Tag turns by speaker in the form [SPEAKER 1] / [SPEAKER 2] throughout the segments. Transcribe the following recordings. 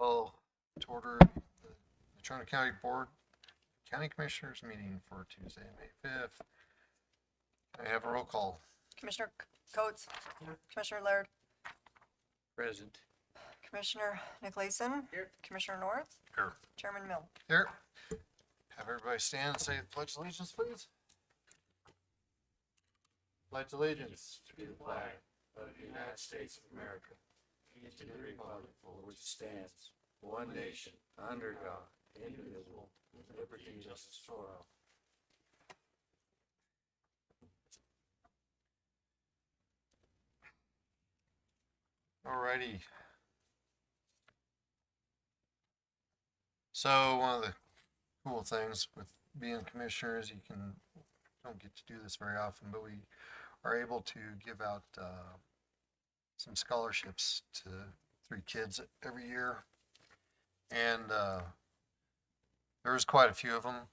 [SPEAKER 1] Call to order the Natrona County Board County Commissioners meeting for Tuesday, May 5th. Can I have a roll call?
[SPEAKER 2] Commissioner Coates, Commissioner Laird,
[SPEAKER 3] Present.
[SPEAKER 2] Commissioner Nicolason,
[SPEAKER 3] Here.
[SPEAKER 2] Commissioner North,
[SPEAKER 1] Here.
[SPEAKER 2] Chairman Mill.
[SPEAKER 1] Here. Have everybody stand and say the Pledge of Allegiance, please. Pledge allegiance.
[SPEAKER 3] To the flag of the United States of America, and to the republic for which it stands, one nation, under God, indivisible, with liberty and justice for all.
[SPEAKER 1] Alrighty. So one of the cool things with being commissioners, don't get to do this very often, but we are able to give out some scholarships to 3 kids every year. And there was quite a few of them.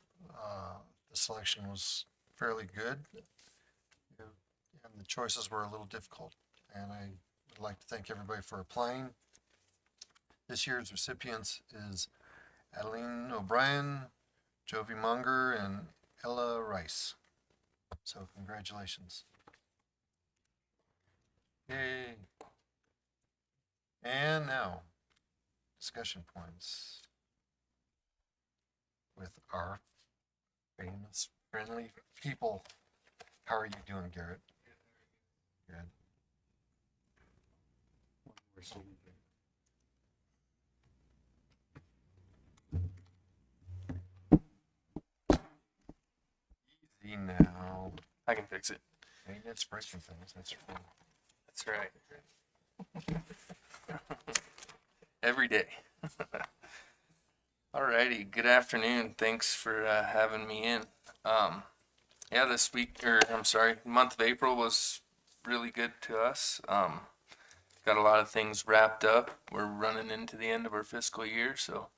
[SPEAKER 1] The selection was fairly good, and the choices were a little difficult. And I would like to thank everybody for applying. This year's recipients is Adeline O'Brien, Jovi Munger, and Ella Rice. So congratulations. Yay. And now, discussion points with our famous, friendly people. How are you doing, Garrett? Good. Easy now.
[SPEAKER 3] I can fix it.
[SPEAKER 1] Maintenance breaking things. That's fun.
[SPEAKER 3] That's right. Every day. Alrighty, good afternoon. Thanks for having me in. Yeah, this week, month of April was really good to us. Got a lot of things wrapped up. We're running into the end of our fiscal year, so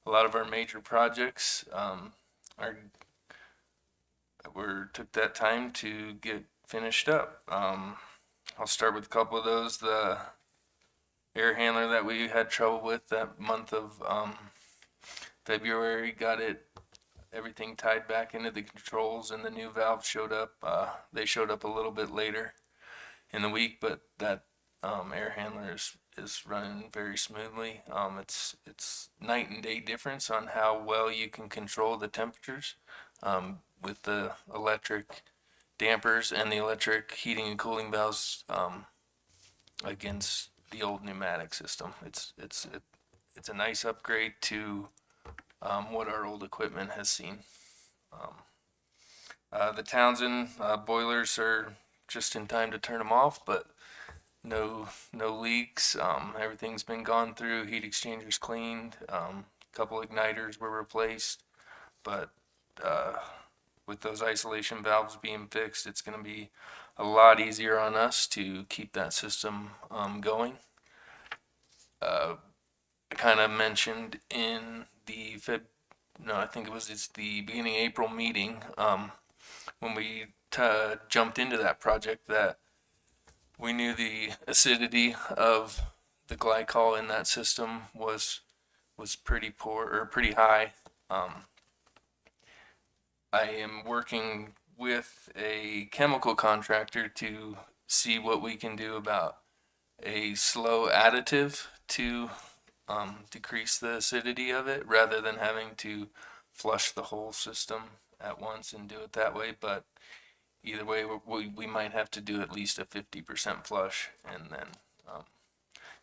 [SPEAKER 3] a lot of our major projects took that time to get finished up. I'll start with a couple of those. The air handler that we had trouble with that month of February, got everything tied back into the controls, and the new valve showed up. They showed up a little bit later in the week, but that air handler is running very smoothly. It's night and day difference on how well you can control the temperatures with the electric dampers and the electric heating and cooling valves against the old pneumatic system. It's a nice upgrade to what our old equipment has seen. The Townsend boilers are just in time to turn them off, but no leaks. Everything's been gone through. Heat exchangers cleaned. Couple igniters were replaced, but with those isolation valves being fixed, it's going to be a lot easier on us to keep that system going. I kind of mentioned in the it's the beginning of April meeting when we jumped into that project that we knew the acidity of the glycol in that system was pretty poor or pretty high. I am working with a chemical contractor to see what we can do about a slow additive to decrease the acidity of it, rather than having to flush the whole system at once and do it that way. But either way, we might have to do at least a 50% flush, and then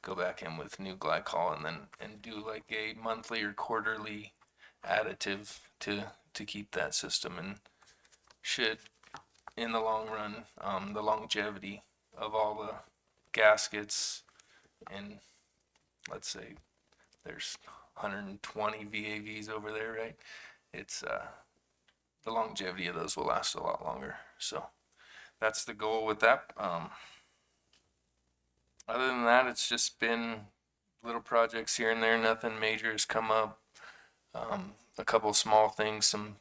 [SPEAKER 3] go back in with new glycol, and do like a monthly or quarterly additive to keep that system, and should, in the long run, the longevity of all the gaskets, and let's say there's 120 VAVs over there, right? It's the longevity of those will last a lot longer. So that's the goal with that. Other than that, it's just been little projects here and there. Nothing major has come up. A couple of small things, some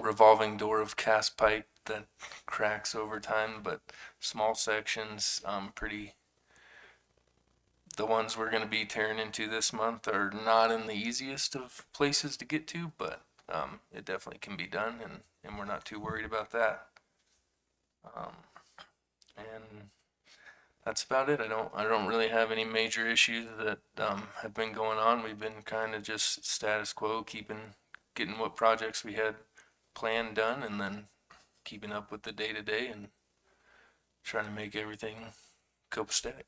[SPEAKER 3] revolving door of cast pipe that cracks over time, but small sections, the ones we're going to be tearing into this month are not in the easiest of places to get to, but it definitely can be done, and we're not too worried about that. And that's about it. I don't really have any major issues that have been going on. We've been kind of just status quo, getting what projects we had planned done, and then keeping up with the day to day and trying to make everything copacetic.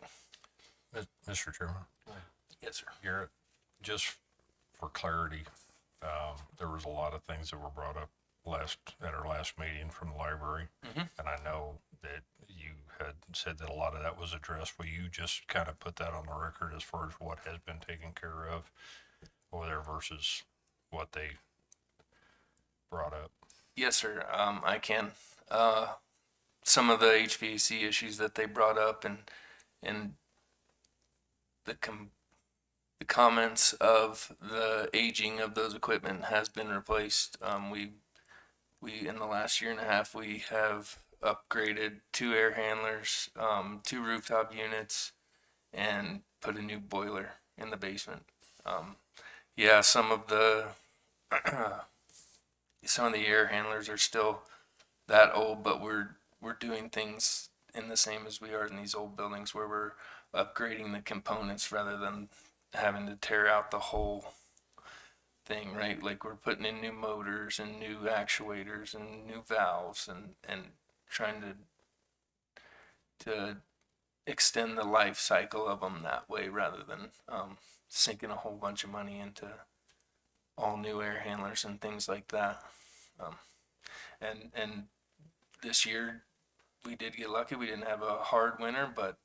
[SPEAKER 4] Mr. Chairman,
[SPEAKER 3] Yes, sir.
[SPEAKER 4] Garrett, just for clarity, there was a lot of things that were brought up at our last meeting from the library.
[SPEAKER 3] Mhm.
[SPEAKER 4] And I know that you had said that a lot of that was addressed. Will you just kind of put that on the record as far as what has been taken care of over there versus what they brought up?
[SPEAKER 3] Yes, sir. I can. Some of the HVAC issues that they brought up and the comments of the aging of those equipment has been replaced. We in the last year and a half we have upgraded 2 air handlers, 2 rooftop units, and put a new boiler in the basement. Yeah, some of the air handlers are still that old, but we're doing things in the same as we are in these old buildings where we're upgrading the components rather than having to tear out the whole thing, right? Like we're putting in new motors and new actuators and new valves and trying to extend the life cycle of them that way rather than sinking a whole bunch of money into all new air handlers and things like that. And this year we did get lucky. We didn't have a hard winter, but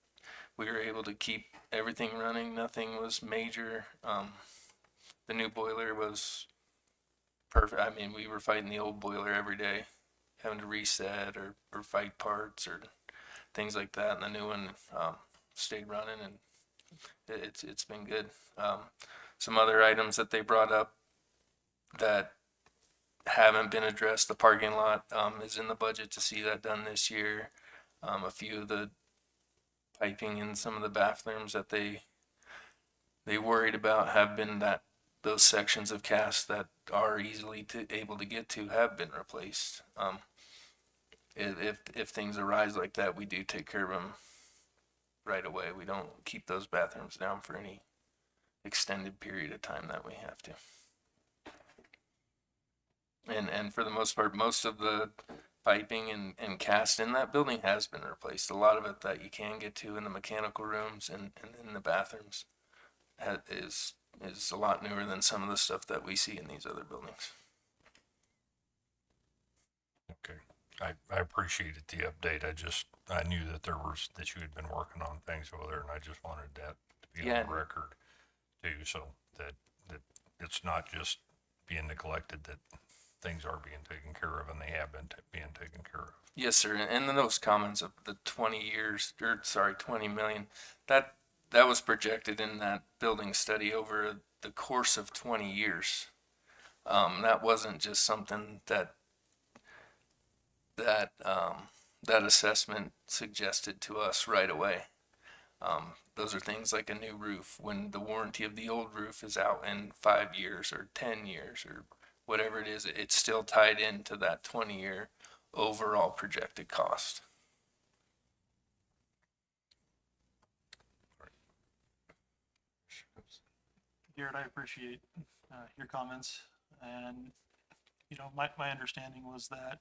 [SPEAKER 3] we were able to keep everything running. Nothing was major. The new boiler was perfect. I mean, we were fighting the old boiler every day, having to reset or fight parts or things like that. And the new one stayed running, and it's been good. Some other items that they brought up that haven't been addressed. The parking lot is in the budget to see that done this year. A few of the piping in some of the bathrooms that they worried about have been that those sections of cast that are easily able to get to have been replaced. If things arise like that, we do take care of them right away. We don't keep those bathrooms down for any extended period of time that we have to. And for the most part, most of the piping and cast in that building has been replaced. A lot of it that you can get to in the mechanical rooms and in the bathrooms is a lot newer than some of the stuff that we see in these other buildings.
[SPEAKER 4] Okay. I appreciated the update. I knew that that you had been working on things over there, and I just wanted that to be on the record too, so that it's not just being neglected, that things are being taken care of, and they have been being taken care of.
[SPEAKER 3] Yes, sir. And then those comments of the 20 million, that was projected in that building study over the course of 20 years. That wasn't just something that assessment suggested to us right away. Those are things like a new roof. When the warranty of the old roof is out in 5 years or 10 years or whatever it is, it's still tied into that 20-year overall projected cost.
[SPEAKER 5] Garrett, I appreciate your comments, and my understanding was that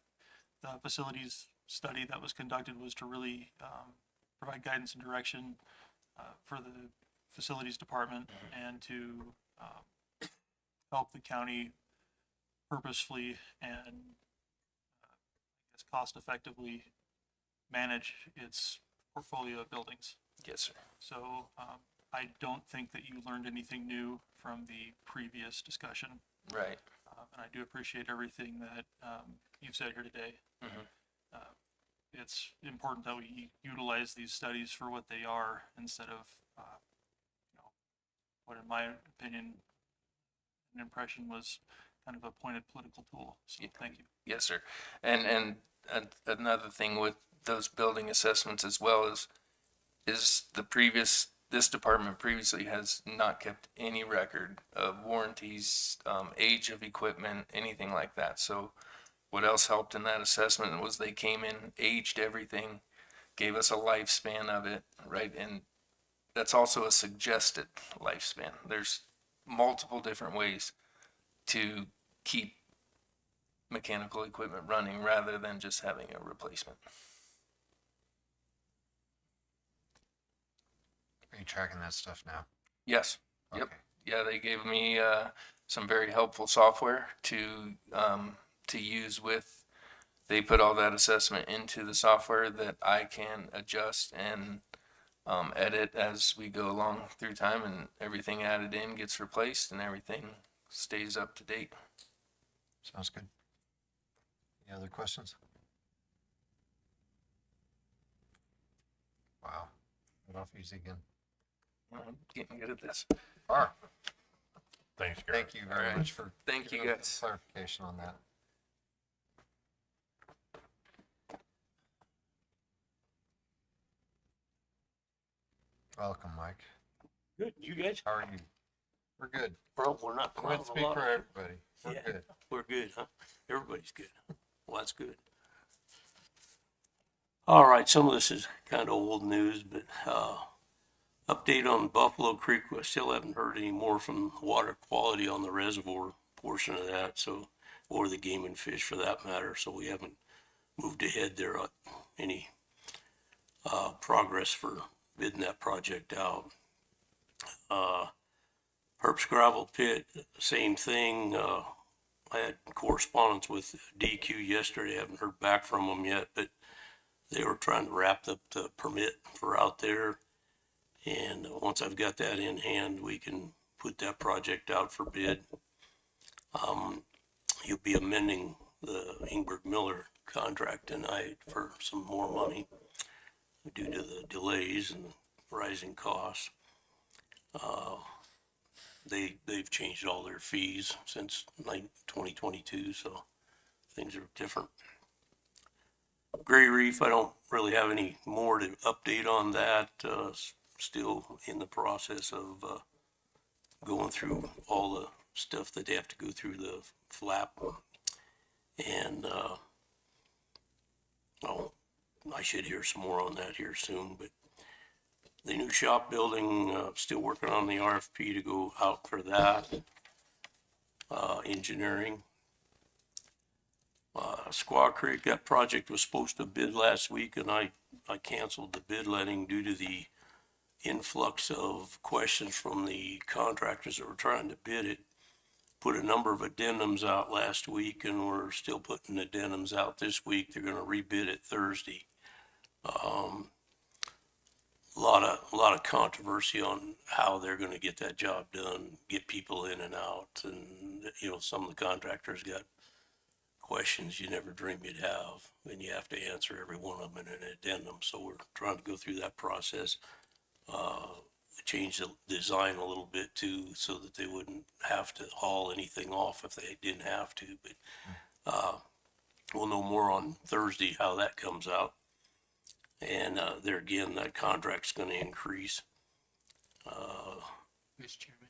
[SPEAKER 5] the facilities study that was conducted was to really provide guidance and direction for the facilities department and to help the county purposefully and cost effectively manage its portfolio of buildings.
[SPEAKER 3] Yes, sir.
[SPEAKER 5] So I don't think that you learned anything new from the previous discussion.
[SPEAKER 3] Right.
[SPEAKER 5] And I do appreciate everything that you've said here today.
[SPEAKER 3] Mhm.
[SPEAKER 5] It's important that we utilize these studies for what they are instead of, what in my opinion, an impression was kind of a pointed political tool. So thank you.
[SPEAKER 3] Yes, sir. And another thing with those building assessments as well is the previous this department previously has not kept any record of warranties, age of equipment, anything like that. So what else helped in that assessment was they came in, aged everything, gave us a lifespan of it, right? And that's also a suggested lifespan. There's multiple different ways to keep mechanical equipment running rather than just having a replacement.
[SPEAKER 1] Are you tracking that stuff now?
[SPEAKER 3] Yes. Yep.
[SPEAKER 1] Okay.
[SPEAKER 3] Yeah, they gave me some very helpful software to use with. They put all that assessment into the software that I can adjust and edit as we go along through time, and everything added in gets replaced and everything stays up to date.
[SPEAKER 1] Sounds good. Any other questions? Wow. Get off easy again.
[SPEAKER 3] I'm getting good at this.
[SPEAKER 1] All right.
[SPEAKER 4] Thanks, Gary.
[SPEAKER 1] Thank you very
[SPEAKER 3] Alright.
[SPEAKER 1] much for
[SPEAKER 3] Thank you,
[SPEAKER 1] giving us
[SPEAKER 3] guys.
[SPEAKER 1] clarification on that. Welcome, Mike.
[SPEAKER 6] Good, you guys?
[SPEAKER 1] How are you? We're good.
[SPEAKER 6] Well, we're not
[SPEAKER 1] I'm
[SPEAKER 6] plowing
[SPEAKER 1] going to
[SPEAKER 6] a
[SPEAKER 1] speak
[SPEAKER 6] lot.
[SPEAKER 1] for everybody. We're
[SPEAKER 6] Yeah.
[SPEAKER 1] good.
[SPEAKER 6] We're good, huh? Everybody's good. Well, that's good. All right, some of this is kind of old news, but update on Buffalo Creek. I still haven't heard any more from water quality on the reservoir portion of that, so, or the game and fish for that matter. So we haven't moved ahead there on any progress for bidding that project out. Herbst gravel pit, same thing. I had correspondence with DQ yesterday. I haven't heard back from them yet, but they were trying to wrap up the permit for out there. And once I've got that in hand, we can put that project out for bid. You'll be amending the Ingberg Miller contract tonight for some more money due to the delays and rising costs. They've changed all their fees since 2022, so things are different. Gray Reef, I don't really have any more to update on that. Still in the process of going through all the stuff that they have to go through the flap. And well, I should hear some more on that here soon, but the new shop building, still working on the RFP to go out for that. Engineering. Squaw Creek, that project was supposed to bid last week, and I canceled the bid letting due to the influx of questions from the contractors that were trying to bid it. Put a number of addendums out last week, and we're still putting addendums out this week. They're gonna rebid it Thursday. A lot of controversy on how they're gonna get that job done, get people in and out, and, you know, some of the contractors got questions you never dreamed you'd have, and you have to answer every one of them in an addendum. So we're trying to go through that process. Change the design a little bit too, so that they wouldn't have to haul anything off if they didn't have to. But we'll know more on Thursday how that comes out. And there again, that contract's going to increase.
[SPEAKER 7] Mr. Chairman,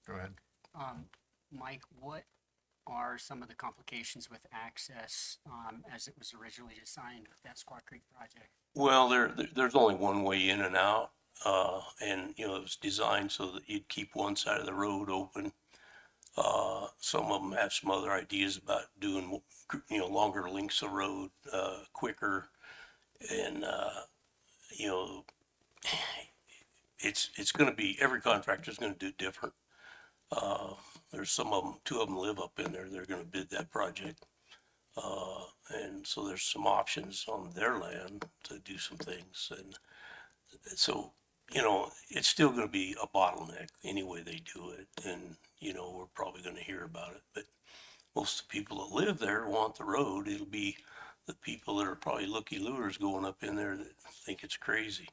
[SPEAKER 1] Go ahead.
[SPEAKER 7] Mike, what are some of the complications with access as it was originally designed with that Squaw Creek project?
[SPEAKER 6] Well, there's only one way in and out. And, you know, it was designed so that you'd keep one side of the road open. Some of them have some other ideas about doing, you know, longer lengths of road, quicker. And, you know, it's going to be, every contractor's going to do different. There's some of them, two of them live up in there. They're going to bid that project. And so there's some options on their land to do some things. And so, you know, it's still going to be a bottleneck any way they do it. And, you know, we're probably going to hear about it. But most of the people that live there want the road. It'll be the people that are probably looky-loos going up in there that think it's crazy.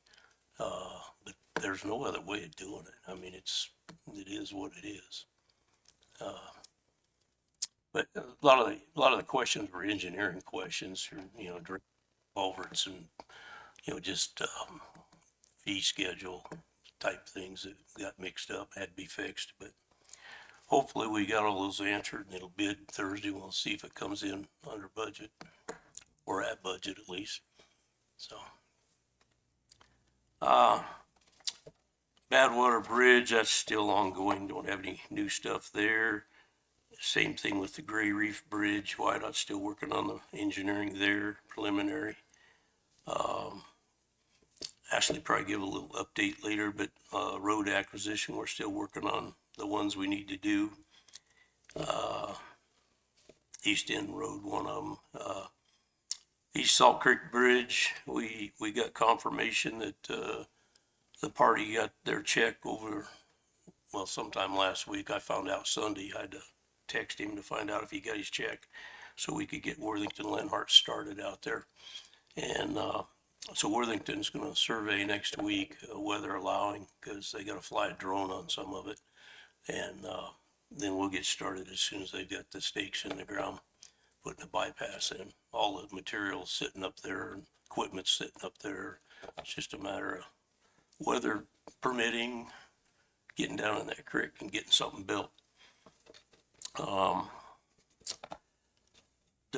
[SPEAKER 6] But there's no other way of doing it. I mean, it is what it is. But a lot of the questions were engineering questions, you know, culverts and, you know, just fee schedule, type things that got mixed up, had to be fixed, but hopefully we got all those answered and it'll bid Thursday. We'll see if it comes in under budget or at budget at least. So, Badwater Bridge, that's still ongoing. Don't have any new stuff there. Same thing with the Gray Reef Bridge. YDOT's still working on the engineering there, preliminary. Ashley probably give a little update later, but road acquisition, we're still working on the ones we need to do. East End Road, one of them. East Salt Creek Bridge, we got confirmation that the party got their check over, well, sometime last week. I found out Sunday. I had to text him to find out if he got his check so we could get Worthington Lenhart started out there. And so Worthington's going to survey next week, weather allowing, because they got to fly a drone on some of it. And then we'll get started as soon as they get the stakes in the ground, putting a bypass in. All the materials sitting up there and equipment sitting up there. It's just a matter of weather permitting, getting down in that creek and getting something built. Done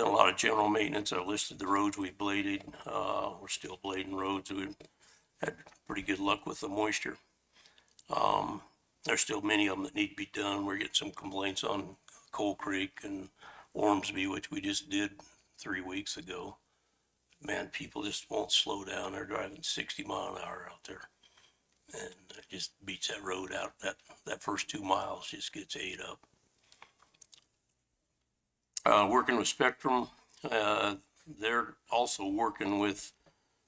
[SPEAKER 6] a lot of general maintenance. I listed the roads we bladed. We're still blading roads. We had pretty good luck with the moisture. There's still many of them that need to be done. We're getting some complaints on Coal Creek and Ormsby, which we just did 3 weeks ago. Man, people just won't slow down. They're driving 60 mile an hour out there. And it just beats that road out. That first 2 miles just gets ate up. Working with Spectrum, they're also working with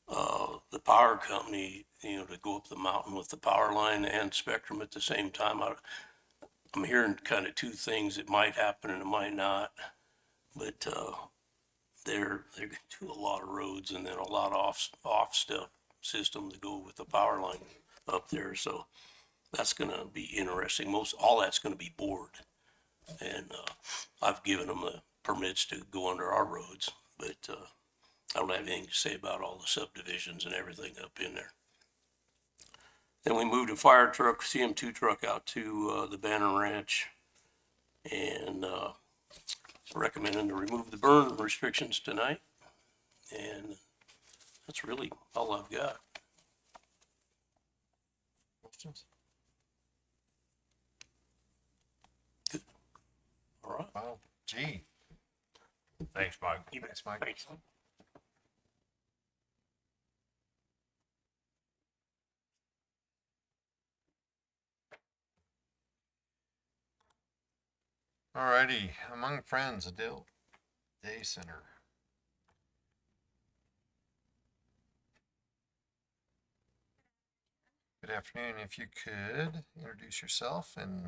[SPEAKER 6] the power company, to go up the mountain with the power line and Spectrum at the same time. I'm hearing kind of two things. It might happen and it might not, but they're going to do a lot of roads and then a lot of off stuff system to go with the power line up there. So that's going to be interesting. All that's going to be bored, and I've given them the permits to go under our roads, but I don't have anything to say about all the subdivisions and everything up in there. Then we moved a fire truck, CM2 truck, out to the Banner Ranch, and recommending to remove the burn restrictions tonight. And that's really all I've got.
[SPEAKER 1] Questions?
[SPEAKER 6] All right.
[SPEAKER 1] Wow, gee,
[SPEAKER 4] Thanks, Mike.
[SPEAKER 1] thanks, Mike.
[SPEAKER 6] Thanks.
[SPEAKER 1] Alrighty, Among Friends, Adult Day Center. Good afternoon. If you could introduce yourself and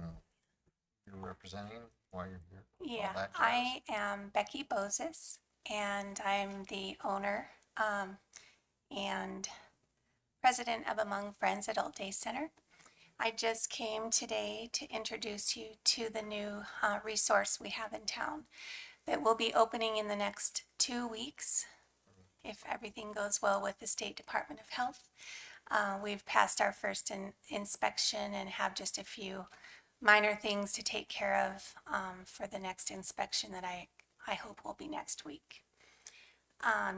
[SPEAKER 1] you're representing why you're here. all
[SPEAKER 8] Yeah,
[SPEAKER 1] that jazz.
[SPEAKER 8] I am Becky Bozis, and I'm the owner and president of Among Friends Adult Day Center. I just came today to introduce you to the new resource we have in town that will be opening in the next 2 weeks, if everything goes well with the State Department of Health. We've passed our first inspection and have just a few minor things to take care of for the next inspection that I hope will be next week.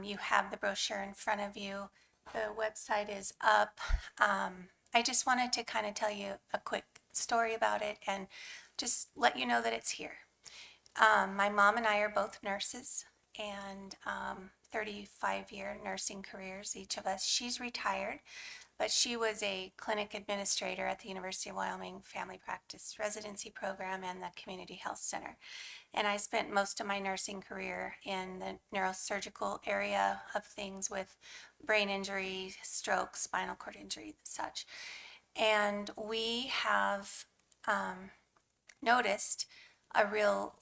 [SPEAKER 8] You have the brochure in front of you. The website is up. I just wanted to kind of tell you a quick story about it and just let you know that it's here. My mom and I are both nurses and 35-year nursing careers, each of us. She's retired, but she was a clinic administrator at the University of Wyoming Family Practice Residency Program and the Community Health Center. And I spent most of my nursing career in the neurosurgical area of things with brain injury, stroke, spinal cord injury, such. And we have noticed a real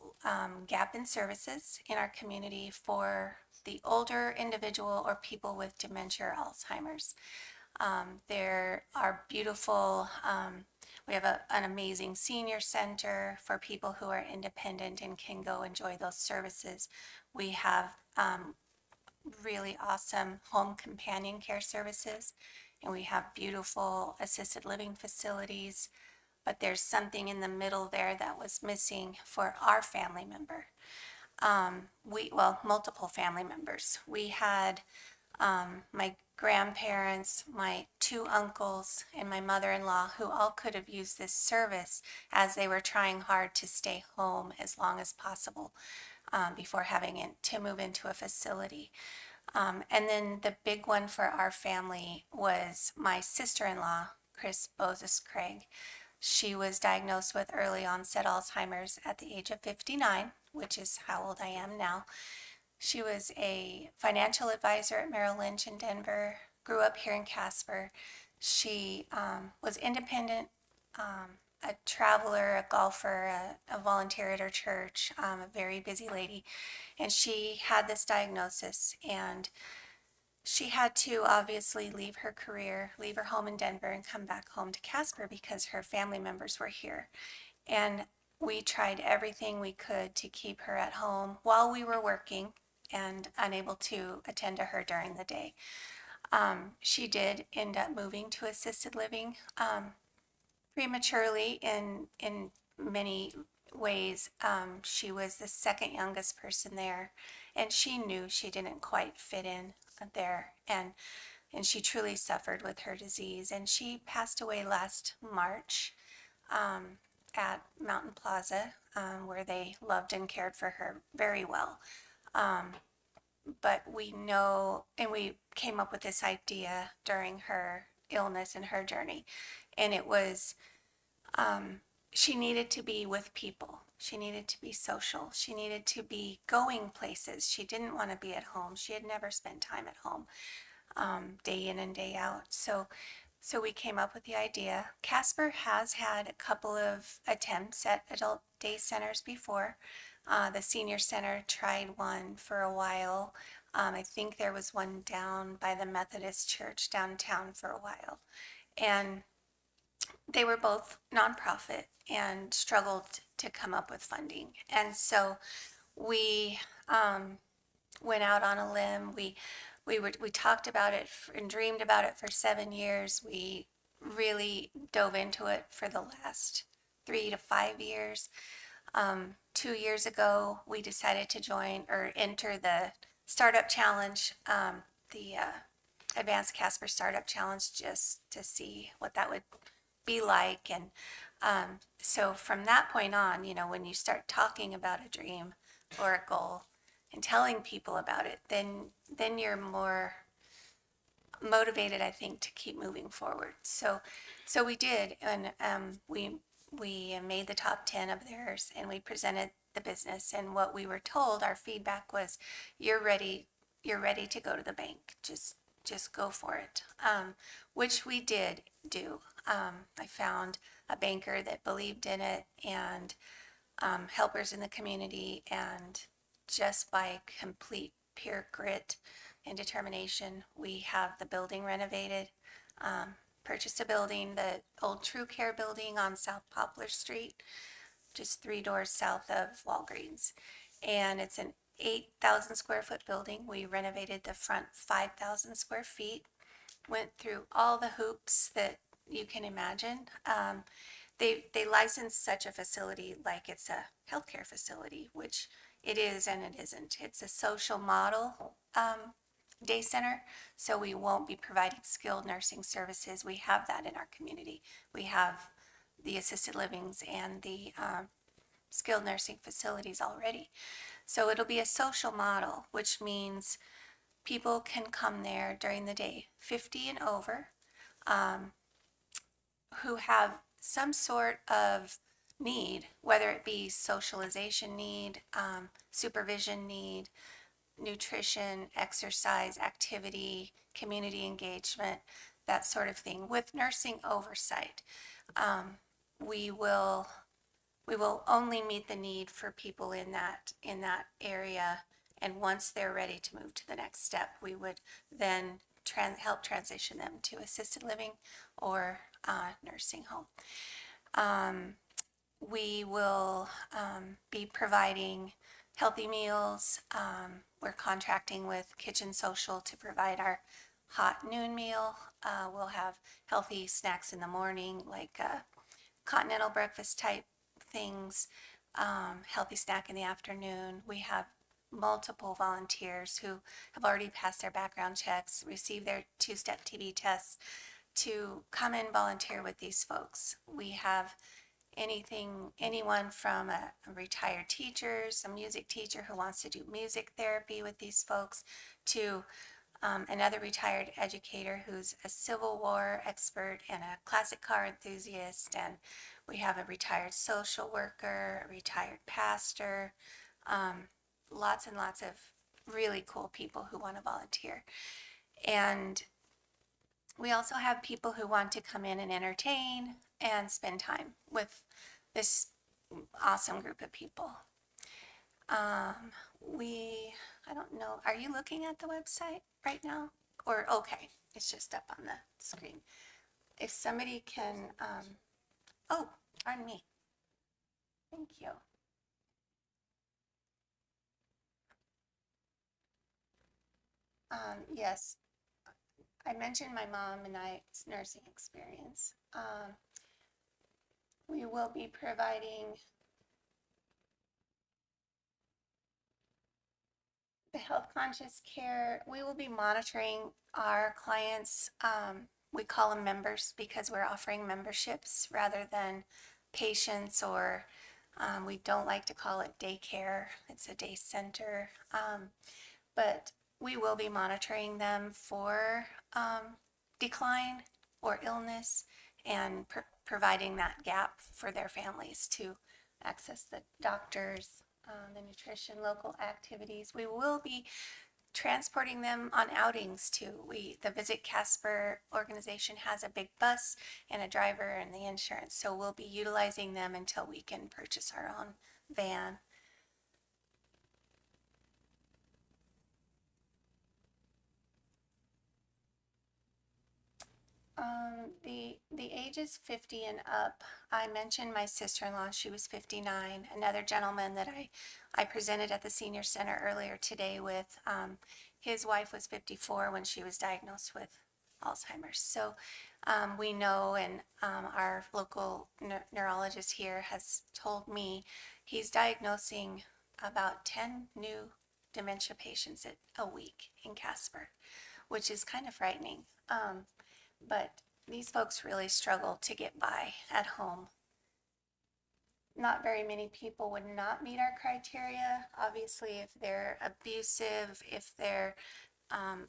[SPEAKER 8] gap in services in our community for the older individual or people with dementia or Alzheimer's. There are beautiful, we have an amazing senior center for people who are independent and can go enjoy those services. We have really awesome home companion care services, and we have beautiful assisted living facilities. But there's something in the middle there that was missing for our family member. Multiple family members. We had my grandparents, my two uncles, and my mother-in-law, who all could have used this service as they were trying hard to stay home as long as possible before having to move into a facility. And then the big one for our family was my sister-in-law, Chris Bozes Craig. She was diagnosed with early onset Alzheimer's at the age of 59, which is how old I am now. She was a financial advisor at Merrill Lynch in Denver, grew up here in Casper. She was independent, a traveler, a golfer, a volunteer at her church, a very busy lady. And she had this diagnosis, and she had to obviously leave her career, leave her home in Denver, and come back home to Casper because her family members were here. And we tried everything we could to keep her at home while we were working and unable to attend to her during the day. She did end up moving to assisted living prematurely in many ways. She was the second youngest person there, and she knew she didn't quite fit in there, and she truly suffered with her disease. And she passed away last March at Mountain Plaza, where they loved and cared for her very well. But we know, and we came up with this idea during her illness and her journey, and it was she needed to be with people. She needed to be social. She needed to be going places. She didn't want to be at home. She had never spent time at home, day in and day out. So we came up with the idea. Casper has had a couple of attempts at adult day centers before. The senior center tried one for a while. I think there was one down by the Methodist Church downtown for a while. And they were both nonprofit and struggled to come up with funding. And so we went out on a limb. We talked about it and dreamed about it for 7 years. We really dove into it for the last 3 to 5 years. 2 years ago, we decided to join or enter the Startup Challenge, the Advanced Casper Startup Challenge, just to see what that would be like. And so from that point on, when you start talking about a dream or a goal and telling people about it, then you're more motivated, I think, to keep moving forward. So we did, and we made the top 10 of theirs, and we presented the business. And what we were told, our feedback was, you're ready to go to the bank. Just go for it, which we did do. I found a banker that believed in it, and helpers in the community, and just by complete pure grit and determination, we have the building renovated, purchased a building, the old True Care building on South Poplar Street, just 3 doors south of Walgreens. And it's an 8,000 square foot building. We renovated the front 5,000 square feet, went through all the hoops that you can imagine. They license such a facility like it's a healthcare facility, which it is and it isn't. It's a social model day center, so we won't be providing skilled nursing services. We have that in our community. We have the assisted livings and the skilled nursing facilities already. So it'll be a social model, which means people can come there during the day, 50 and over, who have some sort of need, whether it be socialization need, supervision need, nutrition, exercise, activity, community engagement, that sort of thing, with nursing oversight. We will only meet the need for people in that area, and once they're ready to move to the next step, we would then help transition them to assisted living or nursing home. We will be providing healthy meals. we're contracting with Kitchen Social to provide our hot noon meal. We'll have healthy snacks in the morning, like continental breakfast type things, healthy snack in the afternoon. We have multiple volunteers who have already passed their background checks, received their two-step TB tests to come and volunteer with these folks. We have anyone from a retired teacher, some music teacher who wants to do music therapy with these folks, to another retired educator who's a Civil War expert and a classic car enthusiast. And we have a retired social worker, a retired pastor, lots and lots of really cool people who want to volunteer. And we also have people who want to come in and entertain and spend time with this awesome group of people. I don't know, are you looking at the website right now? Or, okay, it's just up on the screen. If somebody can, oh, pardon me. Thank you. Yes, I mentioned my mom and I's nursing experience. We will be providing the health conscious care. We will be monitoring our clients. We call them members because we're offering memberships rather than patients, or we don't like to call it daycare. It's a day center. But we will be monitoring them for decline or illness, and providing that gap for their families to access the doctors, the nutrition, local activities. We will be transporting them on outings too. The Visit Casper organization has a big bus and a driver and the insurance, so we'll be utilizing them until we can purchase our own van. The age is 50 and up. I mentioned my sister-in-law, she was 59. Another gentleman that I presented at the senior center earlier today with, his wife was 54 when she was diagnosed with Alzheimer's. So we know, and our local neurologist here has told me he's diagnosing about 10 new dementia patients a week in Casper, which is kind of frightening. But these folks really struggle to get by at home. Not very many people would not meet our criteria. Obviously, if they're abusive, if they're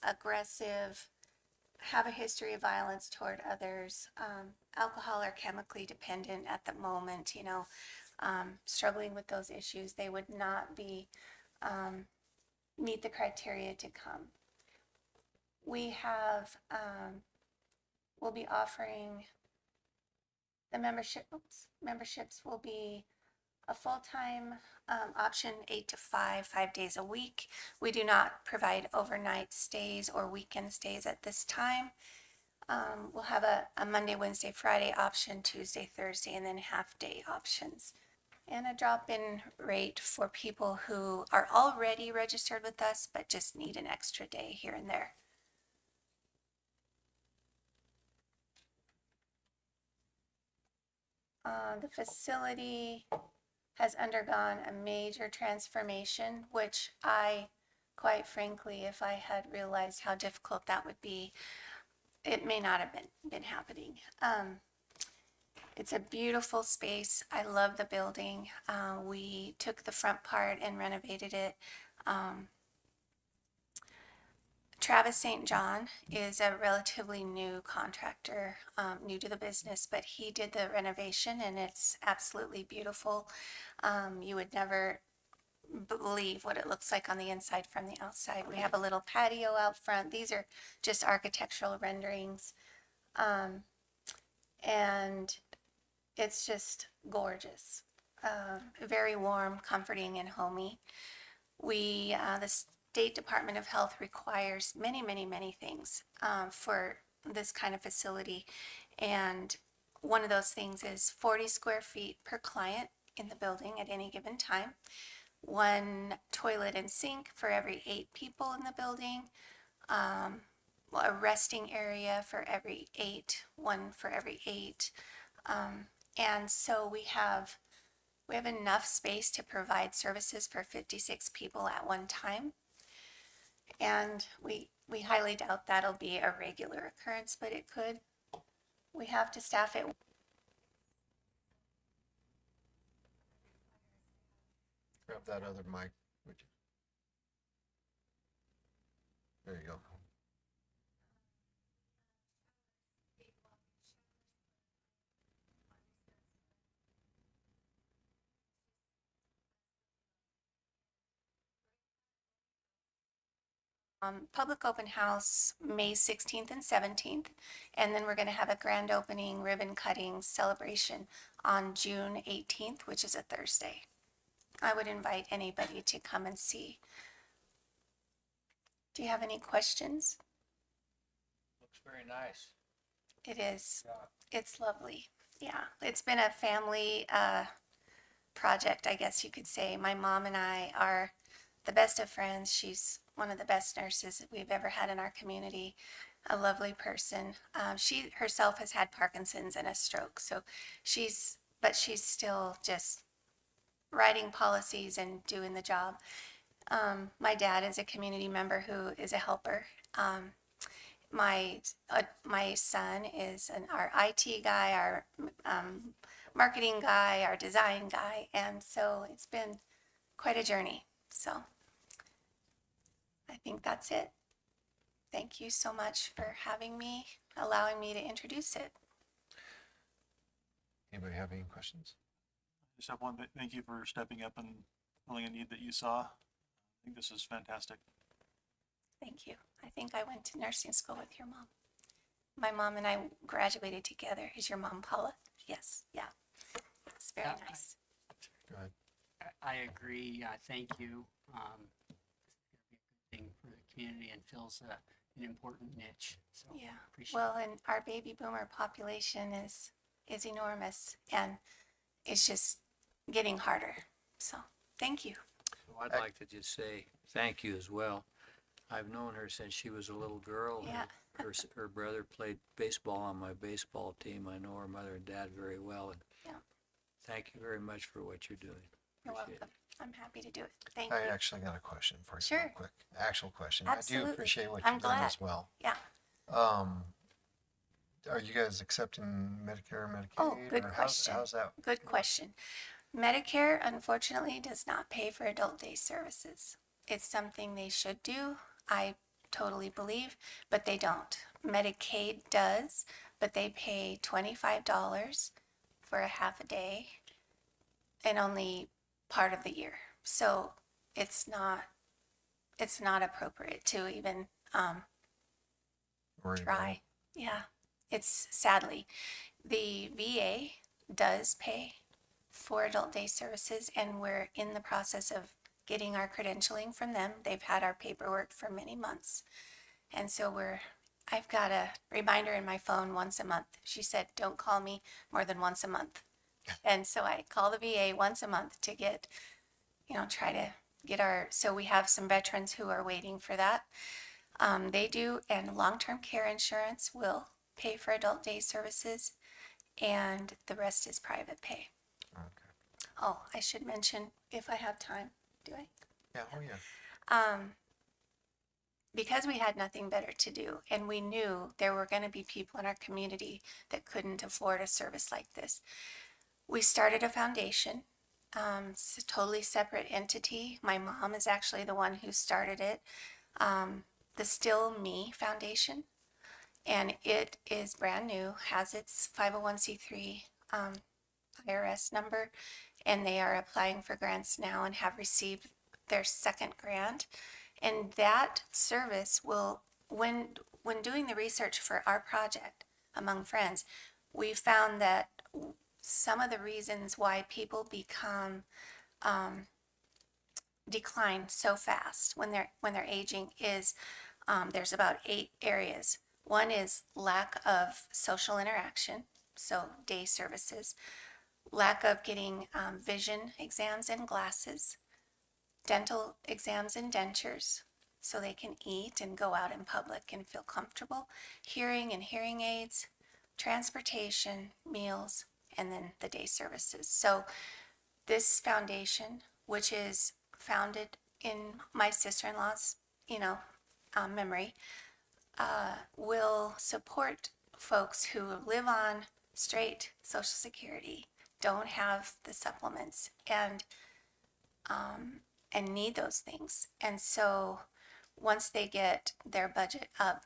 [SPEAKER 8] aggressive, have a history of violence toward others, alcohol or chemically dependent at the moment, struggling with those issues, they would not be meet the criteria to come. We have we'll be offering the memberships will be a full-time option, 8 to 5 days a week. We do not provide overnight stays or weekend stays at this time. We'll have a Monday, Wednesday, Friday option, Tuesday, Thursday, and then half-day options. And a drop-in rate for people who are already registered with us but just need an extra day here and there. The facility has undergone a major transformation, which quite frankly, if I had realized how difficult that would be, it may not have been happening. It's a beautiful space. I love the building. We took the front part and renovated it. Travis St. John is a relatively new contractor, new to the business, but he did the renovation and it's absolutely beautiful. You would never believe what it looks like on the inside from the outside. We have a little patio out front. These are just architectural renderings. And it's just gorgeous. Very warm, comforting, and homey. The State Department of Health requires many things for this kind of facility. And one of those things is 40 square feet per client in the building at any given time. one toilet and sink for every 8 people in the building, a resting area for every 8, one for every 8. And so we have enough space to provide services for 56 people at one time. And we highly doubt that'll be a regular occurrence, but it could. We have to staff it.
[SPEAKER 1] Grab that other mic, would you? There you go.
[SPEAKER 8] Public open house May 16th and 17th, and then we're going to have a grand opening ribbon cutting celebration on June 18th, which is a Thursday. I would invite anybody to come and see. Do you have any questions?
[SPEAKER 9] Looks very nice.
[SPEAKER 8] It is.
[SPEAKER 9] Yeah.
[SPEAKER 8] It's lovely. Yeah, it's been a family project, I guess you could say. My mom and I are the best of friends. She's one of the best nurses that we've ever had in our community. A lovely person. She herself has had Parkinson's and a stroke, so she's still just writing policies and doing the job. My dad is a community member who is a helper. My son is our IT guy, our marketing guy, our design guy, and so it's been quite a journey. So I think that's it. Thank you so much for having me, allowing me to introduce it.
[SPEAKER 1] Anybody have any questions?
[SPEAKER 5] Just have one, thank you for stepping up and filling a need that you saw. I think this is fantastic.
[SPEAKER 8] Thank you. I think I went to nursing school with your mom. My mom and I graduated together. Is your mom Paula? Yes. Yeah. It's very
[SPEAKER 7] Yeah,
[SPEAKER 8] nice.
[SPEAKER 1] Go ahead.
[SPEAKER 7] I agree. Thank you. Thing for the community and fills an important niche. So
[SPEAKER 8] Yeah.
[SPEAKER 7] appreciate
[SPEAKER 8] Well, and our baby boomer population is enormous, and it's just getting harder. So thank you.
[SPEAKER 9] So I'd like to just say thank you as well. I've known her since she was a little girl.
[SPEAKER 8] Yeah.
[SPEAKER 9] Her brother played baseball on my baseball team. I know her mother and dad very well. And
[SPEAKER 8] Yeah.
[SPEAKER 9] thank you very much for what you're doing.
[SPEAKER 8] You're
[SPEAKER 9] Appreciate
[SPEAKER 8] welcome. I'm happy to do it. Thank
[SPEAKER 1] I
[SPEAKER 8] you.
[SPEAKER 1] actually got a question for you.
[SPEAKER 8] Sure.
[SPEAKER 1] Real quick. Actual question. I
[SPEAKER 8] Absolutely.
[SPEAKER 1] do appreciate what
[SPEAKER 8] I'm
[SPEAKER 1] you've done
[SPEAKER 8] glad.
[SPEAKER 1] as well.
[SPEAKER 8] Yeah.
[SPEAKER 1] Are you guys accepting Medicare, Medicaid?
[SPEAKER 8] Oh, good
[SPEAKER 1] or
[SPEAKER 8] question.
[SPEAKER 1] How's that?
[SPEAKER 8] Good question. Medicare, unfortunately, does not pay for adult day services. It's something they should do, I totally believe, but they don't. Medicaid does, but they pay $25 for a half a day and only part of the year. So it's not appropriate to even
[SPEAKER 1] Worried about
[SPEAKER 8] try. Yeah, it's sadly, the VA does pay for adult day services, and we're in the process of getting our credentialing from them. They've had our paperwork for many months. And so I've got a reminder in my phone once a month. She said, don't call me more than once a month. And so I call the VA once a month to get, try to get so we have some veterans who are waiting for that. They do, and long-term care insurance will pay for adult day services, and the rest is private pay.
[SPEAKER 1] Okay.
[SPEAKER 8] Oh, I should mention, if I have time, do I?
[SPEAKER 1] Yeah. Oh, yeah.
[SPEAKER 8] Because we had nothing better to do, and we knew there were going to be people in our community that couldn't afford a service like this, we started a foundation. It's a totally separate entity. My mom is actually the one who started it, the Still Me Foundation, and it is brand new, has its 501c3 IRS number, and they are applying for grants now and have received their second grant. And that service will, when doing the research for our project among friends, we found that some of the reasons why people become decline so fast when they're aging is there's about 8 areas. One is lack of social interaction, so day services, lack of getting vision exams and glasses, dental exams and dentures so they can eat and go out in public and feel comfortable, hearing and hearing aids, transportation, meals, and then the day services. So this foundation, which is founded in my sister-in-law's, memory, will support folks who live on straight Social Security, don't have the supplements, and need those things. And so once they get their budget up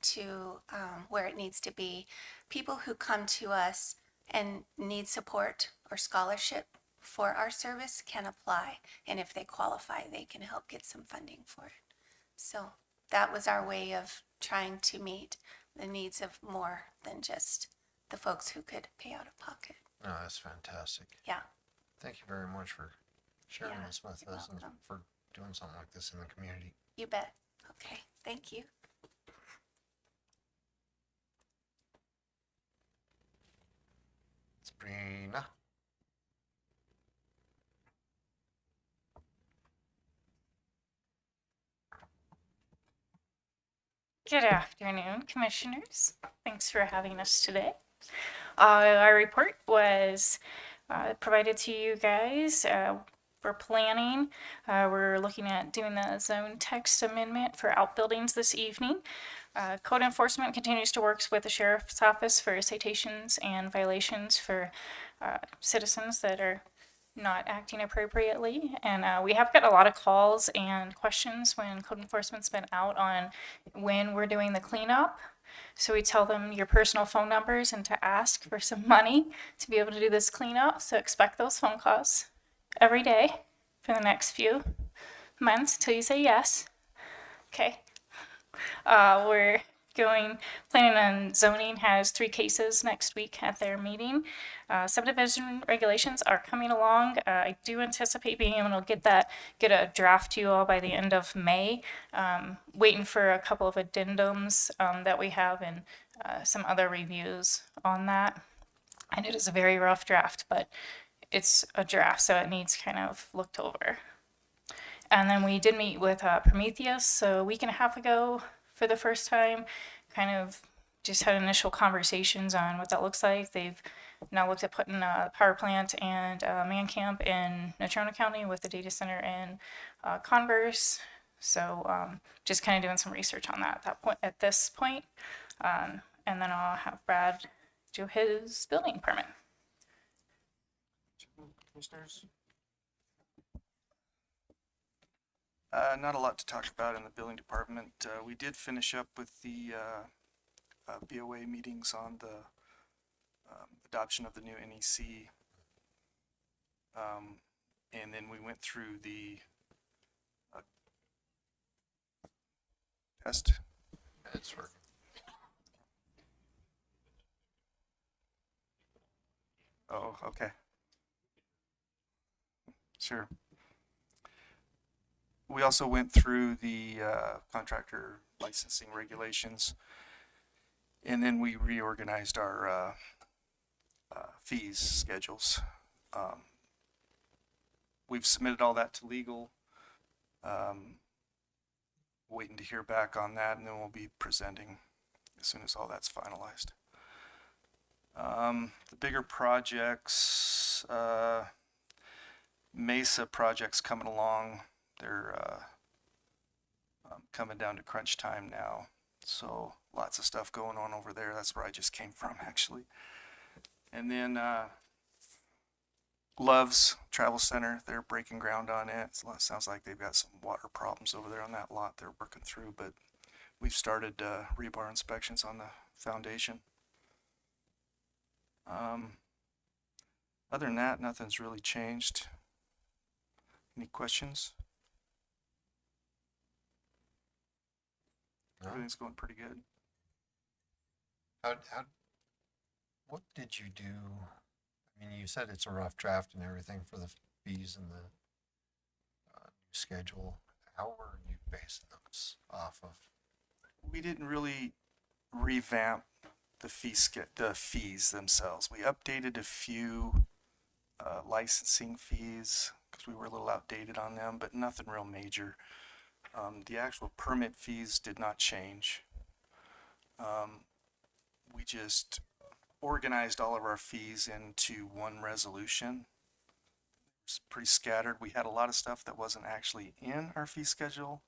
[SPEAKER 8] to where it needs to be, people who come to us and need support or scholarship for our service can apply. And if they qualify, they can help get some funding for it. So that was our way of trying to meet the needs of more than just the folks who could pay out of pocket.
[SPEAKER 1] No, that's fantastic.
[SPEAKER 8] Yeah.
[SPEAKER 1] Thank you very much for sharing
[SPEAKER 8] Yeah,
[SPEAKER 1] this with
[SPEAKER 8] you're
[SPEAKER 1] us and
[SPEAKER 8] welcome.
[SPEAKER 1] for doing something like this in the community.
[SPEAKER 8] You bet. Okay. Thank you.
[SPEAKER 1] Sabrina.
[SPEAKER 10] Good afternoon, Commissioners. Thanks for having us today. Our report was provided to you guys for planning. We're looking at doing the zone text amendment for outbuildings this evening. Code enforcement continues to work with the Sheriff's Office for citations and violations for citizens that are not acting appropriately. And we have got a lot of calls and questions when code enforcement's been out on when we're doing the cleanup. So we tell them your personal phone numbers and to ask for some money to be able to do this cleanup. So expect those phone calls every day for the next few months till you say yes. Okay. We're planning on zoning has 3 cases next week at their meeting. Subdivision regulations are coming along. I do anticipate being able to get a draft to you all by the end of May. Waiting for a couple of addendums that we have and some other reviews on that. And it is a very rough draft, but it's a draft, so it needs kind of looked over. And then we did meet with Prometheus a week and a half ago for the first time, kind of just had initial conversations on what that looks like. They've now looked at putting a power plant and a man camp in Natrona County with the data center in Converse. So just kind of doing some research on that at this point. And then I'll have Brad do his building permit.
[SPEAKER 5] Commissioners? Not a lot to talk about in the building department. We did finish up with the BOA meetings on the adoption of the new NEC. And then we went through the test.
[SPEAKER 1] It's working.
[SPEAKER 5] Oh, okay. Sure. We also went through the contractor licensing regulations, and then we reorganized our fees schedules. We've submitted all that to legal. Waiting to hear back on that, and then we'll be presenting as soon as all that's finalized. The bigger projects, Mesa projects coming along. They're coming down to crunch time now. So lots of stuff going on over there. That's where I just came from, actually. And then Love's Travel Center, they're breaking ground on it. It sounds like they've got some water problems over there on that lot they're working through, but we've started rebar inspections on the foundation. Other than that, nothing's really changed. Any questions?
[SPEAKER 1] No?
[SPEAKER 5] Everything's going pretty good.
[SPEAKER 1] What did you do? I mean, you said it's a rough draft and everything for the fees and the new schedule. How were you basing those off of?
[SPEAKER 5] We didn't really revamp the fees themselves. We updated a few licensing fees,
[SPEAKER 11] because we were a little outdated on them, but nothing real major. The actual permit fees did not change. We just organized all of our fees into one resolution. It's pretty scattered. We had a lot of stuff that wasn't actually in our fee schedule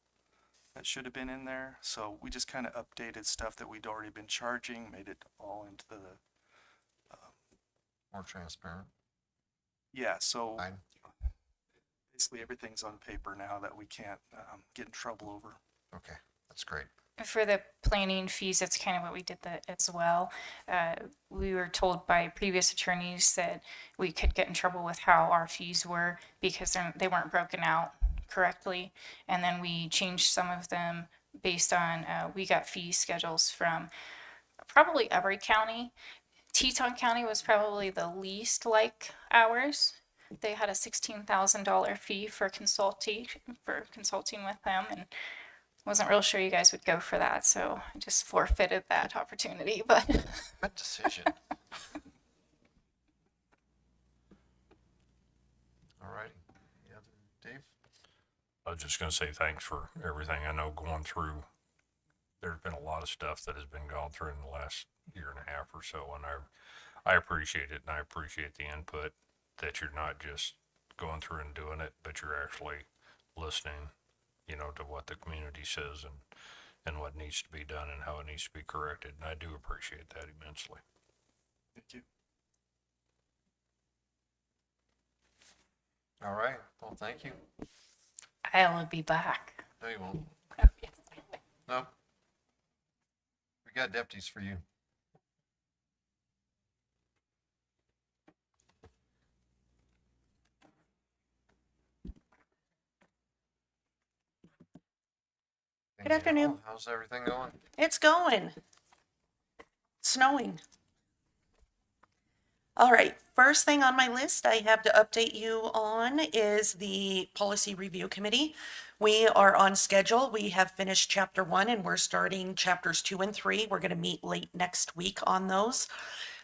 [SPEAKER 11] that should have been in there. So we just kind of updated stuff that we'd already been charging, made it all into the,
[SPEAKER 1] More transparent.
[SPEAKER 11] yeah, so
[SPEAKER 1] Fine.
[SPEAKER 11] basically everything's on paper now that we can't get in trouble over.
[SPEAKER 1] Okay, that's great.
[SPEAKER 10] For the planning fees, that's kind of what we did as well. We were told by previous attorneys that we could get in trouble with how our fees were because they weren't broken out correctly. And then we changed some of them based on, we got fee schedules from probably every county. Teton County was probably the least like ours. They had a $16,000 fee for consulting with them, and wasn't real sure you guys would go for that, so I just forfeited that opportunity. But
[SPEAKER 1] Good decision. All righty. Any other, Dave?
[SPEAKER 4] I was just gonna say thanks for everything. I know going through, there's been a lot of stuff that has been gone through in the last year and a half or so, and I appreciate it, and I appreciate the input that you're not just going through and doing it, but you're actually listening, you know, to what the community says and what needs to be done and how it needs to be corrected. And I do appreciate that immensely.
[SPEAKER 11] Thank you.
[SPEAKER 1] All right. Well, thank you.
[SPEAKER 10] I'll be back.
[SPEAKER 1] No, you won't. No. We got deputies for you.
[SPEAKER 12] Good afternoon.
[SPEAKER 1] How's everything going?
[SPEAKER 12] It's going. Snowing. All right, first thing on my list I have to update you on is the Policy Review Committee. We are on schedule. We have finished chapter 1 and we're starting chapters 2 and 3. We're going to meet late next week on those.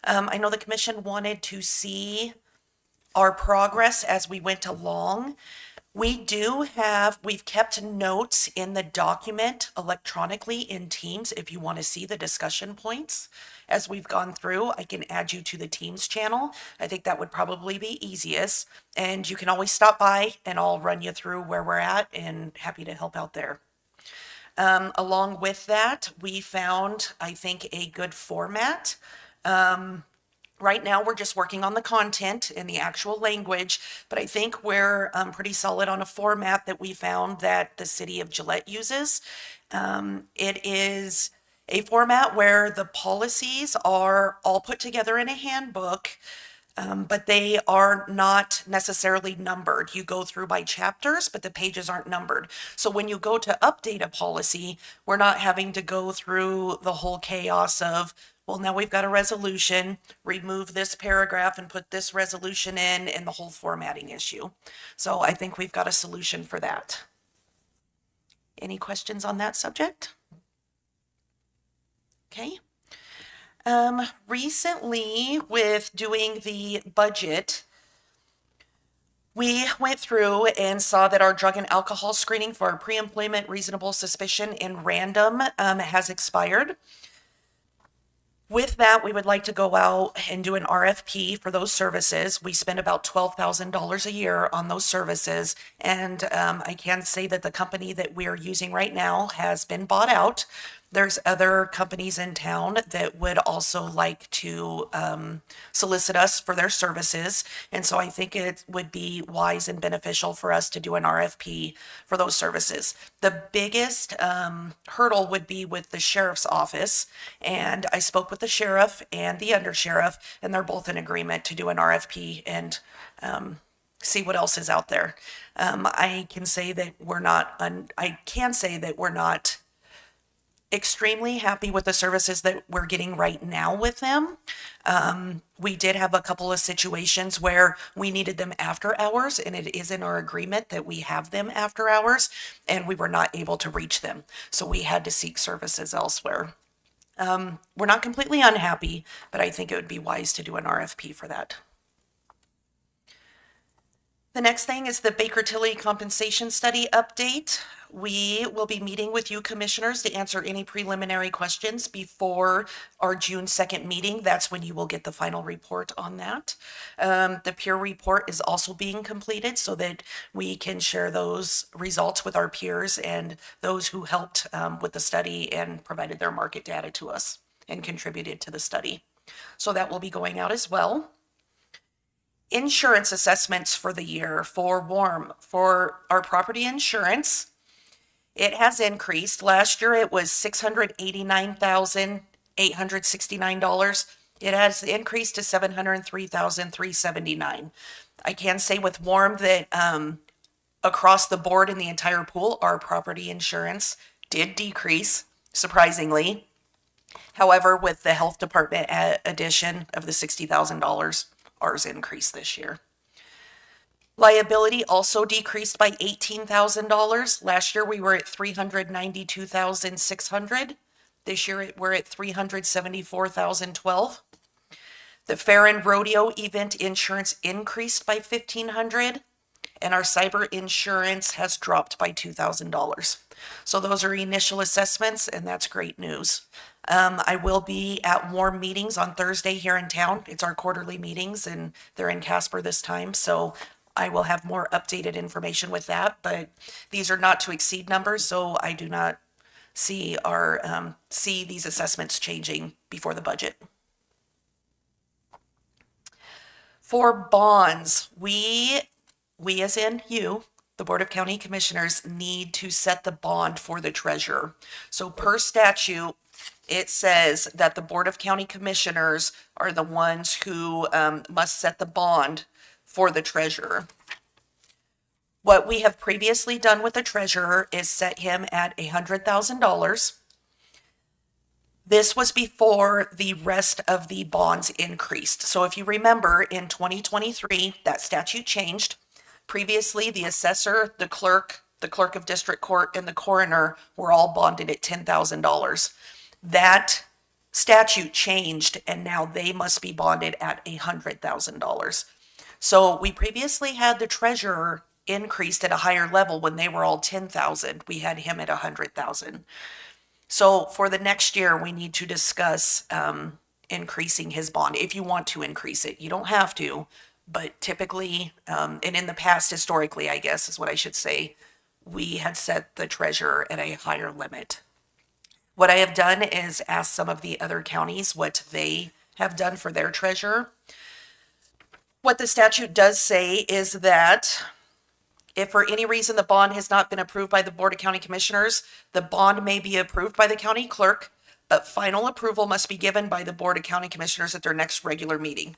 [SPEAKER 12] I know the commission wanted to see our progress as we went along. We've kept notes in the document electronically in Teams. If you want to see the discussion points as we've gone through, I can add you to the Teams channel. I think that would probably be easiest. And you can always stop by and I'll run you through where we're at and happy to help out there. Along with that, we found, I think, a good format. Right now, we're just working on the content and the actual language, but I think we're pretty solid on a format that we found that the city of Gillette uses. It is a format where the policies are all put together in a handbook, but they are not necessarily numbered. You go through by chapters, but the pages aren't numbered. So when you go to update a policy, we're not having to go through the whole chaos of, well, now we've got a resolution, remove this paragraph and put this resolution in, and the whole formatting issue. So I think we've got a solution for that. Any questions on that subject? Okay. Recently, with doing the budget, we went through and saw that our drug and alcohol screening for our pre-employment reasonable suspicion and random has expired. With that, we would like to go out and do an RFP for those services. We spend about $12,000 a year on those services. And I can say that the company that we are using right now has been bought out. There's other companies in town that would also like to solicit us for their services. And so I think it would be wise and beneficial for us to do an RFP for those services. The biggest hurdle would be with the sheriff's office. And I spoke with the sheriff and the undersheriff, and they're both in agreement to do an RFP and see what else is out there. I can say that we're not extremely happy with the services that we're getting right now with them. We did have a couple of situations where we needed them after hours, and it is in our agreement that we have them after hours, and we were not able to reach them. So we had to seek services elsewhere. We're not completely unhappy, but I think it would be wise to do an RFP for that. The next thing is the Baker Tilly compensation study update. We will be meeting with you commissioners to answer any preliminary questions before our June 2nd meeting. That's when you will get the final report on that. The peer report is also being completed so that we can share those results with our peers and those who helped with the study and provided their market data to us and contributed to the study. So that will be going out as well. Insurance assessments for the year for for our property insurance. It has increased. Last year it was $689,869. It has increased to $703,379. I can say with warm that across the board in the entire pool, our property insurance did decrease, surprisingly. However, with the health department addition of the $60,000, ours increased this year. Liability also decreased by $18,000. Last year we were at $392,600. This year we're at $374,012. The fair and rodeo event insurance increased by $1,500, and our cyber insurance has dropped by $2,000. So those are initial assessments, and that's great news. I will be at warm meetings on Thursday here in town. It's our quarterly meetings, and they're in Casper this time, so I will have more updated information with that. But these are not to exceed numbers, so I do not see these assessments changing before the budget. For bonds, we as in you, the Board of County Commissioners, need to set the bond for the treasurer. So per statute, it says that the Board of County Commissioners are the ones who must set the bond for the treasurer. What we have previously done with the treasurer is set him at $100,000. This was before the rest of the bonds increased. So if you remember, in 2023, that statute changed. Previously, the assessor, the clerk of district court, and the coroner were all bonded at $10,000. That statute changed, and now they must be bonded at $100,000. So we previously had the treasurer increased at a higher level when they were all 10,000. We had him at 100,000. So for the next year, we need to discuss increasing his bond. If you want to increase it, you don't have to, but typically, and in the past, historically, I guess is what I should say, we had set the treasurer at a higher limit. What I have done is ask some of the other counties what they have done for their treasurer. What the statute does say is that if for any reason the bond has not been approved by the Board of County Commissioners, the bond may be approved by the county clerk, but final approval must be given by the Board of County Commissioners at their next regular meeting.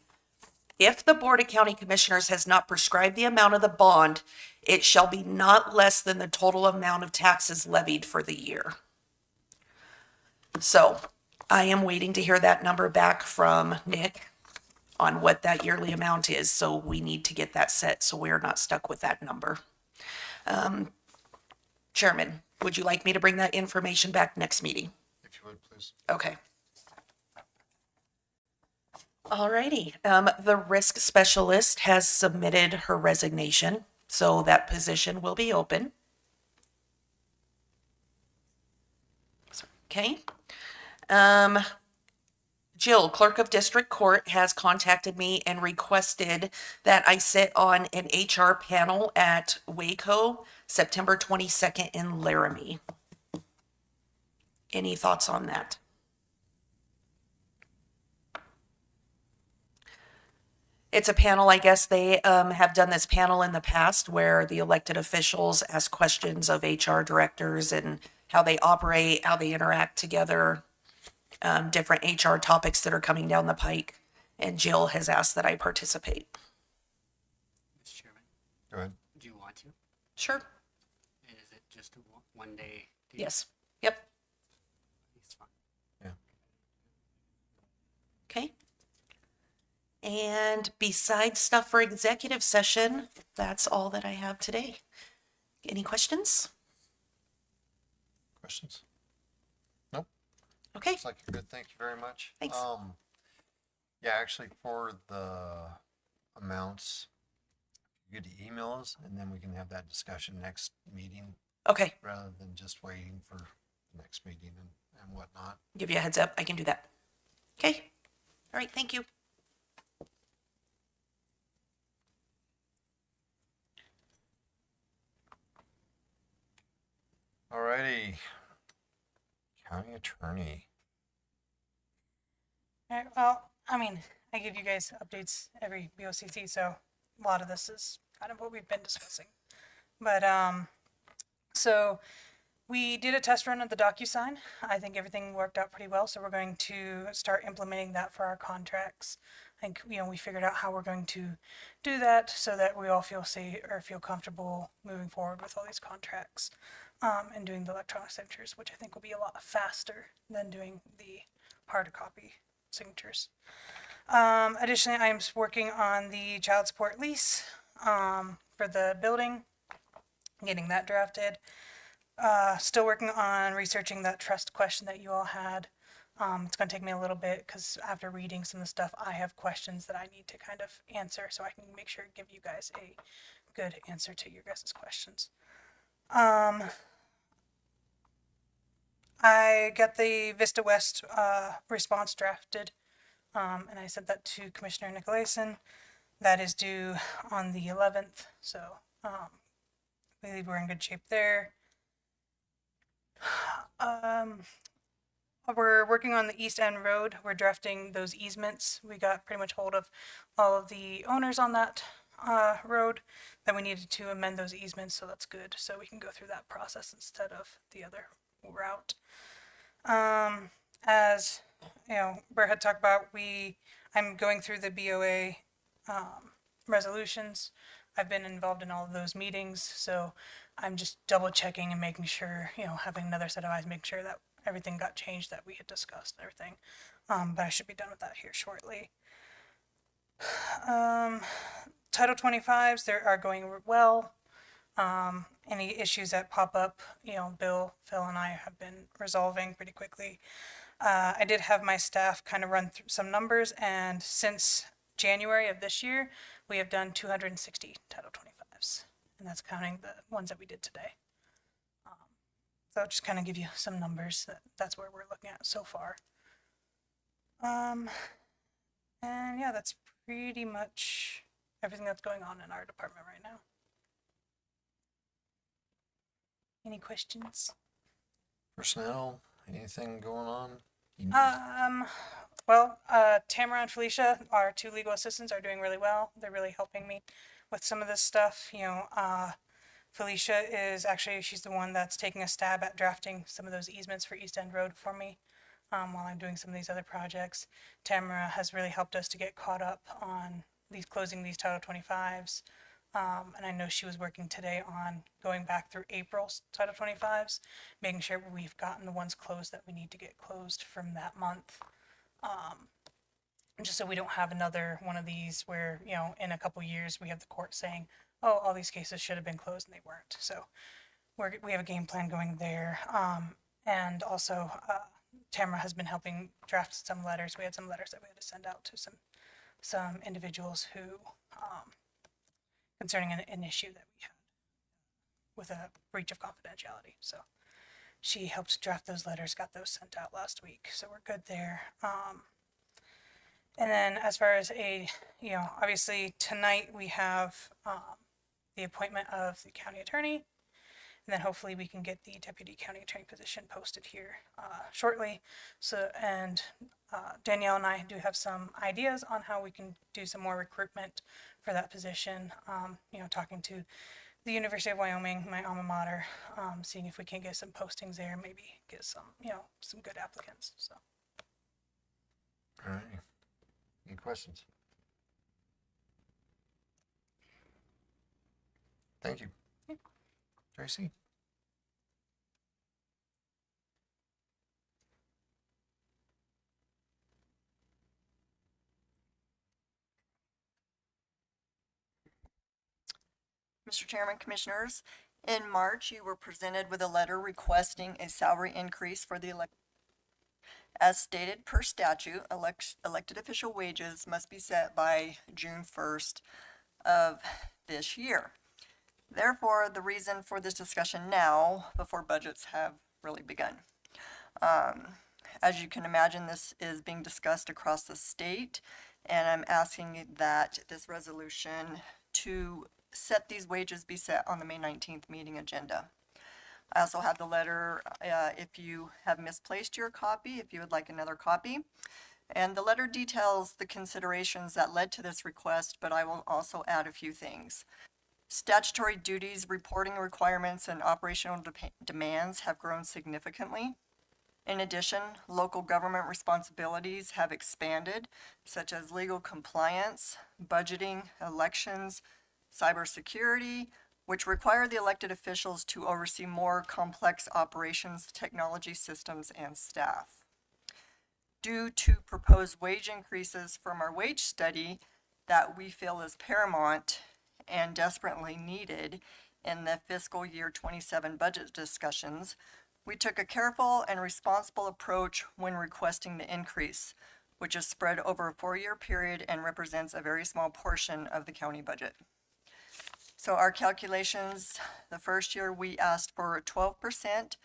[SPEAKER 12] If the Board of County Commissioners has not prescribed the amount of the bond, it shall be not less than the total amount of taxes levied for the year. So I am waiting to hear that number back from Nick on what that yearly amount is. So we need to get that set so we're not stuck with that number. Chairman, would you like me to bring that information back next meeting?
[SPEAKER 1] If you would, please.
[SPEAKER 12] Okay. Alrighty. The risk specialist has submitted her resignation, so that position will be open. Okay. Jill, Clerk of District Court, has contacted me and requested that I sit on an HR panel at Waco, September 22nd in Laramie. Any thoughts on that? It's a panel, I guess they have done this panel in the past where the elected officials ask questions of HR directors and how they operate, how they interact together, different HR topics that are coming down the pike. And Jill has asked that I participate.
[SPEAKER 7] Mr. Chairman,
[SPEAKER 1] Go ahead.
[SPEAKER 7] do you want to?
[SPEAKER 12] Sure.
[SPEAKER 7] Is it just a one day? deal?
[SPEAKER 12] Yes. Yep.
[SPEAKER 7] It's fine.
[SPEAKER 12] Okay. And besides stuff for executive session, that's all that I have today. Any questions?
[SPEAKER 1] Questions?
[SPEAKER 12] Okay.
[SPEAKER 1] Looks like you're good. Thank you very much.
[SPEAKER 12] Thanks.
[SPEAKER 1] Yeah, actually for the amounts, you could email us and then we can have that discussion next meeting
[SPEAKER 12] Okay,
[SPEAKER 1] rather than just waiting for the next meeting and whatnot.
[SPEAKER 12] give you a heads up. I can do that. Okay. All right, thank you.
[SPEAKER 1] Alrighty. County attorney.
[SPEAKER 13] Alright, well, I mean, I give you guys updates every BOCC, so a lot of this is kind of what we've been discussing. But, so we did a test run of the DocuSign. I think everything worked out pretty well, so we're going to start implementing that for our contracts. I think, we figured out how we're going to do that so that we all feel safe or feel comfortable moving forward with all these contracts. And doing the electronic signatures, which I think will be a lot faster than doing the hard copy signatures. Additionally, I'm working on the child support lease for the building, getting that drafted. Still working on researching that trust question that you all had. It's going to take me a little bit because after reading some of the stuff, I have questions that I need to kind of answer so I can make sure to give you guys a good answer to your guys' questions. I got the Vista West response drafted, and I sent that to Commissioner Nicolason. That is due on the 11th, so I believe we're in good shape there. We're working on the East End Road. We're drafting those easements. We got pretty much hold of all of the owners on that road that we needed to amend those easements, so that's good. So we can go through that process instead of the other route. As Bert had talked about, I'm going through the BOA resolutions. I've been involved in all of those meetings, so I'm just double checking and making sure, having another set of eyes, making sure that everything got changed that we had discussed and everything. But I should be done with that here shortly. Title 25s, they are going well. Any issues that pop up, Bill, Phil, and I have been resolving pretty quickly. I did have my staff kind of run through some numbers, and since January of this year, we have done 260 Title 25s, and that's counting the ones that we did today. So I'll just kind of give you some numbers. That's where we're looking at so far. And yeah, that's pretty much everything that's going on in our department right now. Any questions?
[SPEAKER 1] Personnel, anything going on?
[SPEAKER 13] Well, Tamara and Felicia, our two legal assistants, are doing really well. They're really helping me with some of this stuff. Felicia she's the one that's taking a stab at drafting some of those easements for East End Road for me while I'm doing some of these other projects. Tamara has really helped us to get caught up on closing these Title 25s. And I know she was working today on going back through April's Title 25s, making sure we've gotten the ones closed that we need to get closed from that month. Just so we don't have another one of these where, in a couple years we have the court saying, oh, all these cases should have been closed and they weren't. So we have a game plan going there. And also, Tamara has been helping draft some letters. We had some letters that we had to send out to some individuals who, concerning an issue that we had with a breach of confidentiality. So she helped draft those letters, got those sent out last week. So we're good there. And then as far as obviously tonight we have the appointment of the county attorney. And then hopefully we can get the deputy county attorney position posted here shortly. So, and Danielle and I do have some ideas on how we can do some more recruitment for that position. Talking to the University of Wyoming, my alma mater, seeing if we can get some postings there, maybe get some, some good applicants. So.
[SPEAKER 1] All right. Any questions? Thank you.
[SPEAKER 13] Yeah.
[SPEAKER 1] Tracy?
[SPEAKER 2] Mr. Chairman, Commissioners, in March, you were presented with a letter requesting a salary increase for the As stated per statute, elected official wages must be set by June 1st of this year. Therefore, the reason for this discussion now, before budgets have really begun. As you can imagine, this is being discussed across the state, and I'm asking that this resolution to set these wages be set on the May 19th meeting agenda. I also have the letter, if you have misplaced your copy, if you would like another copy. And the letter details the considerations that led to this request, but I will also add a few things. Statutory duties, reporting requirements, and operational demands have grown significantly. In addition, local government responsibilities have expanded, such as legal compliance, budgeting, elections, cybersecurity, which require the elected officials to oversee more complex operations, technology systems, and staff. Due to proposed wage increases from our wage study that we feel is paramount and desperately needed in the fiscal year 27 budget discussions, we took a careful and responsible approach when requesting the increase, which is spread over a 4-year period and represents a very small portion of the county budget. So our calculations, the first year we asked for 12%,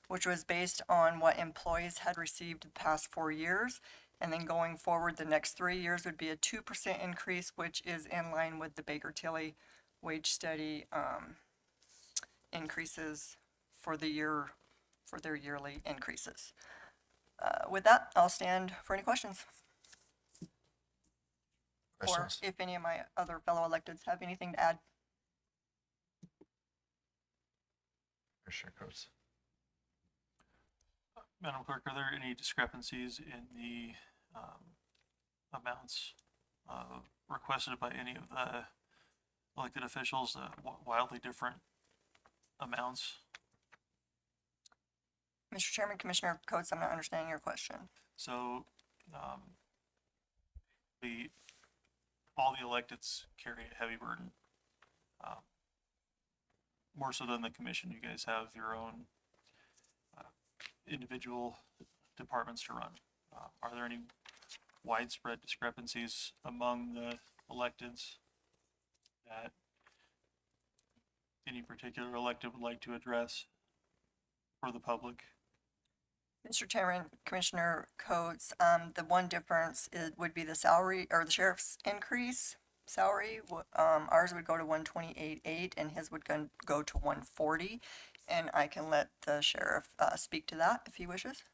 [SPEAKER 2] which was based on what employees had received the past 4 years. And then going forward, the next 3 years would be a 2% increase, which is in line with the Baker-Tilly wage study increases for the year, for their yearly increases. With that, I'll stand for any questions.
[SPEAKER 1] Questions?
[SPEAKER 2] Or if any of my other fellow electeds have anything to add.
[SPEAKER 1] Commissioner Coates.
[SPEAKER 5] Madam Clerk, are there any discrepancies in the amounts requested by any of the elected officials, wildly different amounts?
[SPEAKER 2] Mr. Chairman, Commissioner Coates, I'm not understanding your question.
[SPEAKER 5] So, all the electeds carry a heavy burden. More so than the commission, you guys have your own individual departments to run. Are there any widespread discrepancies among the electeds that any particular elected would like to address for the public?
[SPEAKER 2] Mr. Chairman, Commissioner Coates, the one difference would be the salary, or the sheriff's increase salary. Ours would go to 128.8 and his would go to 140. And I can let the sheriff speak to that if he wishes.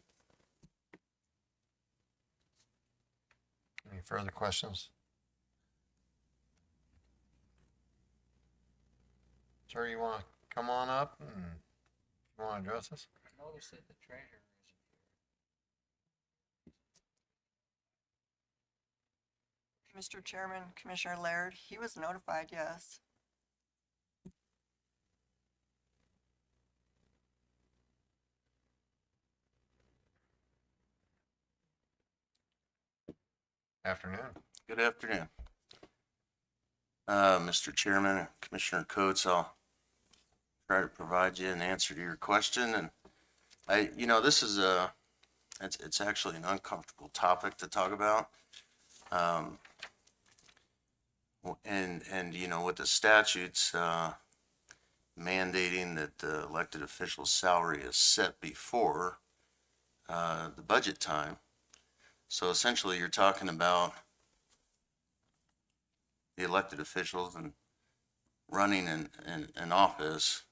[SPEAKER 1] Any further questions? Sir, you want to come on up and you want to address us?
[SPEAKER 9] Notice that the treasurer isn't
[SPEAKER 2] Mr. Chairman, Commissioner Laird, he was notified, yes.
[SPEAKER 1] Afternoon.
[SPEAKER 14] Good afternoon. Mr. Chairman, Commissioner Coates, I'll try to provide you an answer to your question. And this is it's actually an uncomfortable topic to talk about. With the statutes mandating that the elected official's salary is set before the budget time. So essentially you're talking about the elected officials and running an office,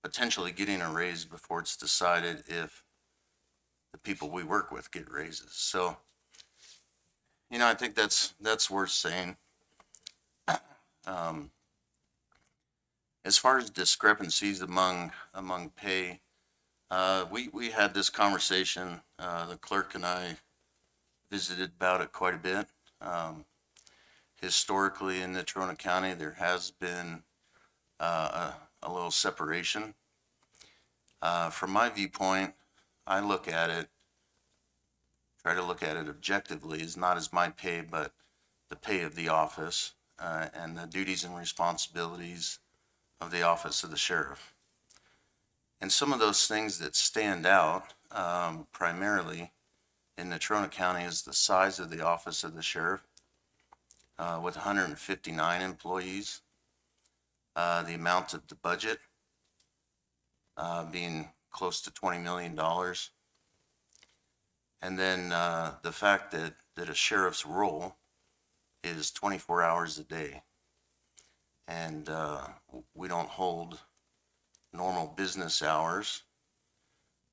[SPEAKER 14] potentially getting a raise before it's decided if the people we work with get raises. So, I think that's worth saying. As far as discrepancies among pay, we had this conversation, the clerk and I visited about it quite a bit. Historically in Natrona County, there has been a little separation. From my viewpoint, I try to look at it objectively, as not as my pay, but the pay of the office and the duties and responsibilities of the office of the sheriff. And some of those things that stand out primarily in Natrona County is the size of the office of the sheriff. with 159 employees. The amount of the budget being close to $20 million. And then the fact that a sheriff's role is 24 hours a day. And we don't hold normal business hours.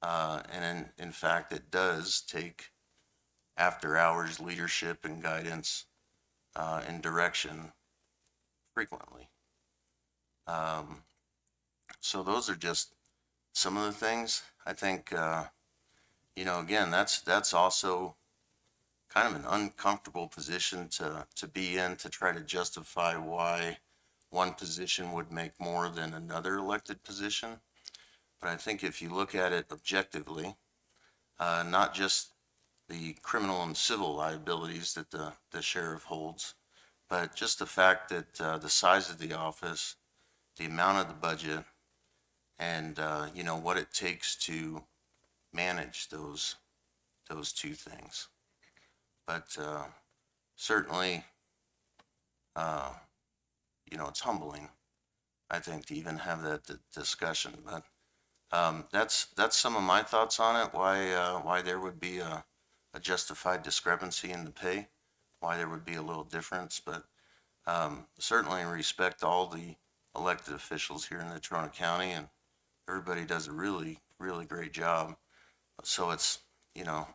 [SPEAKER 14] And in fact, it does take after hours leadership and guidance and direction frequently. So those are just some of the things. I think, you know, again, that's also kind of an uncomfortable position to be in, to try to justify why one position would make more than another elected position. But I think if you look at it objectively, not just the criminal and civil liabilities that the sheriff holds, but just the fact that the size of the office, the amount of the budget, and you know, what it takes to manage those two things. But certainly, you know, it's humbling, I think, to even have that discussion. But that's some of my thoughts on it. Why there would be a justified discrepancy in the pay, why there would be a little difference. But certainly respect all the elected officials here in Natrona County, and everybody does a really, really great job. So it's, you know,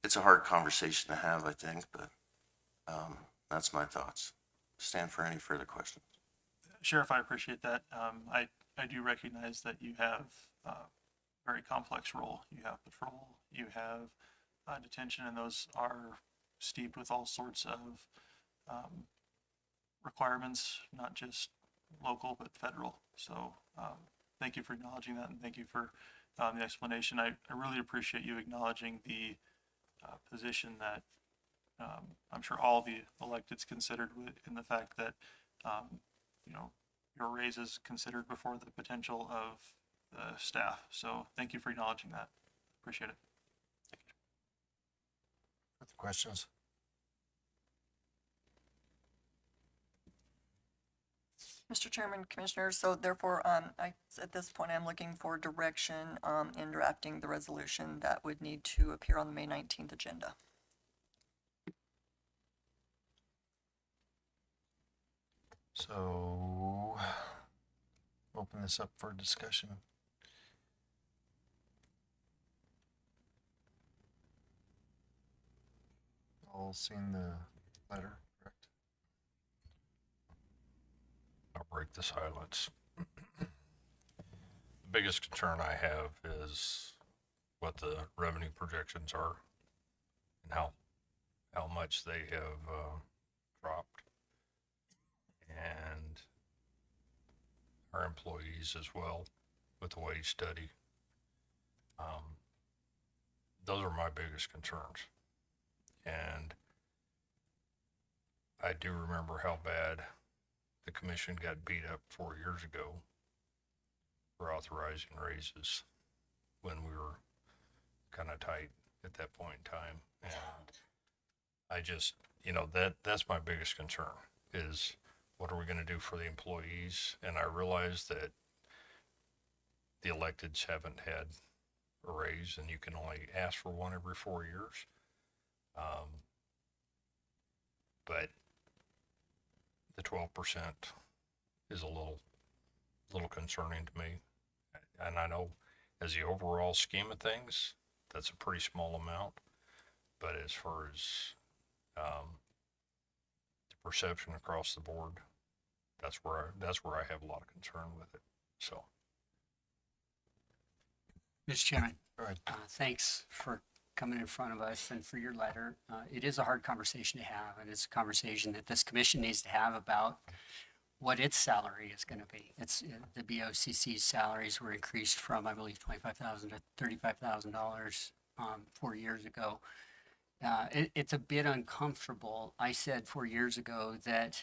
[SPEAKER 14] it's a hard conversation to have, I think, but that's my thoughts. Stand for any further questions.
[SPEAKER 5] Sheriff, I appreciate that. I do recognize that you have a very complex role. You have patrol, you have detention, and those are steeped with all sorts of requirements, not just local, but federal. So thank you for acknowledging that, and thank you for the explanation. I really appreciate you acknowledging the position that I'm sure all the electeds considered in the fact that, you know, your raise is considered before the potential of the staff. So thank you for acknowledging that. Appreciate it.
[SPEAKER 1] Further questions?
[SPEAKER 2] Mr. Chairman, Commissioners, so therefore, at this point, I'm looking for direction in drafting the resolution that would need to appear on the May 19th agenda.
[SPEAKER 1] So, open this up for discussion. All seen the letter, correct?
[SPEAKER 4] I'll break the silence. The biggest concern I have is what the revenue projections are and how much they have dropped, and our employees as well with the wage study. Those are my biggest concerns. And I do remember how bad the commission got beat up 4 years ago for authorizing raises when we were kind of tight at that point in time. And I just, you know, that's my biggest concern is what are we going to do for the employees? And I realize that the electeds haven't had a raise, and you can only ask for one every 4 years. But the 12% is a little concerning to me. And I know as the overall scheme of things, that's a pretty small amount. But as far as the perception across the board, that's where I have a lot of concern with it. So,
[SPEAKER 7] Mr. Chairman,
[SPEAKER 1] All right.
[SPEAKER 7] thanks for coming in front of us and for your letter. It is a hard conversation to have, and it's a conversation that this commission needs to have about what its salary is going to be. It's the BOCC's salaries were increased from, I believe, $25,000 to $35,000 4 years ago. It's a bit uncomfortable. I said 4 years ago that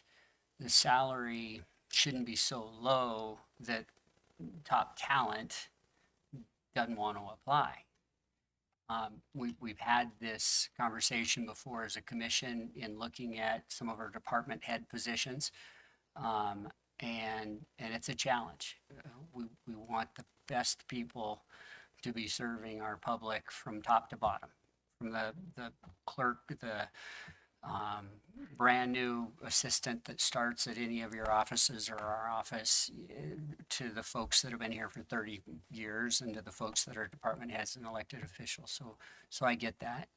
[SPEAKER 7] the salary shouldn't be so low that top talent doesn't want to apply. We've had this conversation before as a commission in looking at some of our department head positions. And it's a challenge. We want the best people to be serving our public from top to bottom, from the clerk, the brand new assistant that starts at any of your offices or our office, to the folks that have been here for 30 years and to the folks that are department heads and elected officials. So I get that.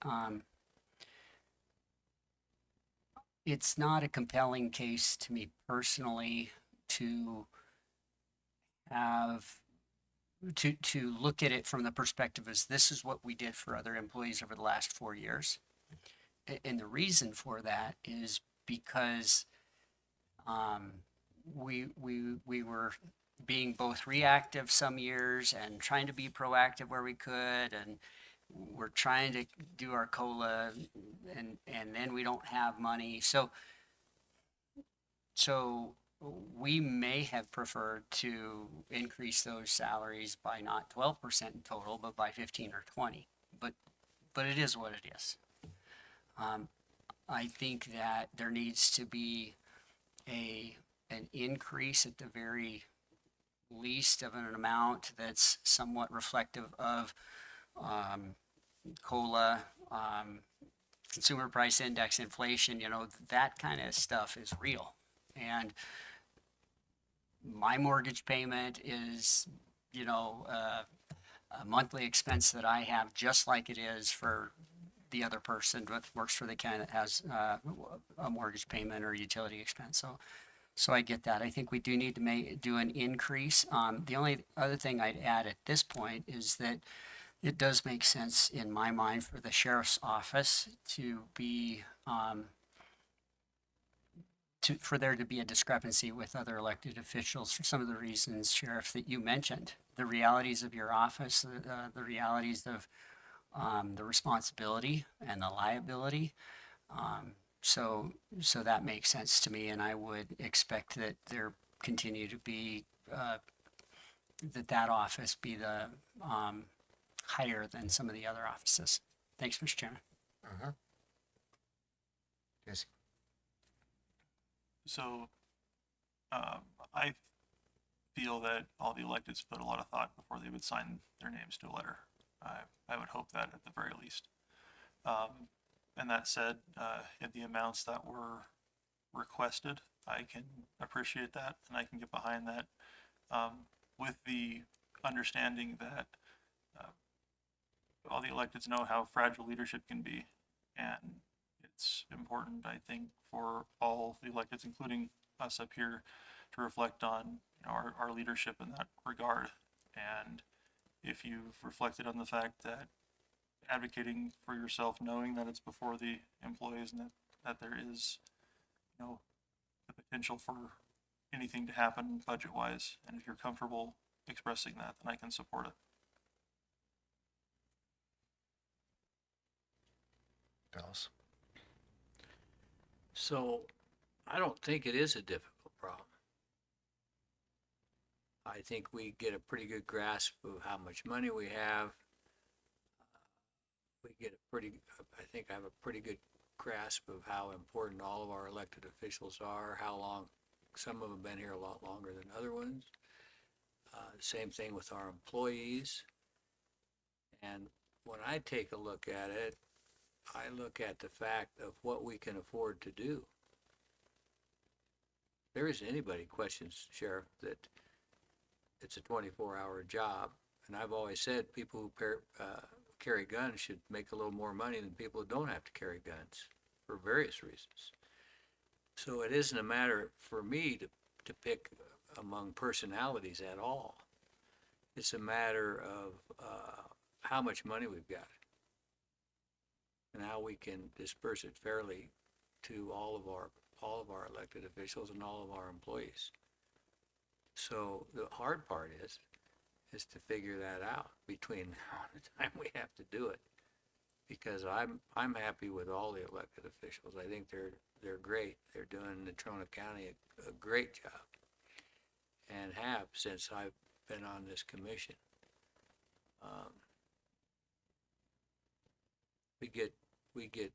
[SPEAKER 7] It's not a compelling case to me personally to have to look at it from the perspective as this is what we did for other employees over the last 4 years. And the reason for that is because we were being both reactive some years and trying to be proactive where we could, and we're trying to do our COLA, and then we don't have money. So we may have preferred to increase those salaries by not 12% in total, but by 15 or 20. But it is what it is. I think that there needs to be an increase at the very least of an amount that's somewhat reflective of COLA, consumer price index, inflation. That kind of stuff is real. And my mortgage payment is, a monthly expense that I have just like it is for the other person that works for the county that has a mortgage payment or utility expense. So I get that. I think we do need to do an increase. The only other thing I'd add at this point is that it does make sense in my mind for the sheriff's office to be for there to be a discrepancy with other elected officials for some of the reasons, Sheriff, that you mentioned. The realities of your office, the realities of the responsibility and the liability. So that makes sense to me, and I would expect that there continue to be that office be the higher than some of the other offices. Thanks, Mr. Chairman.
[SPEAKER 1] Yes.
[SPEAKER 5] So, I feel that all the electeds put a lot of thought before they would sign their names to a letter. I would hope that at the very least. And that said, at the amounts that were requested, I can appreciate that and I can get behind that, with the understanding that all the electeds know how fragile leadership can be. And it's important, I think, for all the electeds, including us up here, to reflect on our leadership in that regard. And if you've reflected on the fact that advocating for yourself, knowing that it's before the employees and that there is, the potential for anything to happen budget-wise, and if you're comfortable expressing that, then I can support it.
[SPEAKER 1] Dallas.
[SPEAKER 9] So I don't think it is a difficult problem. I think we get a pretty good grasp of how much money we have. I think I have a pretty good grasp of how important all of our elected officials are, how long, some of them have been here a lot longer than other ones. Same thing with our employees. And when I take a look at it, I look at the fact of what we can afford to do. There isn't anybody questions, Sheriff, that it's a 24-hour job. And I've always said people who carry guns should make a little more money than people who don't have to carry guns for various reasons. So it isn't a matter for me to pick among personalities at all. It's a matter of how much money we've got and how we can disperse it fairly to all of our elected officials and all of our employees. So the hard part is to figure that out between now and the time we have to do it. Because I'm happy with all the elected officials. I think they're great. They're doing in Natrona County a great job, and have since I've been on this commission. we get, we get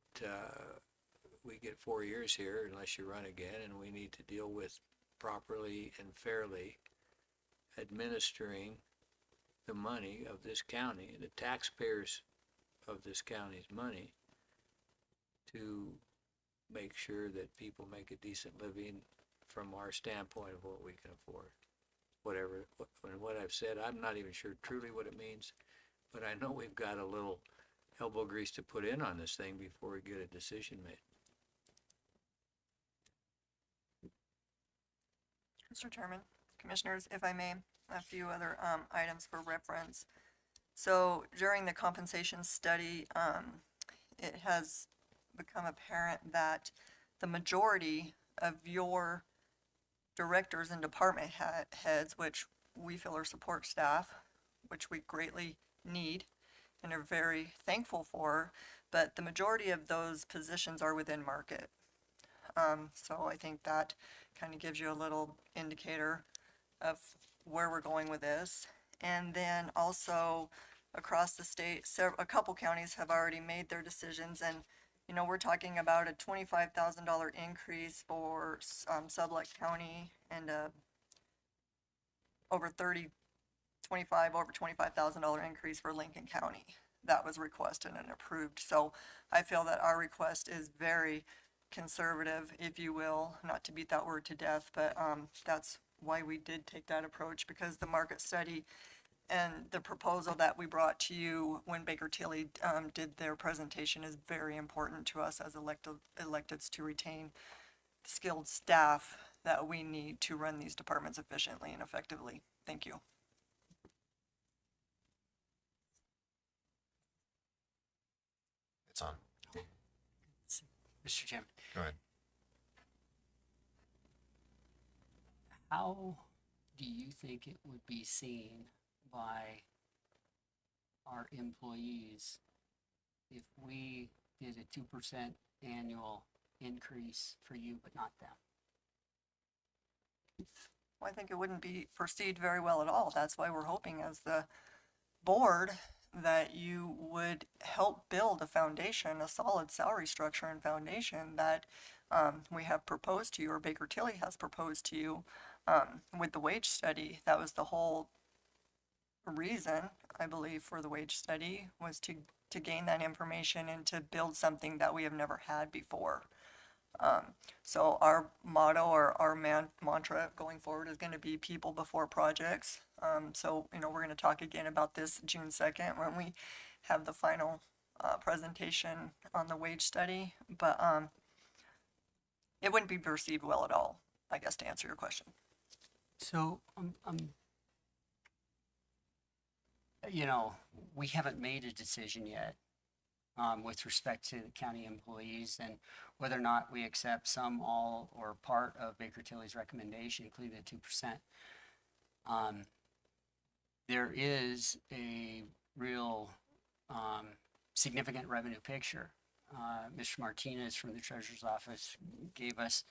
[SPEAKER 9] 4 years here unless you run again, and we need to deal with properly and fairly administering the money of this county, the taxpayers of this county's money, to make sure that people make a decent living from our standpoint of what we can afford. Whatever, what I've said, I'm not even sure truly what it means, but I know we've got a little elbow grease to put in on this thing before we get a decision made.
[SPEAKER 2] Mr. Chairman, Commissioners, if I may, a few other items for reference. So during the compensation study, it has become apparent that the majority of your directors and department heads, which we feel are support staff, which we greatly need and are very thankful for, but the majority of those positions are within market. So I think that kind of gives you a little indicator of where we're going with this. And then also across the state, a couple counties have already made their decisions, and you know, we're talking about a $25,000 increase for Sublette County and over $25,000 increase for Lincoln County. That was requested and approved. So I feel that our request is very conservative, if you will, not to beat that word to death, but that's why we did take that approach, because the market study and the proposal that we brought to you when Baker Tilly did their presentation is very important to us as electeds to retain skilled staff that we need to run these departments efficiently and effectively. Thank you.
[SPEAKER 1] It's on.
[SPEAKER 7] Mr. Chairman,
[SPEAKER 1] Go ahead.
[SPEAKER 7] how do you think it would be seen by our employees if we did a 2% annual increase for you, but not them?
[SPEAKER 2] Well, I think it wouldn't be perceived very well at all. That's why we're hoping as the board that you would help build a foundation, a solid salary structure and foundation that we have proposed to you, or Baker Tilly has proposed to you with the wage study. That was the whole reason, I believe, for the wage study, was to gain that information and to build something that we have never had before. So our motto, or our mantra going forward, is going to be people before projects. So, you know, we're going to talk again about this June 2nd when we have the final presentation on the wage study, but it wouldn't be perceived well at all, I guess, to answer your question.
[SPEAKER 7] So, you know, we haven't made a decision yet with respect to the county employees and whether or not we accept some, all, or part of Baker Tilly's recommendation, including the 2%. There is a real significant revenue picture. Mr. Martinez from the Treasurer's Office gave us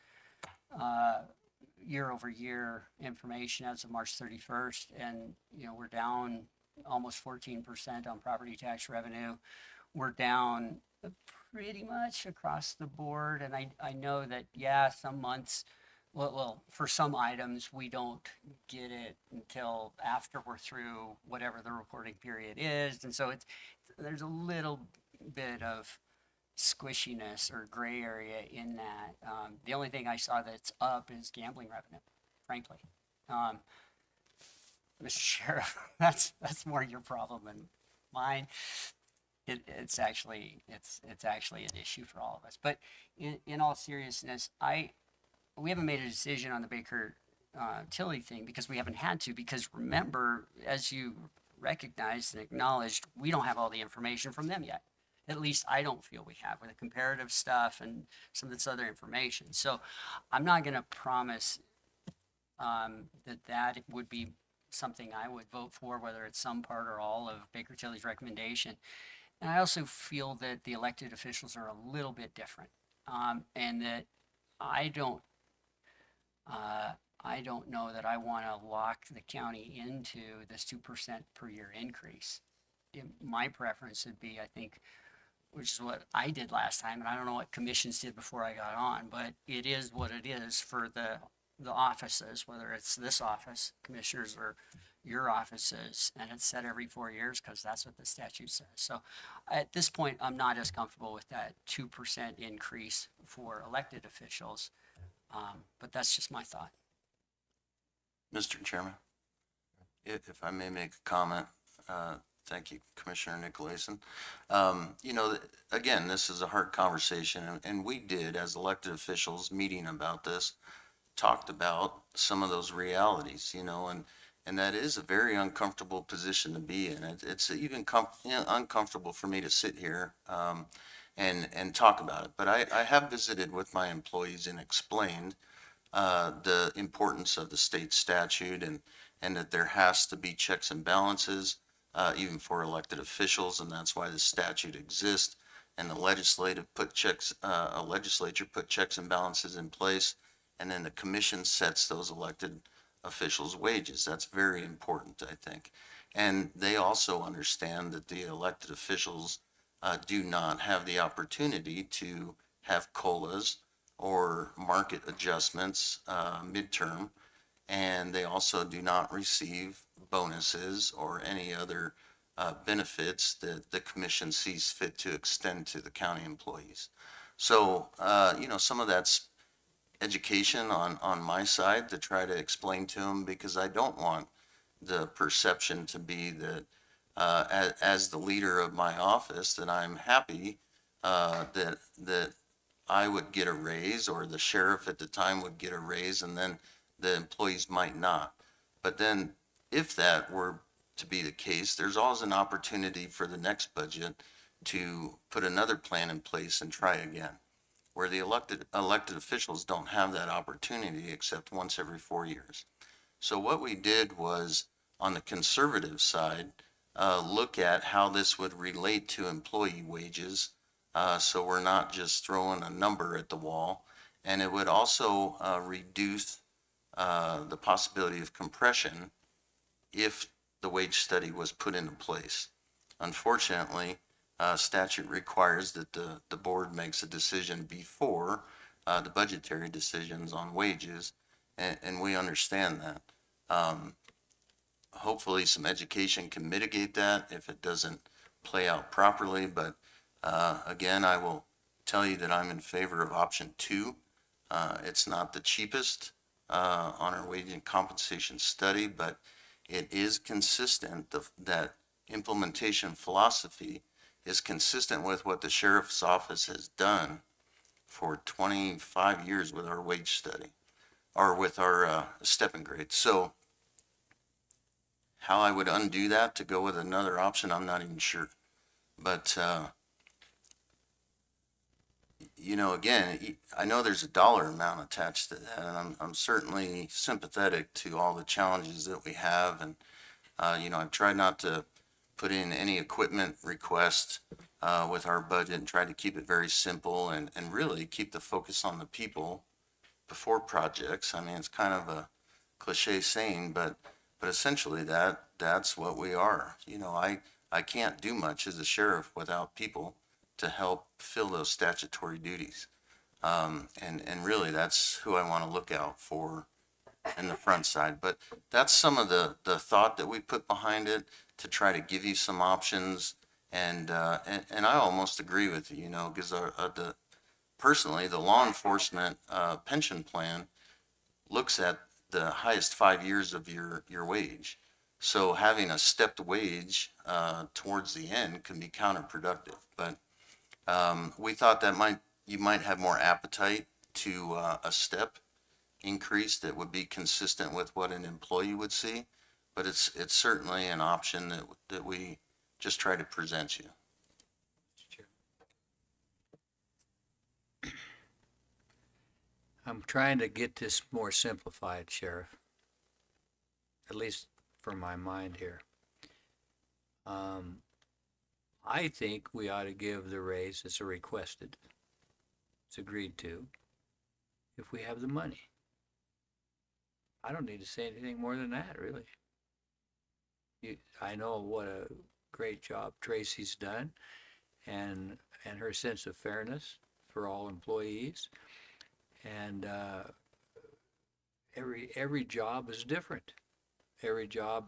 [SPEAKER 7] year-over-year information as of March 31st, and you know, we're down almost 14% on property tax revenue. We're down pretty much across the board, and I know that, yeah, some months, well, for some items, we don't get it until after we're through whatever the reporting period is, and so there's a little bit of squishiness or gray area in that. The only thing I saw that's up is gambling revenue, frankly. Mr. Sheriff, that's more your problem than mine. It's actually an issue for all of us. But in all seriousness, we haven't made a decision on the Baker Tilly thing because we haven't had to. Because remember, as you recognized and acknowledged, we don't have all the information from them yet. At least I don't feel we have, with the comparative stuff and some of this other information. So I'm not going to promise that would be something I would vote for, whether it's some part or all of Baker Tilly's recommendation. And I also feel that the elected officials are a little bit different, and that I don't know that I want to lock the county into this 2% per year increase. My preference would be, I think, which is what I did last time, and I don't know what commissions did before I got on, but it is what it is for the offices, whether it's this office, commissioners, or your offices, and it's set every 4 years because that's what the statute says. So at this point, I'm not as comfortable with that 2% increase for elected officials, but that's just my thought.
[SPEAKER 14] Mr. Chairman, if I may make a comment, thank you, Commissioner Nicolason. You know, again, this is a hard conversation, and we did, as elected officials, meeting about this, talked about some of those realities, you know, and that is a very uncomfortable position to be in. It's even uncomfortable for me to sit here and talk about it. But I have visited with my employees and explained the importance of the state statute and that there has to be checks and balances even for elected officials, and that's why the statute exists. And the legislature put checks and balances in place, and then the commission sets those elected officials' wages. That's very important, I think. And they also understand that the elected officials do not have the opportunity to have COLAs or market adjustments midterm, and they also do not receive bonuses or any other benefits that the commission sees fit to extend to the county employees. So, you know, some of that's education on my side to try to explain to them, because I don't want the perception to be that as the leader of my office, that I'm happy that I would get a raise, or the sheriff at the time would get a raise, and then the employees might not. But then if that were to be the case, there's always an opportunity for the next budget to put another plan in place and try again, where the elected officials don't have that opportunity except once every 4 years. So what we did was, on the conservative side, look at how this would relate to employee wages, so we're not just throwing a number at the wall. And it would also reduce the possibility of compression if the wage study was put into place. Unfortunately, statute requires that the board makes a decision before the budgetary decisions on wages, and we understand that. Hopefully some education can mitigate that if it doesn't play out properly, but again, I will tell you that I'm in favor of option 2. It's not the cheapest on our wage and compensation study, but it is consistent. That implementation philosophy is consistent with what the sheriff's office has done for 25 years with our wage study, or with our step and grade. So how I would undo that to go with another option, I'm not even sure. But you know, again, I know there's a dollar amount attached to that, and I'm certainly sympathetic to all the challenges that we have. And you know, I've tried not to put in any equipment request with our budget, and try to keep it very simple, and really keep the focus on the people before projects. I mean, it's kind of a cliche saying, but essentially that's what we are. You know, I can't do much as a sheriff without people to help fill those statutory duties. And really that's who I want to look out for in the front side. But that's some of the thought that we put behind it, to try to give you some options. And I almost agree with you, you know, because personally, the law enforcement pension plan looks at the highest 5 years of your wage. So having a stepped wage towards the end can be counterproductive. But we thought that you might have more appetite to a step increase that would be consistent with what an employee would see. But it's certainly an option that we just try to present you.
[SPEAKER 9] I'm trying to get this more simplified, Sheriff, at least for my mind here. I think we ought to give the raise that's requested. It's agreed to, if we have the money. I don't need to say anything more than that, really. I know what a great job Tracy's done, and and her sense of fairness for all employees. And every job is different. Every job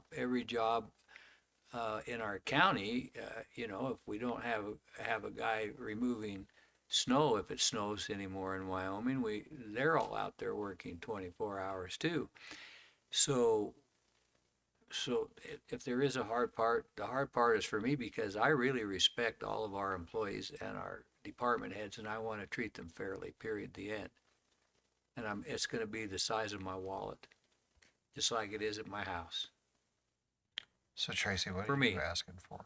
[SPEAKER 9] in our county, if we don't have a guy removing snow, if it snows anymore in Wyoming, they're all out there working 24 hours too. So if there is a hard part, the hard part is for me because I really respect all of our employees and our department heads, and I want to treat them fairly, period, the end. And it's going to be the size of my wallet, just like it is at my house.
[SPEAKER 1] So Tracy, what
[SPEAKER 9] For
[SPEAKER 1] are
[SPEAKER 9] me.
[SPEAKER 1] you asking for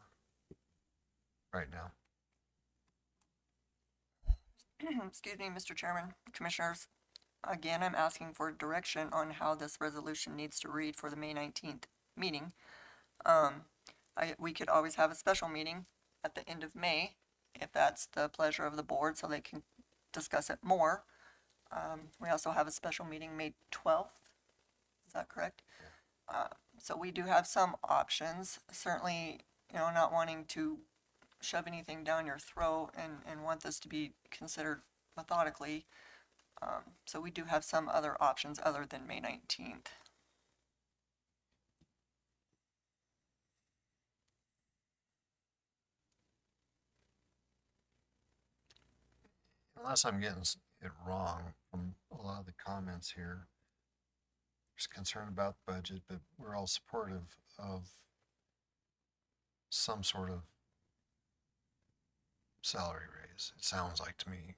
[SPEAKER 1] right now?
[SPEAKER 2] Excuse me, Mr. Chairman, Commissioners. Again, I'm asking for direction on how this resolution needs to read for the May 19th meeting. We could always have a special meeting at the end of May, if that's the pleasure of the board, so they can discuss it more. We also have a special meeting May 12th. Is that correct? So we do have some options. Certainly, not wanting to shove anything down your throat and want this to be considered methodically. So we do have some other options other than May 19th.
[SPEAKER 1] Unless I'm getting it wrong from a lot of the comments here. There's concern about the budget, but we're all supportive of some sort of salary raise. It sounds like to me.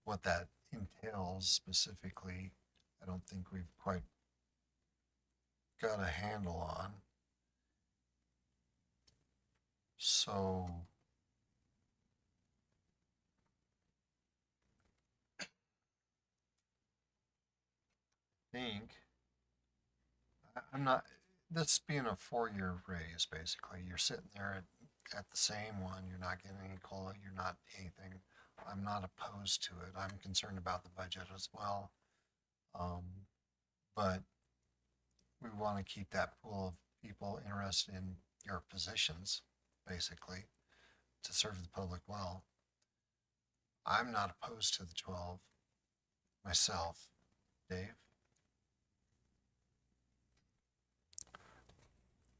[SPEAKER 1] What that entails specifically, I don't think we've quite got a handle on. So think I'm not, this being a 4-year raise, basically, you're sitting there at the same one, you're not getting any COLA, you're not anything. I'm not opposed to it. I'm concerned about the budget as well. But we want to keep that pool of people interested in your positions, basically, to serve the public well. I'm not opposed to the 12 myself. Dave?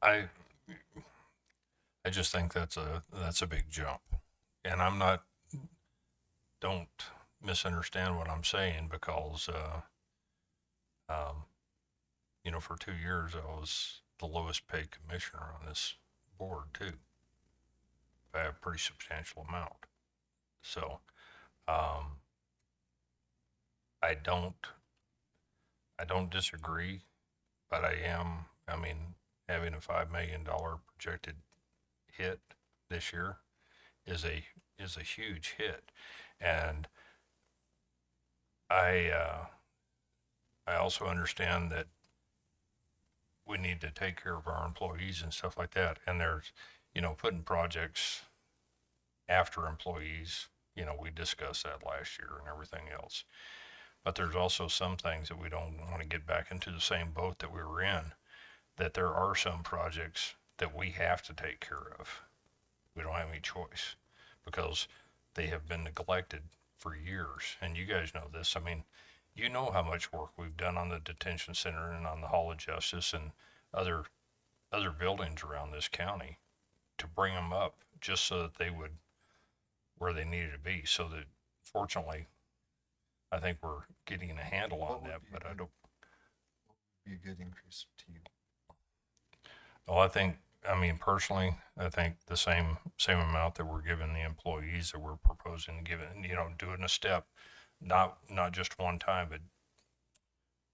[SPEAKER 4] I just think that's a big jump, and don't misunderstand what I'm saying, because for 2 years I was the lowest paid commissioner on this board too, by a pretty substantial amount. So I don't disagree, but having a $5 million projected hit this year is a huge hit. And I also understand that we need to take care of our employees and stuff like that. And there's, putting projects after employees, we discussed that last year and everything else. But there's also some things that we don't want to get back into the same boat that we were in, that there are some projects that we have to take care of. We don't have any choice, because they have been neglected for years. And you guys know this. You know how much work we've done on the detention center and on the Hall of Justice and other buildings around this county to bring them up just so that they would where they needed to be. So that, fortunately, I think we're getting a handle on that. But I don't.
[SPEAKER 1] Be a good increase to you.
[SPEAKER 4] Well, personally, I think the same amount that we're giving the employees that we're proposing to give it, doing a step, not just one time, but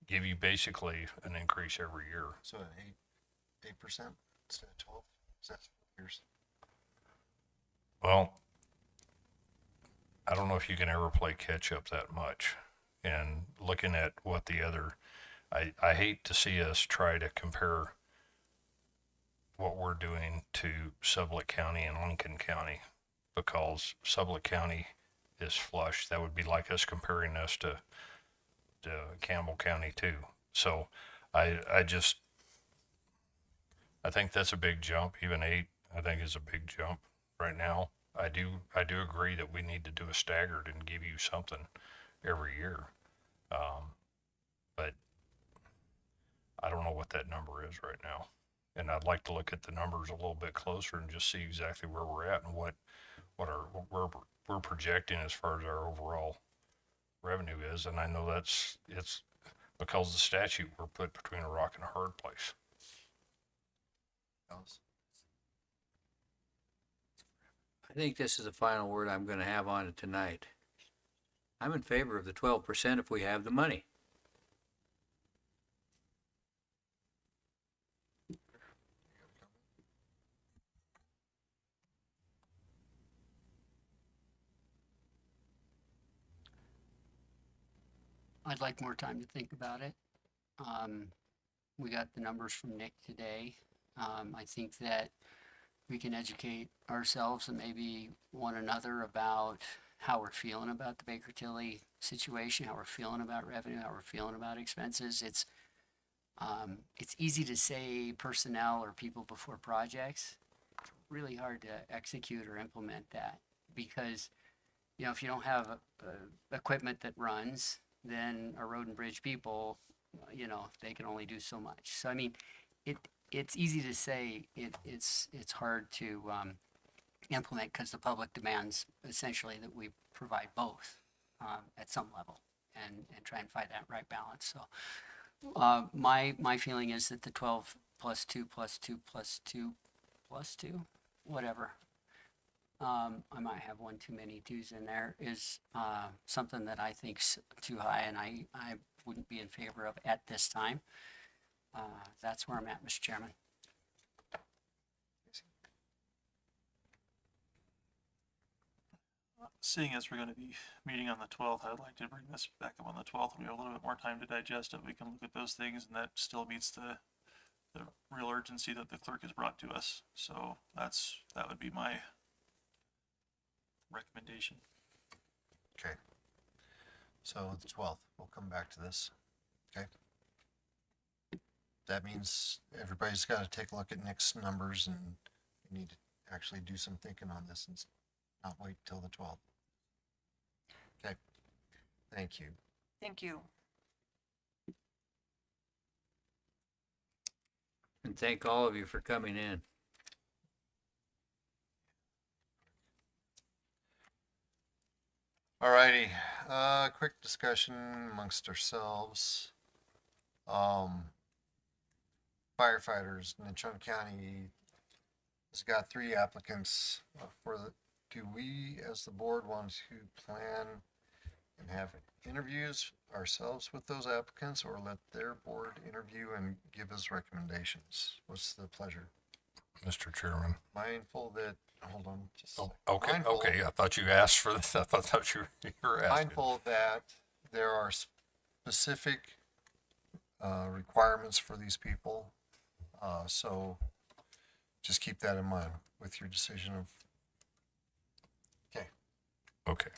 [SPEAKER 4] give you basically an increase every year.
[SPEAKER 1] So an 8% instead of 12? Is that 4 years?
[SPEAKER 4] Well, I don't know if you can ever play catch up that much. And looking at what I hate to see us try to compare what we're doing to Sublette County and Lincoln County, because Sublette County is flush. That would be like us comparing us to Campbell County too. So I think that's a big jump. Even 8, I think, is a big jump right now. I do agree that we need to do a staggered and give you something every year. But I don't know what that number is right now. And I'd like to look at the numbers a little bit closer and just see exactly where we're at and what we're projecting as far as our overall revenue is. And I know it's because of the statute, we're put between a rock and a hard place.
[SPEAKER 9] I think this is the final word I'm gonna have on it tonight. I'm in favor of the 12% if we have the money.
[SPEAKER 7] I'd like more time to think about it. We got the numbers from Nick today. I think that we can educate ourselves and maybe one another about how we're feeling about the Baker Tilly situation, how we're feeling about revenue, how we're feeling about expenses. It's easy to say personnel or people before projects. It's really hard to execute or implement that because, you know, if you don't have equipment that runs, then our road and bridge people, you know, they can only do so much. So, I mean, it's easy to say, it's hard to implement because the public demands essentially that we provide both at some level and try and find that right balance. So my feeling is that the 12 plus 2 plus 2 plus 2 plus 2, whatever, I might have one too many twos in there, is something that I think's too high and I wouldn't be in favor of at this time. That's where I'm at, Mr. Chairman.
[SPEAKER 5] Seeing as we're going to be meeting on the 12th, I'd like to bring this back up on the 12th when we have a little bit more time to digest it. We can look at those things, and that still meets the real urgency that the clerk has brought to us. So that would be my recommendation.
[SPEAKER 1] Okay. So the 12th, we'll come back to this. Okay. That means everybody's got to take a look at Nick's numbers and we need to actually do some thinking on this and not wait till the 12th. Okay. Thank you.
[SPEAKER 2] Thank you.
[SPEAKER 9] And thank all of you for coming in.
[SPEAKER 1] Alrighty, quick discussion amongst ourselves. Firefighters, Natrona County has got 3 applicants do we as the board want to plan and have interviews ourselves with those applicants or let their board interview and give us recommendations? What's the pleasure?
[SPEAKER 4] Mr. Chairman.
[SPEAKER 1] Mindful that, hold on, just.
[SPEAKER 4] Oh, okay,
[SPEAKER 1] mindful-
[SPEAKER 4] okay. I thought you asked for this. I thought you were asking.
[SPEAKER 1] Mindful that there are specific requirements for these people. So just keep that in mind with your decision of. Okay.
[SPEAKER 4] Okay.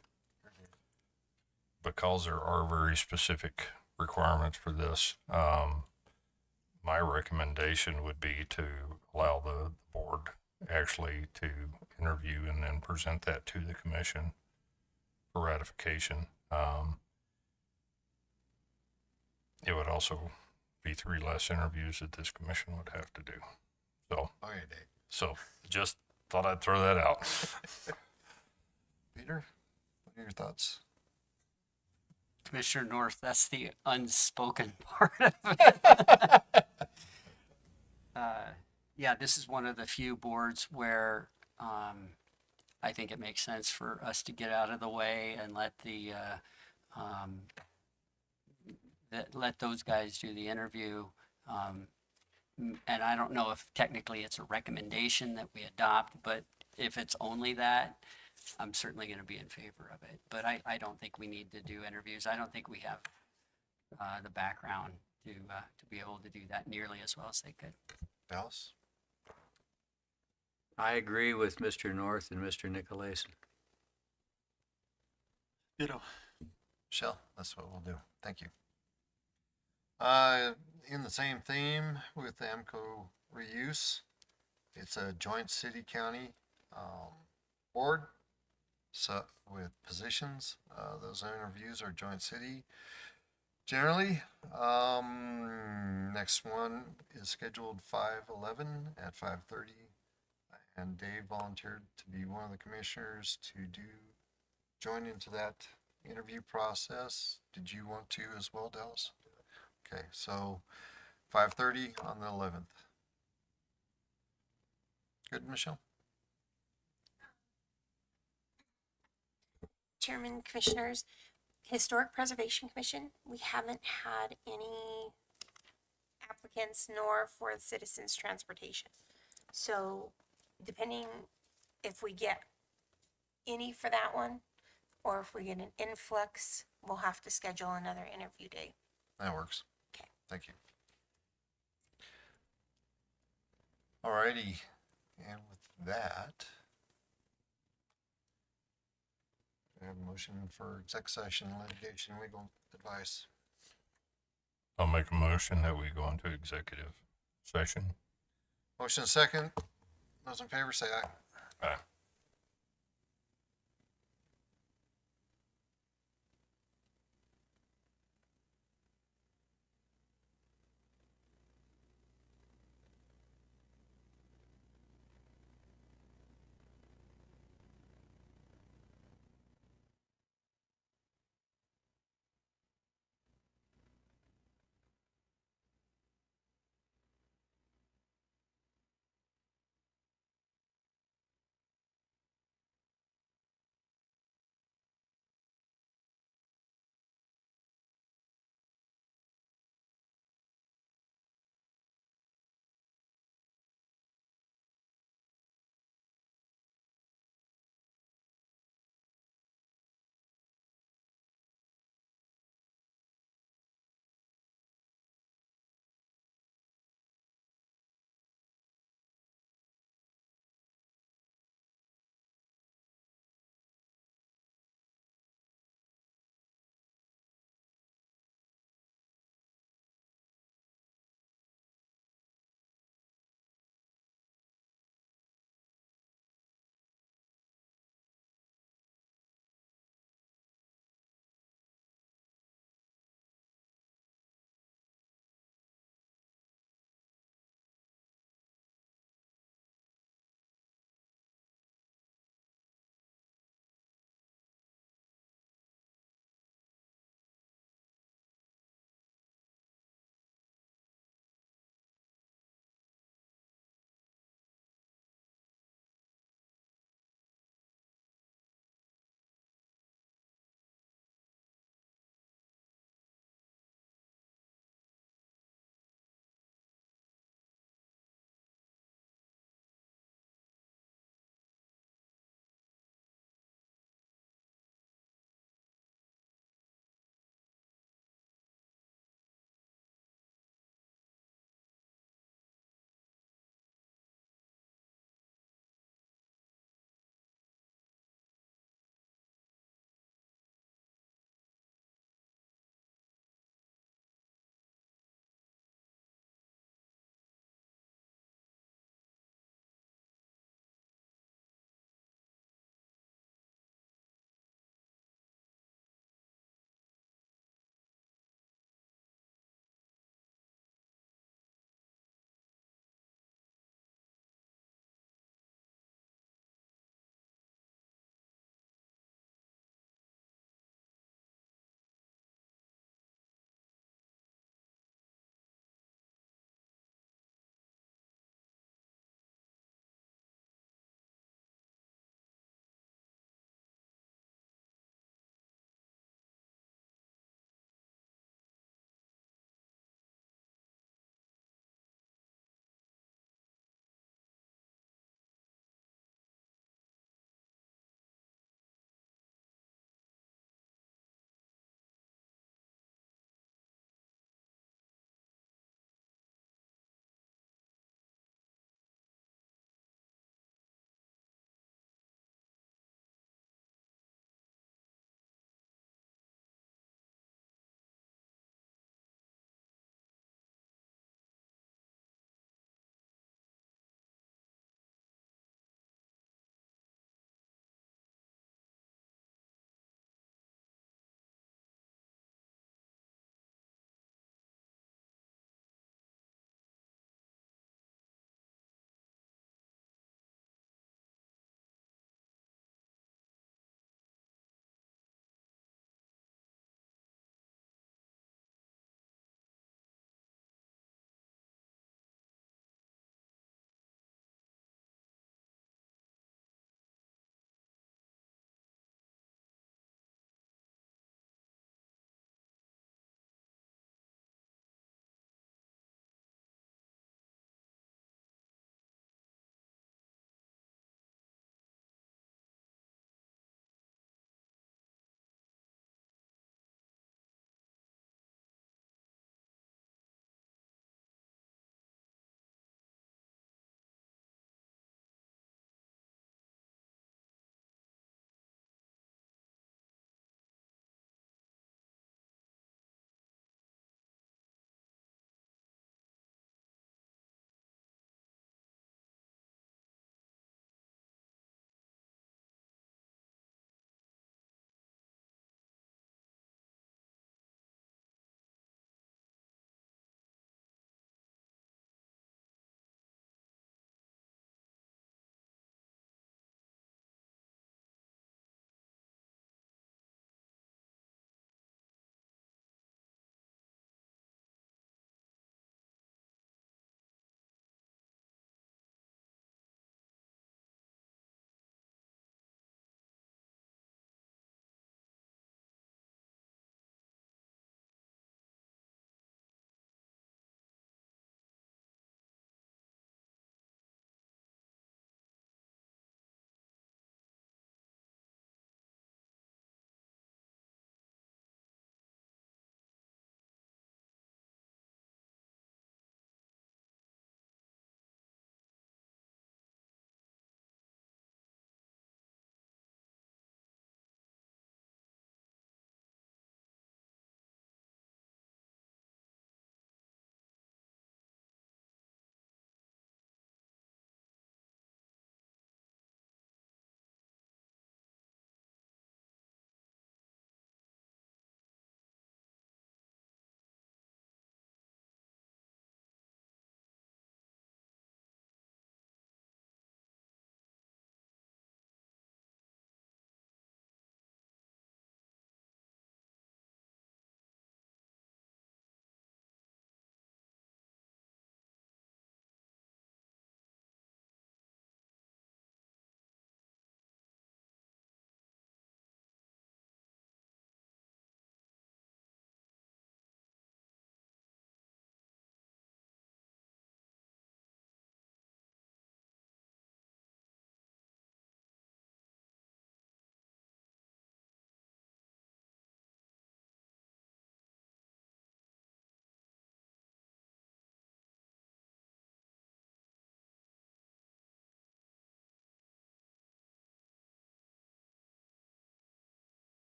[SPEAKER 4] Because there are very specific requirements for this, my recommendation would be to allow the board actually to interview and then present that to the commission for ratification. It would also be 3 less interviews that this commission would have to do. So,
[SPEAKER 1] Okay, Dave.
[SPEAKER 4] so just thought I'd throw that out.
[SPEAKER 1] Peter, what are your thoughts?
[SPEAKER 7] Commissioner North, that's the unspoken part of it. Yeah, this is one of the few boards where I think it makes sense for us to get out of the way and let let those guys do the interview. And I don't know if technically it's a recommendation that we adopt, but if it's only that, I'm certainly going to be in favor of it. But I don't think we need to do interviews. I don't think we have the background to be able to do that nearly as well as they could.
[SPEAKER 1] Dallas?
[SPEAKER 9] I agree with Mr. North and Mr. Nicolason.
[SPEAKER 5] Ditto.
[SPEAKER 1] Michelle, that's what we'll do. Thank you. In the same theme with AMCO reuse, it's a joint city-county board. So with positions, those interviews are joint city. Generally, next one is scheduled 5/11 at 5:30. And Dave volunteered to be one of the commissioners to join into that interview process. Did you want to as well, Dallas? Okay, so 5:30 on the 11th. Good, Michelle?
[SPEAKER 8] Chairman, Commissioners, Historic Preservation Commission, we haven't had any applicants nor for citizens transportation. So depending if we get any for that one, or if we get an influx, we'll have to schedule another interview day.
[SPEAKER 1] That works.
[SPEAKER 8] Okay.
[SPEAKER 1] Thank you. Alrighty, and with that, I have a motion for exec session, litigation, legal advice.
[SPEAKER 4] I'll make a motion that we go into executive session.
[SPEAKER 1] Motion second. Those in favor say aye.
[SPEAKER 4] Aye.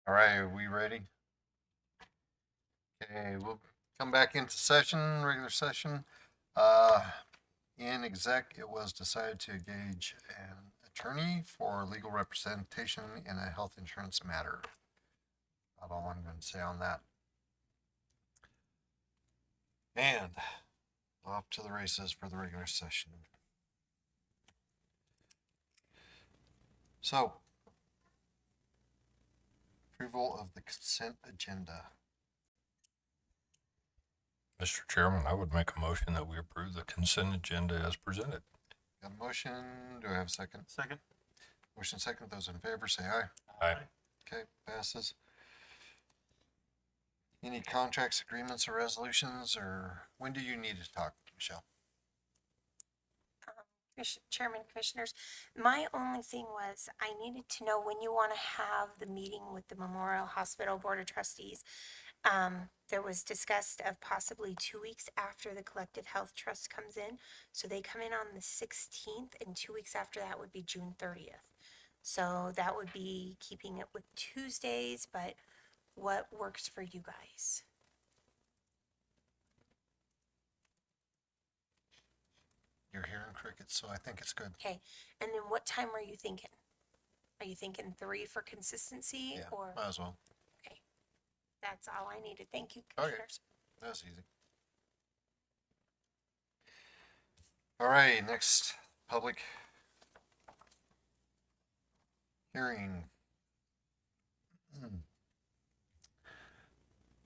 [SPEAKER 1] All right, are we ready? Okay, we'll come back into session, regular session. In exec, it was decided to engage an attorney for legal representation in a health insurance matter. That's all I'm going to say on that. And off to the races for the regular session. So, approval of the consent agenda.
[SPEAKER 4] Mr. Chairman, I would make a motion that we approve the consent agenda as presented.
[SPEAKER 1] Got a motion? Do I have a second?
[SPEAKER 5] Second.
[SPEAKER 1] Motion second. Those in favor say aye.
[SPEAKER 4] Aye.
[SPEAKER 1] Okay, passes. Any contracts, agreements, or resolutions, or when do you need to talk, Michelle?
[SPEAKER 8] Chairman, Commissioners, my only thing was I needed to know when you want to have the meeting with the Memorial Hospital Board of Trustees. There was discussed of possibly 2 weeks after the collective health trust comes in. So they come in on the 16th, and 2 weeks after that would be June 30th. So that would be keeping it with Tuesdays, but what works for you guys?
[SPEAKER 1] You're hearing crickets, so I think it's good.
[SPEAKER 8] Okay, and then what time are you thinking? Are you thinking 3 for consistency,
[SPEAKER 1] Yeah,
[SPEAKER 8] or?
[SPEAKER 1] might as well.
[SPEAKER 8] Okay, that's all I needed. Thank you,
[SPEAKER 1] Okay.
[SPEAKER 8] Commissioners.
[SPEAKER 1] That's easy. All right, next public hearing.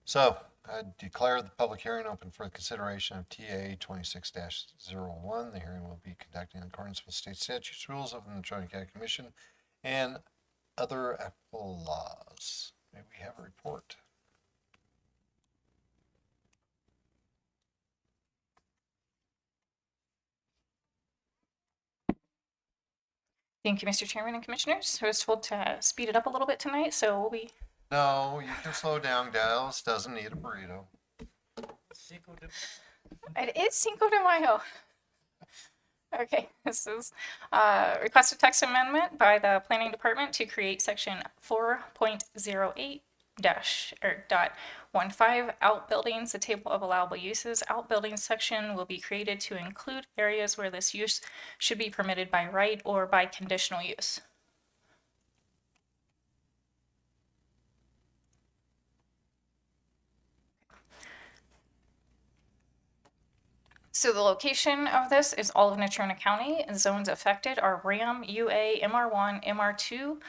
[SPEAKER 1] So, I declare the public hearing open for the consideration of TA 26-01. The hearing will be conducted in accordance with state statutes, rules of the Natrona County Commission, and other applicable laws. May we have a report?
[SPEAKER 10] Thank you, Mr. Chairman and Commissioners. I was told to speed it up a little bit tonight, so we'll be.
[SPEAKER 1] No, you can slow down. Dallas doesn't need a burrito.
[SPEAKER 10] It is Cinco de Mayo. Okay, this is requested text amendment by the Planning Department to create section 4.08 dot 15 outbuildings. The table of allowable uses outbuildings section will be created to include areas where this use should be permitted by right or by conditional use. So the location of this is all of Natrona County. Zones affected are RAM, UA, MR1, MR2,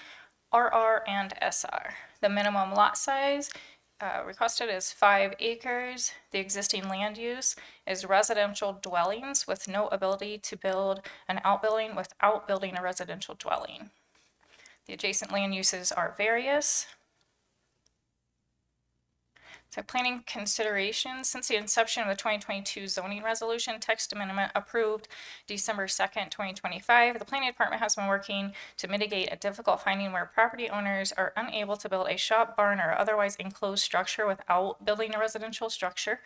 [SPEAKER 10] RR, and SR. The minimum lot size requested is 5 acres. The existing land use is residential dwellings with no ability to build an outbuilding without building a residential dwelling. The adjacent land uses are various. So planning considerations, since the inception of the 2022 zoning resolution text amendment approved December 2nd, 2025, the planning department has been working to mitigate a difficult finding where property owners are unable to build a shop, barn, or otherwise enclosed structure without building a residential structure.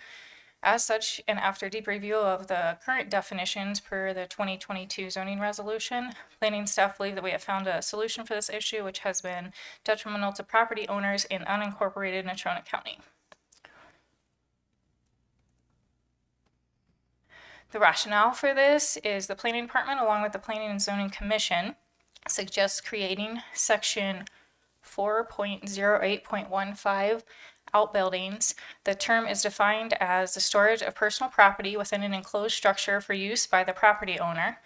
[SPEAKER 10] As such, and after deep review of the current definitions per the 2022 zoning resolution, planning staff believe that we have found a solution for this issue, which has been detrimental to property owners in unincorporated Natrona County. The rationale for this is the planning department, along with the planning and zoning commission, suggests creating section 4.08.15 outbuildings. The term is defined as the storage of personal property within an enclosed structure for use by the property owner.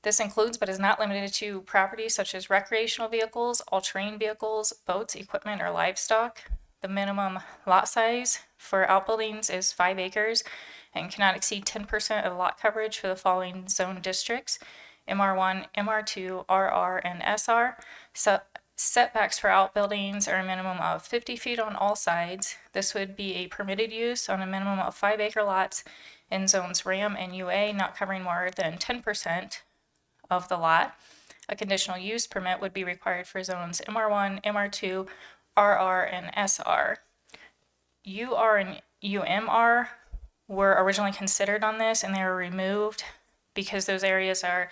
[SPEAKER 10] This includes, but is not limited to, property such as recreational vehicles, all-terrain vehicles, boats, equipment, or livestock. The minimum lot size for outbuildings is 5 acres and cannot exceed 10% of lot coverage for the following zone districts: MR1, MR2, RR, and SR. So setbacks for outbuildings are a minimum of 50 feet on all sides. This would be a permitted use on a minimum of 5 acre lots in zones RAM and UA, not covering more than 10% of the lot. A conditional use permit would be required for zones MR1, MR2, RR, and SR. UR and UMR were originally considered on this, and they were removed because those areas are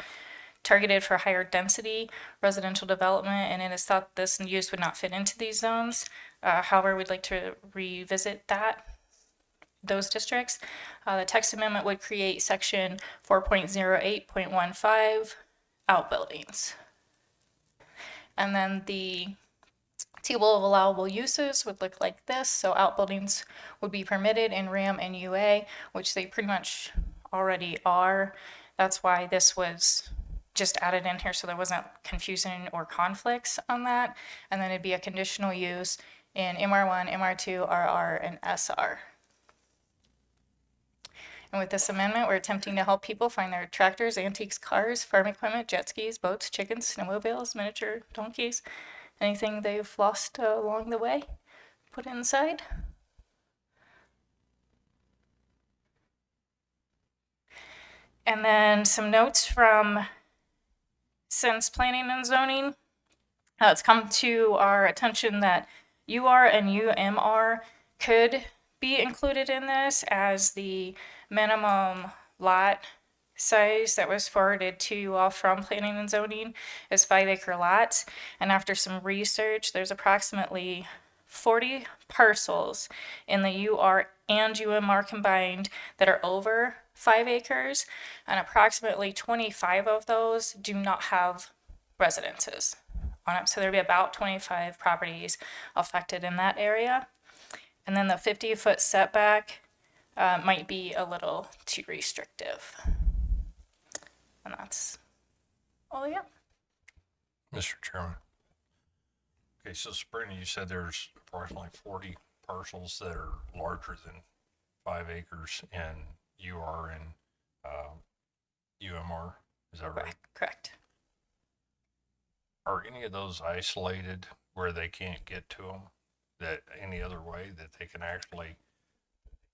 [SPEAKER 10] targeted for higher density residential development, and it is thought this use would not fit into these zones. However, we'd like to revisit those districts. The text amendment would create section 4.08.15 outbuildings. And then the table of allowable uses would look like this. So outbuildings would be permitted in RAM and UA, which they pretty much already are. That's why this was just added in here so there wasn't confusion or conflicts on that. And then it'd be a conditional use in MR1, MR2, RR, and SR. And with this amendment, we're attempting to help people find their tractors, antiques, cars, farm equipment, jet skis, boats, chickens, snowmobiles, miniature donkeys, anything they've lost along the way, put inside. And then some notes from since planning and zoning. It's come to our attention that UR and UMR could be included in this as the minimum lot size that was forwarded to you all from planning and zoning is 5-acre lots. And after some research, there's approximately 40 parcels in the UR and UMR combined that are over 5 acres, and approximately 25 of those do not have residences on them. So there'd be about 25 properties affected in that area. And then the 50-foot setback might be a little too restrictive. And that's all I got.
[SPEAKER 4] Mr. Chairman. Okay, so Sabrina, you said there's approximately 40 parcels that are larger than 5 acres in UR and UMR. Is that right?
[SPEAKER 10] Correct.
[SPEAKER 4] Are any of those isolated where they can't get to them? That any other way that they can actually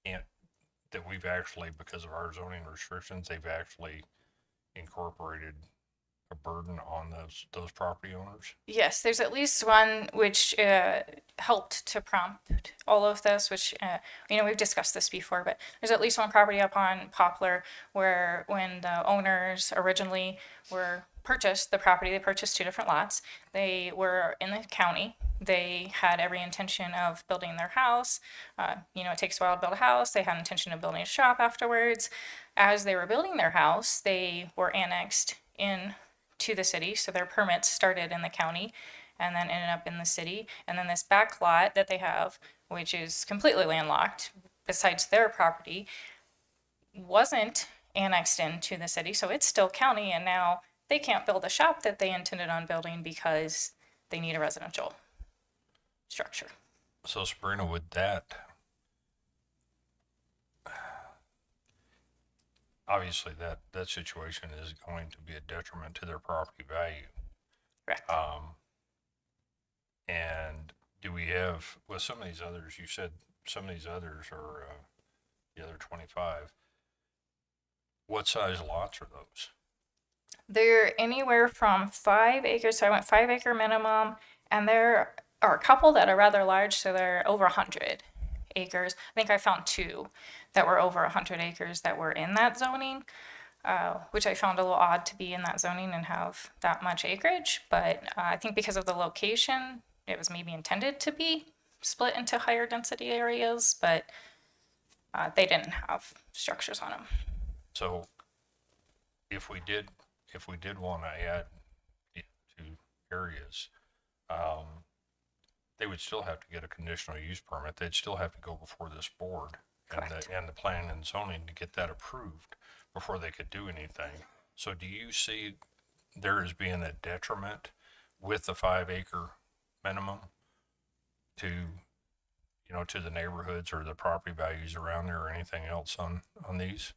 [SPEAKER 4] can't, that we've actually, because of our zoning restrictions, they've actually incorporated a burden on those property owners?
[SPEAKER 10] Yes, there's at least one which helped to prompt all of this, which, we've discussed this before, but there's at least one property up on Poplar where when the owners originally purchased the property, they purchased 2 different lots. They were in the county. They had every intention of building their house. It takes a while to build a house. They had intention of building a shop afterwards. As they were building their house, they were annexed in to the city. So their permits started in the county and then ended up in the city. And then this back lot that they have, which is completely landlocked besides their property, wasn't annexed into the city. So it's still county. And now they can't build a shop that they intended on building because they need a residential structure.
[SPEAKER 4] So Sabrina, would that, obviously that situation is going to be a detriment to their property value.
[SPEAKER 10] Correct.
[SPEAKER 4] And do we have, with some of these others, you said some of these others are, the other 25, what size lots are those?
[SPEAKER 10] They're anywhere from 5 acres. So I went 5-acre minimum, and there are a couple that are rather large. So they're over 100 acres. I think I found 2 that were over 100 acres that were in that zoning, which I found a little odd to be in that zoning and have that much acreage. But I think because of the location, it was maybe intended to be split into higher density areas, but they didn't have structures on them.
[SPEAKER 4] So if we did want to add it to areas, they would still have to get a conditional use permit. They'd still have to go before this board and the planning and zoning to get that approved before they could do anything. So do you see there as being a detriment with the 5-acre minimum to the neighborhoods or the property values around there or anything else on these?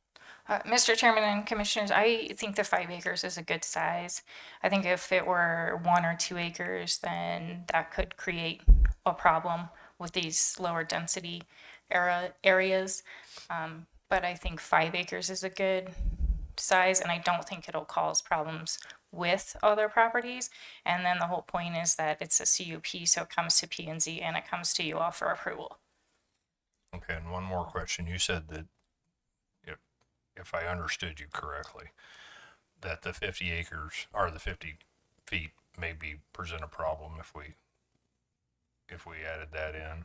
[SPEAKER 10] Mr. Chairman and Commissioners, I think the 5 acres is a good size. I think if it were 1 or 2 acres, then that could create a problem with these lower density areas. But I think 5 acres is a good size, and I don't think it'll cause problems with other properties. And then the whole point is that it's a CUP, so it comes to P&Z and it comes to you all for approval.
[SPEAKER 4] Okay, and one more question. You said that if I understood you correctly, that the 50 acres or the 50 feet maybe present a problem if we added that in.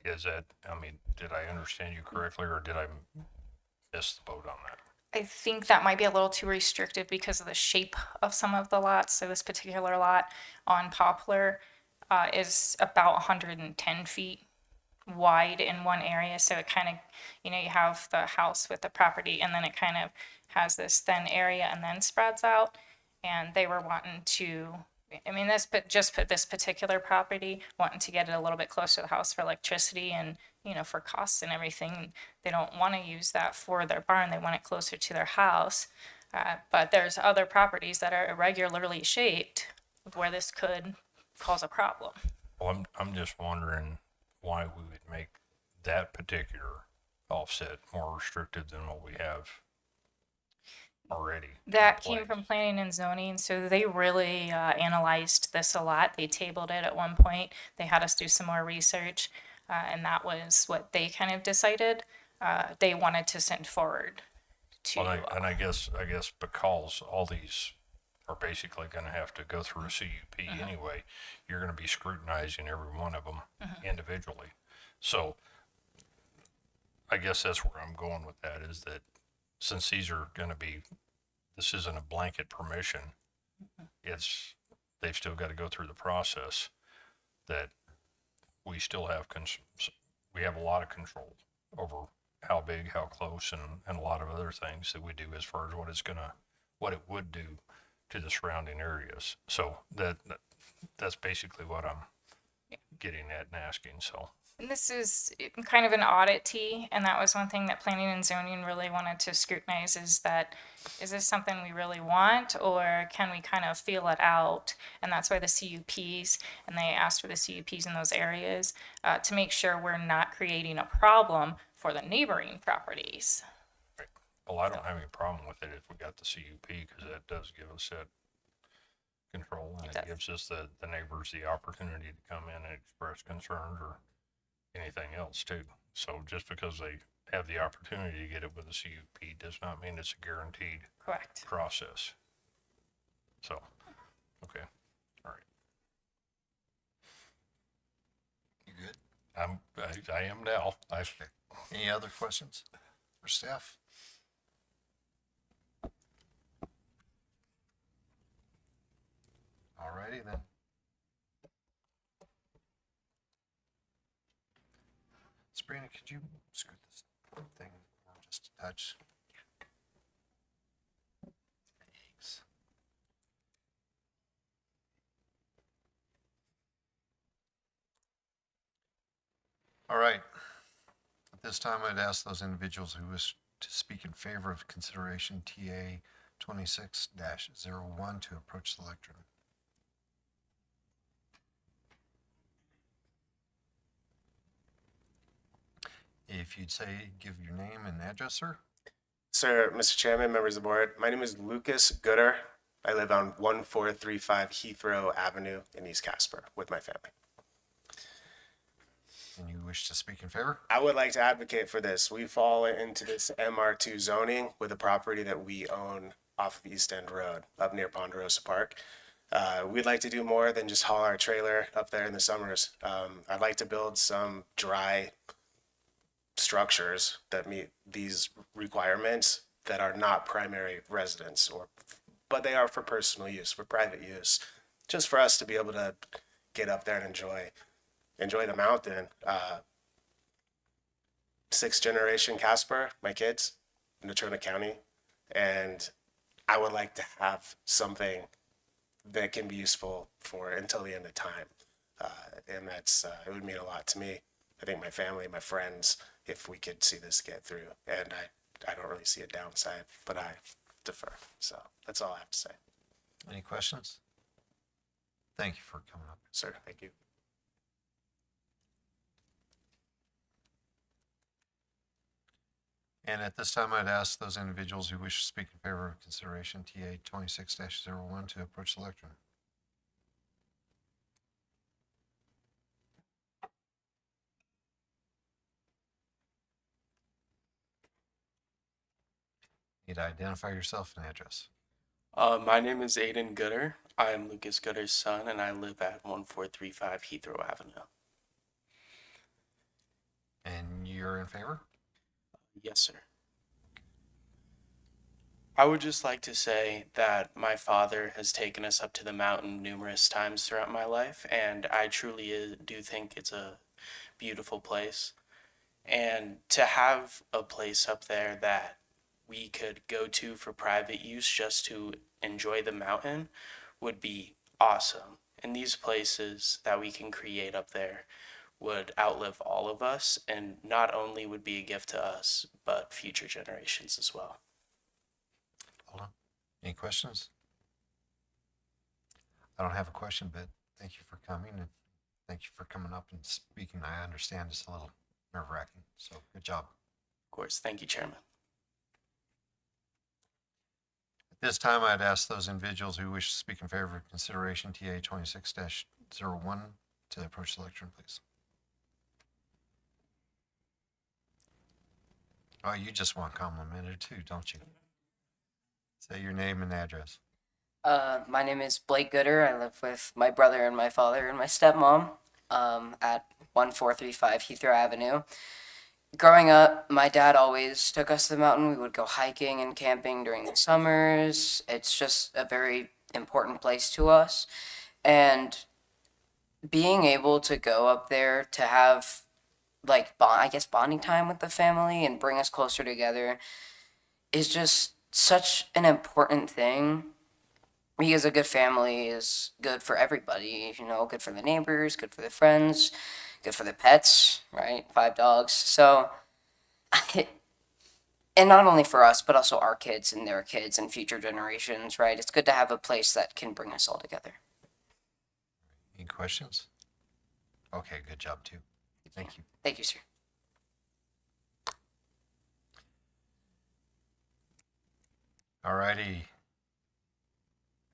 [SPEAKER 4] Is that, I mean, did I understand you correctly, or did I miss the boat on that?
[SPEAKER 10] I think that might be a little too restrictive because of the shape of some of the lots. So this particular lot on Poplar is about 110 feet wide in one area. So it kind of, you know, you have the house with the property and then it kind of has this thin area and then spreads out. And they were wanting to, I mean, just put this particular property, wanting to get it a little bit closer to the house for electricity and, you know, for costs and everything. They don't want to use that for their barn. They want it closer to their house. But there's other properties that are irregularly shaped where this could cause a problem.
[SPEAKER 4] Well, I'm just wondering why we would make that particular offset more restrictive than what we have already.
[SPEAKER 10] That
[SPEAKER 4] in
[SPEAKER 10] came from
[SPEAKER 4] place.
[SPEAKER 10] planning and zoning, so they really analyzed this a lot. They tabled it at one point. They had us do some more research, and that was what they kind of decided they wanted to send forward to.
[SPEAKER 4] Well, I guess because all these are basically going to have to go through a CUP anyway, you're going to be scrutinizing every one of them individually. So I guess that's where I'm going with that, is that since these are going to be, this isn't a blanket permission, they've still got to go through the process, that we still have, we have a lot of control over how big, how close, and a lot of other things that we do as far as what it would do to the surrounding areas. So that's basically what I'm getting at and asking, so.
[SPEAKER 10] And this is kind of an oddity, and that was one thing that planning and zoning really wanted to scrutinize, is that, is this something we really want, or can we kind of feel it out? And that's why the CUPs, and they asked for the CUPs in those areas to make sure we're not creating a problem for the neighboring properties.
[SPEAKER 4] Well, I don't have any problem with it if we got the CUP, because that does give us that control, and it gives us the neighbors the opportunity to come in and express concerns or anything else too. So just because they have the opportunity to get it with a CUP does not mean it's a guaranteed
[SPEAKER 10] Correct.
[SPEAKER 4] process. So, okay, all right.
[SPEAKER 1] You good?
[SPEAKER 4] I am now.
[SPEAKER 1] Any other questions for staff? Alrighty then. Sabrina, could you scoot this thing or just a touch? Thanks. All right. At this time, I'd ask those individuals who wish to speak in favor of consideration TA 26-01 to approach the lectern. If you'd say, give your name and address, sir.
[SPEAKER 15] Sir, Mr. Chairman, members of the board, my name is Lucas Gooder. I live on 1435 Heathrow Avenue in East Casper with my family.
[SPEAKER 1] And you wish to speak in favor?
[SPEAKER 15] I would like to advocate for this. We fall into this MR2 zoning with a property that we own off of East End Road up near Ponderosa Park. We'd like to do more than just haul our trailer up there in the summers. I'd like to build some dry structures that meet these requirements that are not primary residence, but they are for personal use, for private use, just for us to be able to get up there and enjoy the mountain. Sixth generation Casper, my kids, Natrona County, and I would like to have something that can be useful for until the end of time. And that's, it would mean a lot to me. I think my family, my friends, if we could see this get through. And I don't really see a downside, but I defer. So that's all I have to say.
[SPEAKER 1] Any questions? Thank you for coming up.
[SPEAKER 15] Sir, thank you.
[SPEAKER 1] And at this time, I'd ask those individuals who wish to speak in favor of consideration TA 26-01 to approach the lectern. Need to identify yourself and address.
[SPEAKER 16] My name is Aiden Gooder. I am Lucas Gooder's son, and I live at 1435 Heathrow Avenue.
[SPEAKER 1] And you're in favor?
[SPEAKER 16] Yes, sir. I would just like to say that my father has taken us up to the mountain numerous times throughout my life, and I truly do think it's a beautiful place. And to have a place up there that we could go to for private use just to enjoy the mountain would be awesome. And these places that we can create up there would outlive all of us and not only would be a gift to us, but future generations as well.
[SPEAKER 1] Hold on. Any questions? I don't have a question, but thank you for coming and thank you for coming up and speaking. I understand it's a little nerve-wracking, so good job.
[SPEAKER 16] Of course. Thank you, Chairman.
[SPEAKER 1] At this time, I'd ask those individuals who wish to speak in favor of consideration TA 26-01 to approach the lectern, please. Oh, you just want complimented too, don't you? Say your name and address.
[SPEAKER 17] My name is Blake Gooder. I live with my brother and my father and my stepmom at 1435 Heathrow Avenue. Growing up, my dad always took us to the mountain. We would go hiking and camping during the summers. It's just a very important place to us. And being able to go up there to have, like, I guess bonding time with the family and bring us closer together is just such an important thing. Because a good family is good for everybody, you know, good for the neighbors, good for the friends, good for the pets, right? 5 dogs. So, and not only for us, but also our kids and their kids and future generations, right? It's good to have a place that can bring us all together.
[SPEAKER 1] Any questions? Okay, good job too. Thank you.
[SPEAKER 17] Thank you, sir.
[SPEAKER 1] All righty.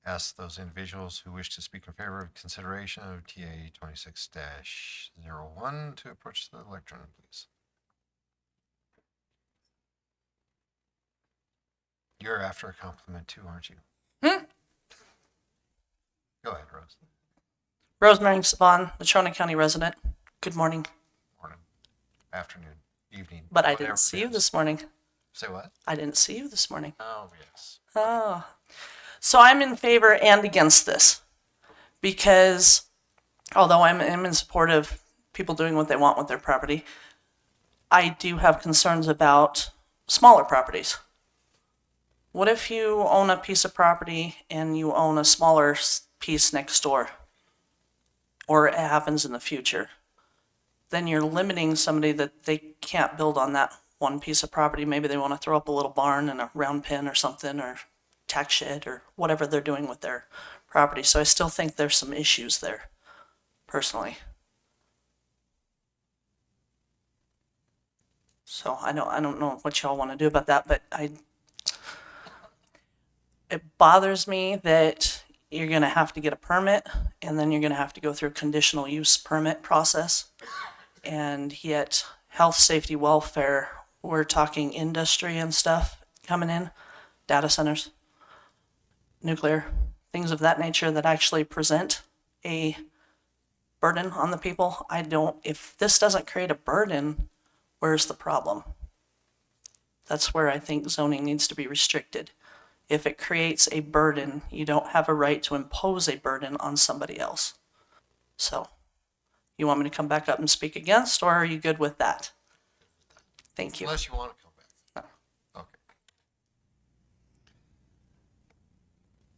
[SPEAKER 1] Ask those individuals who wish to speak in favor of consideration of TA 26-01 to approach the lectern, please. You're after a compliment too, aren't you? Go ahead, Rose.
[SPEAKER 12] Rosemary Saban, Natrona County resident. Good morning.
[SPEAKER 1] Morning, afternoon, evening.
[SPEAKER 12] But I
[SPEAKER 1] whatever
[SPEAKER 12] didn't see
[SPEAKER 1] it
[SPEAKER 12] you
[SPEAKER 1] is.
[SPEAKER 12] this morning.
[SPEAKER 1] Say what?
[SPEAKER 12] I didn't see you this morning.
[SPEAKER 1] Oh, yes.
[SPEAKER 12] Oh. So I'm in favor and against this because although I'm in support of people doing what they want with their property, I do have concerns about smaller properties. What if you own a piece of property and you own a smaller piece next door, or it happens in the future? Then you're limiting somebody that they can't build on that one piece of property. Maybe they want to throw up a little barn and a round pen or something, or tax shed or whatever they're doing with their property. So I still think there's some issues there, personally. So I don't know what y'all want to do about that, but it bothers me that you're going to have to get a permit and then you're going to have to go through a conditional use permit process. And yet health, safety, welfare, we're talking industry and stuff coming in, data centers, nuclear, things of that nature that actually present a burden on the people. If this doesn't create a burden, where's the problem? That's where I think zoning needs to be restricted. If it creates a burden, you don't have a right to impose a burden on somebody else. So, you want me to come back up and speak against, or are you good with that? Thank you.
[SPEAKER 1] Unless you want to come back. No. Okay.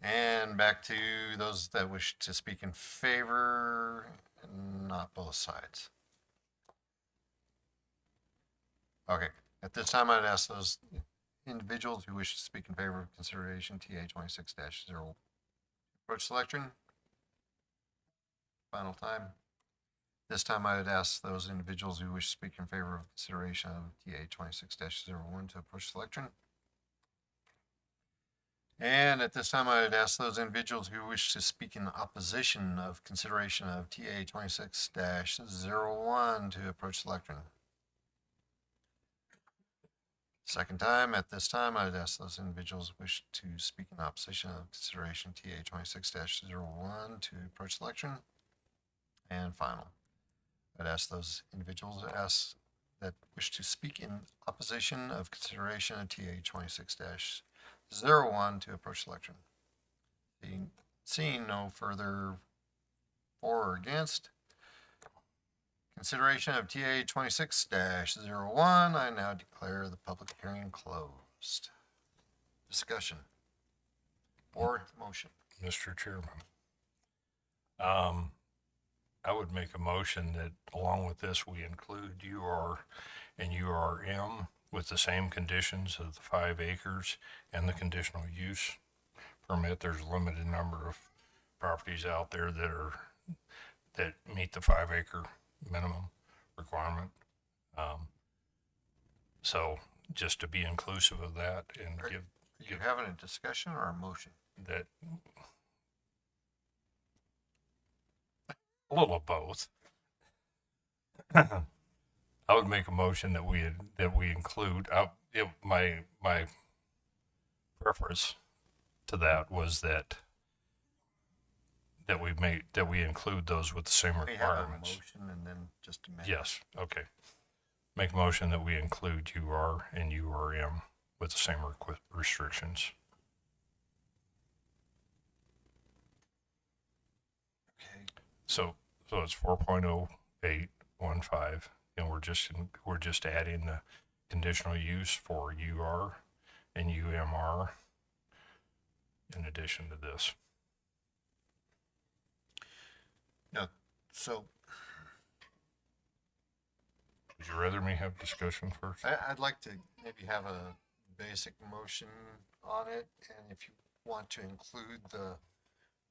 [SPEAKER 1] And back to those that wish to speak in favor, not both sides. Okay. At this time, I'd ask those individuals who wish to speak in favor of consideration TA 26-0 approach the lectern. Final time. This time, I would ask those individuals who wish to speak in favor of consideration of TA 26-01 to approach the lectern. And at this time, I would ask those individuals who wish to speak in opposition of consideration of TA 26-01 to approach the lectern. Second time, at this time, I'd ask those individuals who wish to speak in opposition of consideration TA 26-01 to approach the lectern. And final, I'd ask those individuals that wish to speak in opposition of consideration of TA 26-01 to approach the lectern. Seeing no further for or against, consideration of TA 26-01, I now declare the public hearing closed. Discussion or motion.
[SPEAKER 4] Mr. Chairman. I would make a motion that along with this, we include UR and URM with the same conditions of the 5 acres and the conditional use permit. There's a limited number of properties out there that meet the 5 acre minimum requirement. So just to be inclusive of that and
[SPEAKER 1] Are you having a discussion or a motion?
[SPEAKER 4] that a little of both. I would make a motion that we include. My preference to that was that we include those with the same
[SPEAKER 1] We have a
[SPEAKER 4] requirements.
[SPEAKER 1] motion and then just amend.
[SPEAKER 4] Yes. Okay. Make a motion that we include UR and URM with the same restrictions.
[SPEAKER 1] Okay.
[SPEAKER 4] So it's 4.0815, and we're just adding the conditional use for UR and UMR in addition to this.
[SPEAKER 1] No, so
[SPEAKER 4] Would you rather me have discussion first?
[SPEAKER 1] I'd like to maybe have a basic motion on it, and if you want to include the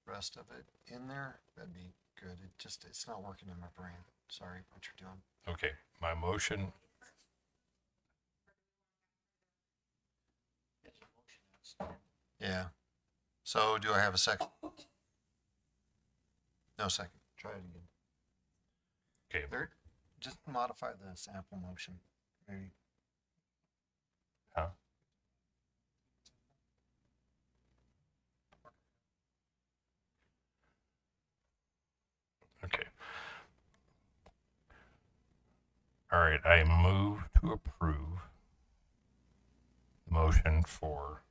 [SPEAKER 1] rest of it in there, that'd be good. It's not working in my brain. Sorry, what you're doing.
[SPEAKER 4] Okay, my motion.
[SPEAKER 1] Yeah. So do I have a second? No second. Try it again.
[SPEAKER 4] Okay,
[SPEAKER 1] There, just modify the sample motion, maybe.
[SPEAKER 4] huh? Okay. All right, I move to approve the motion for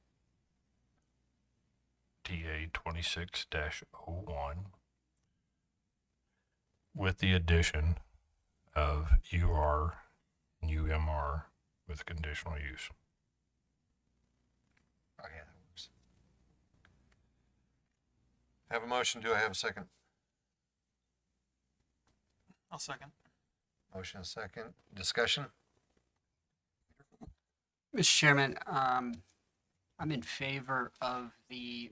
[SPEAKER 4] TA 26-01 with the addition of UR and UMR with conditional use.
[SPEAKER 1] Okay, that works. Have a motion. Do I have a second?
[SPEAKER 5] I'll second.
[SPEAKER 1] Motion and second. Discussion?
[SPEAKER 7] Mr. Chairman, I'm in favor of the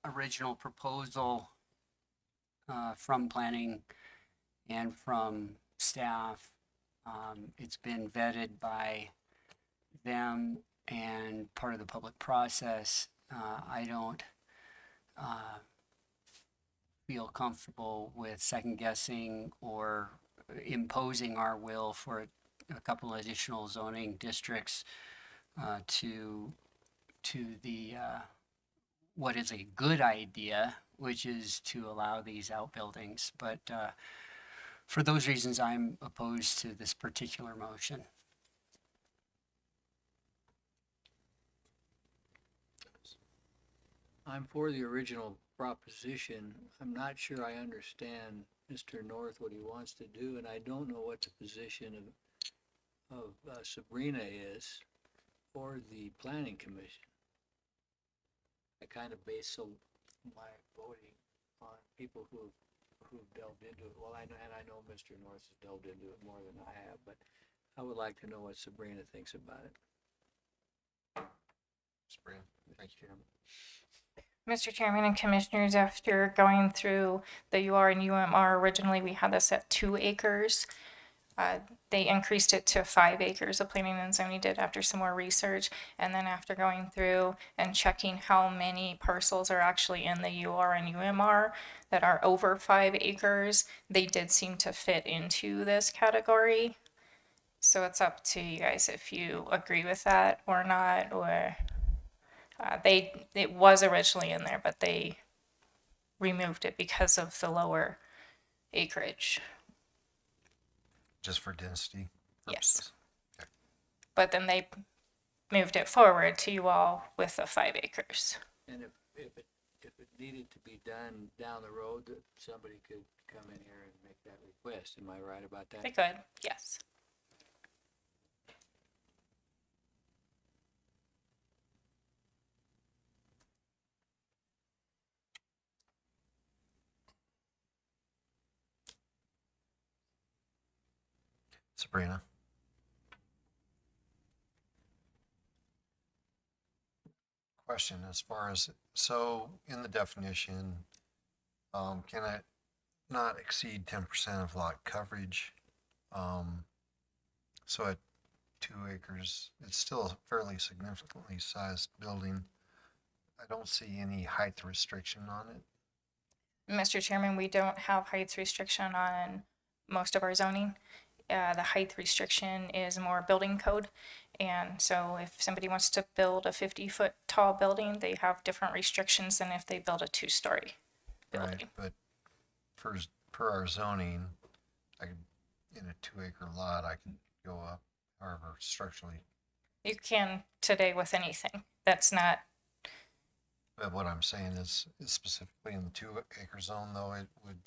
[SPEAKER 7] original proposal from planning and from staff. It's been vetted by them and part of the public process. I don't feel comfortable with second guessing or imposing our will for a couple additional zoning districts to the what is a good idea, which is to allow these outbuildings. But for those reasons, I'm opposed to this particular motion.
[SPEAKER 9] I'm for the original proposition. I'm not sure I understand Mr. North, what he wants to do, and I don't know what the position of Sabrina is or the planning commission. I kind of base my voting on people who've delved into it. Well, I know Mr. North has delved into it more than I have, but I would like to know what Sabrina thinks about it.
[SPEAKER 1] Sabrina, thank you.
[SPEAKER 10] Mr. Chairman and Commissioners, after going through the UR and UMR, originally we had this at 2 acres. They increased it to 5 acres, the planning and zoning did after some more research. And then after going through and checking how many parcels are actually in the UR and UMR that are over 5 acres, they did seem to fit into this category. So it's up to you guys if you agree with that or not, or it was originally in there, but they removed it because of the lower acreage.
[SPEAKER 1] Just for density
[SPEAKER 10] Yes.
[SPEAKER 1] purposes?
[SPEAKER 10] But then they moved it forward to you all with the 5 acres.
[SPEAKER 9] And if it needed to be done down the road, that somebody could come in here and make that request. Am I right about that?
[SPEAKER 10] They could, yes.
[SPEAKER 1] Sabrina? Question as far as, so in the definition, can it not exceed 10% of lot coverage? So at 2 acres, it's still a fairly significantly sized building. I don't see any height restriction on it.
[SPEAKER 10] Mr. Chairman, we don't have height restriction on most of our zoning. The height restriction is more building code. And so if somebody wants to build a 50-foot tall building, they have different restrictions than if they build a 2-story building.
[SPEAKER 1] Right, but per our zoning, in a 2 acre lot, I can go up however structurally.
[SPEAKER 10] You can today with anything. That's not,
[SPEAKER 1] But what I'm saying is specifically in the 2 acre zone, though, it would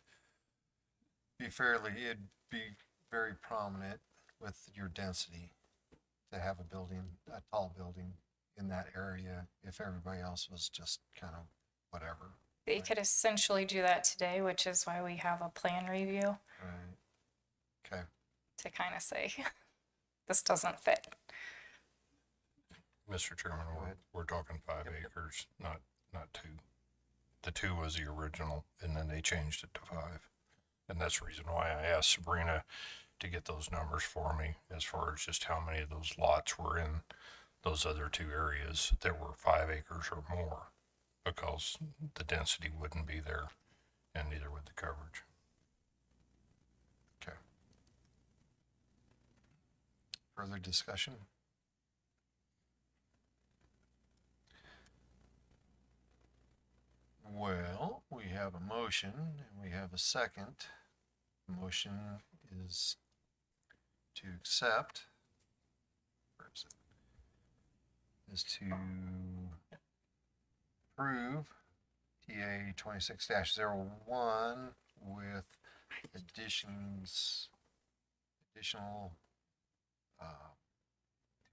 [SPEAKER 1] be it'd be very prominent with your density to have a tall building in that area if everybody else was just kind of whatever.
[SPEAKER 10] they could essentially do that today, which is why we have a plan review
[SPEAKER 1] Right. Okay.
[SPEAKER 10] to kind of say, this doesn't fit.
[SPEAKER 4] Mr. Chairman, we're talking 5 acres, not 2. The 2 was the original, and then they changed it to 5. And that's the reason why I asked Sabrina to get those numbers for me as far as just how many of those lots were in those other 2 areas that were 5 acres or more, because the density wouldn't be there, and neither would the coverage.
[SPEAKER 1] Okay. Further discussion? Well, we have a motion and we have a second. The motion is to accept. Where is it? Is to approve TA 26-01 with additional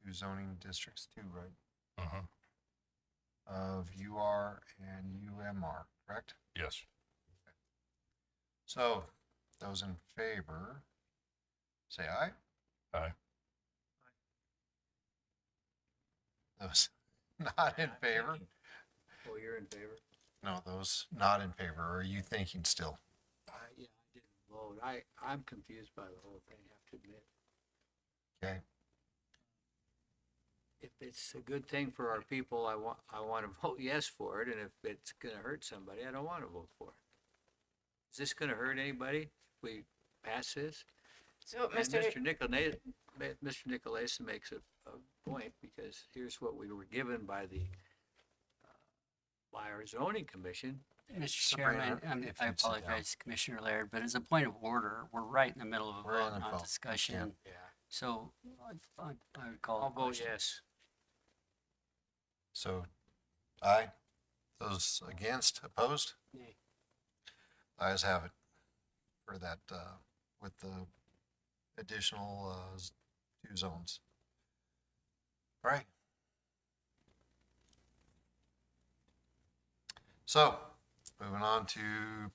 [SPEAKER 1] 2 zoning districts too, right?
[SPEAKER 4] Mm-hmm.
[SPEAKER 1] Of UR and UMR, correct?
[SPEAKER 4] Yes.
[SPEAKER 1] So, those in favor, say aye.
[SPEAKER 4] Aye.
[SPEAKER 1] Those not in favor?
[SPEAKER 9] Oh, you're in favor?
[SPEAKER 1] No, those not in favor. Are you thinking still?
[SPEAKER 9] Yeah, I didn't vote. I'm confused by the whole thing, I have to admit.
[SPEAKER 1] Okay.
[SPEAKER 9] If it's a good thing for our people, I want to vote yes for it, and if it's gonna hurt somebody, I don't want to vote for it. Is this gonna hurt anybody if we pass this?
[SPEAKER 10] So,
[SPEAKER 9] And Mr. Nicolason makes a point, because here's what we were given by by our zoning commission.
[SPEAKER 7] Mr.
[SPEAKER 1] Sabrina,
[SPEAKER 7] Chairman,
[SPEAKER 1] if
[SPEAKER 7] I
[SPEAKER 1] you'd sit down.
[SPEAKER 7] apologize, Commissioner Laird, but as a point of order, we're right in the middle of a
[SPEAKER 1] We're in
[SPEAKER 7] vote
[SPEAKER 1] a
[SPEAKER 7] on
[SPEAKER 1] vote.
[SPEAKER 7] discussion.
[SPEAKER 9] Yeah.
[SPEAKER 7] So I would call.
[SPEAKER 9] I'll
[SPEAKER 7] the
[SPEAKER 9] vote
[SPEAKER 7] question.
[SPEAKER 9] yes.
[SPEAKER 1] So, aye. Those against, opposed?
[SPEAKER 7] Nay.
[SPEAKER 1] Ayes have it for that, with the additional 2 zones. All right. So, moving on to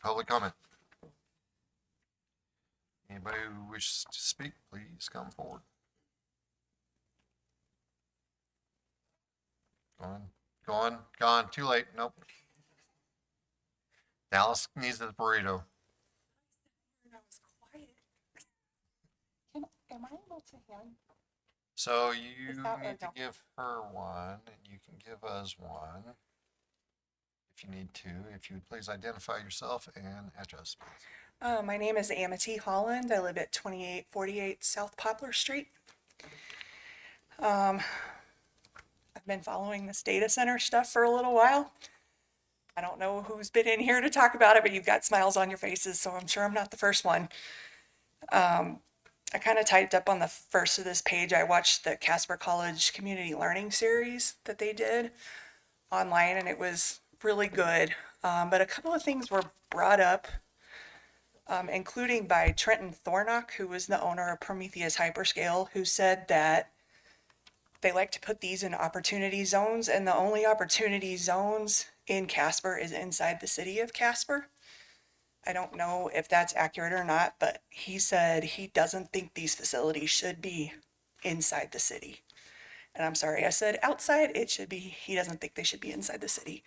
[SPEAKER 1] public comment. Anybody who wishes to speak, please come forward. Gone, too late, nope. Dallas needs the burrito.
[SPEAKER 2] Am I able to hand?
[SPEAKER 1] So you
[SPEAKER 2] that or
[SPEAKER 1] need to
[SPEAKER 2] no?
[SPEAKER 1] give her one, and you can give us one. If you need to, if you would please identify yourself and address, please.
[SPEAKER 18] My name is Amity Holland. I live at 2848 South Poplar Street.
[SPEAKER 12] I've been following this data center stuff for a little while. I don't know who's been in here to talk about it, but you've got smiles on your faces, so I'm sure I'm not the first one. I kind of typed up on the first of this page, I watched the Casper College Community Learning Series that they did online, and it was really good. But a couple of things were brought up, including by Trenton Thornock, who was the owner of Prometheus Hyperscale, who said that they like to put these in opportunity zones, and the only opportunity zones in Casper is inside the city of Casper. I don't know if that's accurate or not, but he said he doesn't think these facilities should be inside the city. And I'm sorry, I said outside, it should be, he doesn't think they should be inside the city.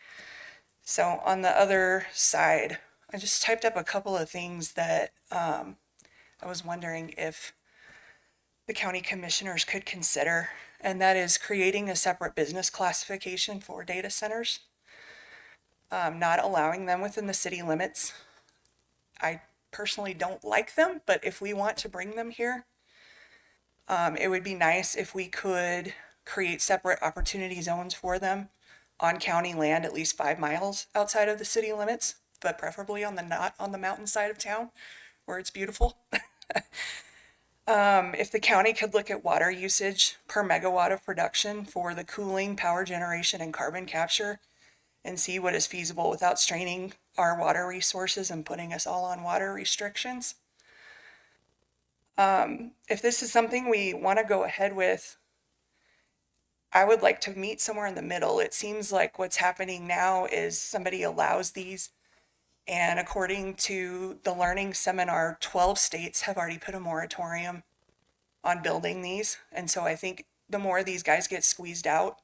[SPEAKER 12] So on the other side, I just typed up a couple of things that I was wondering if the county commissioners could consider, and that is creating a separate business classification for data centers, not allowing them within the city limits. I personally don't like them, but if we want to bring them here, it would be nice if we could create separate opportunity zones for them on county land at least 5 miles outside of the city limits, but preferably not on the mountain side of town where it's beautiful. If the county could look at water usage per megawatt of production for the cooling, power generation, and carbon capture and see what is feasible without straining our water resources and putting us all on water restrictions. If this is something we want to go ahead with, I would like to meet somewhere in the middle. It seems like what's happening now is somebody allows these, and according to the learning seminar, 12 states have already put a moratorium on building these. And so I think the more these guys get squeezed out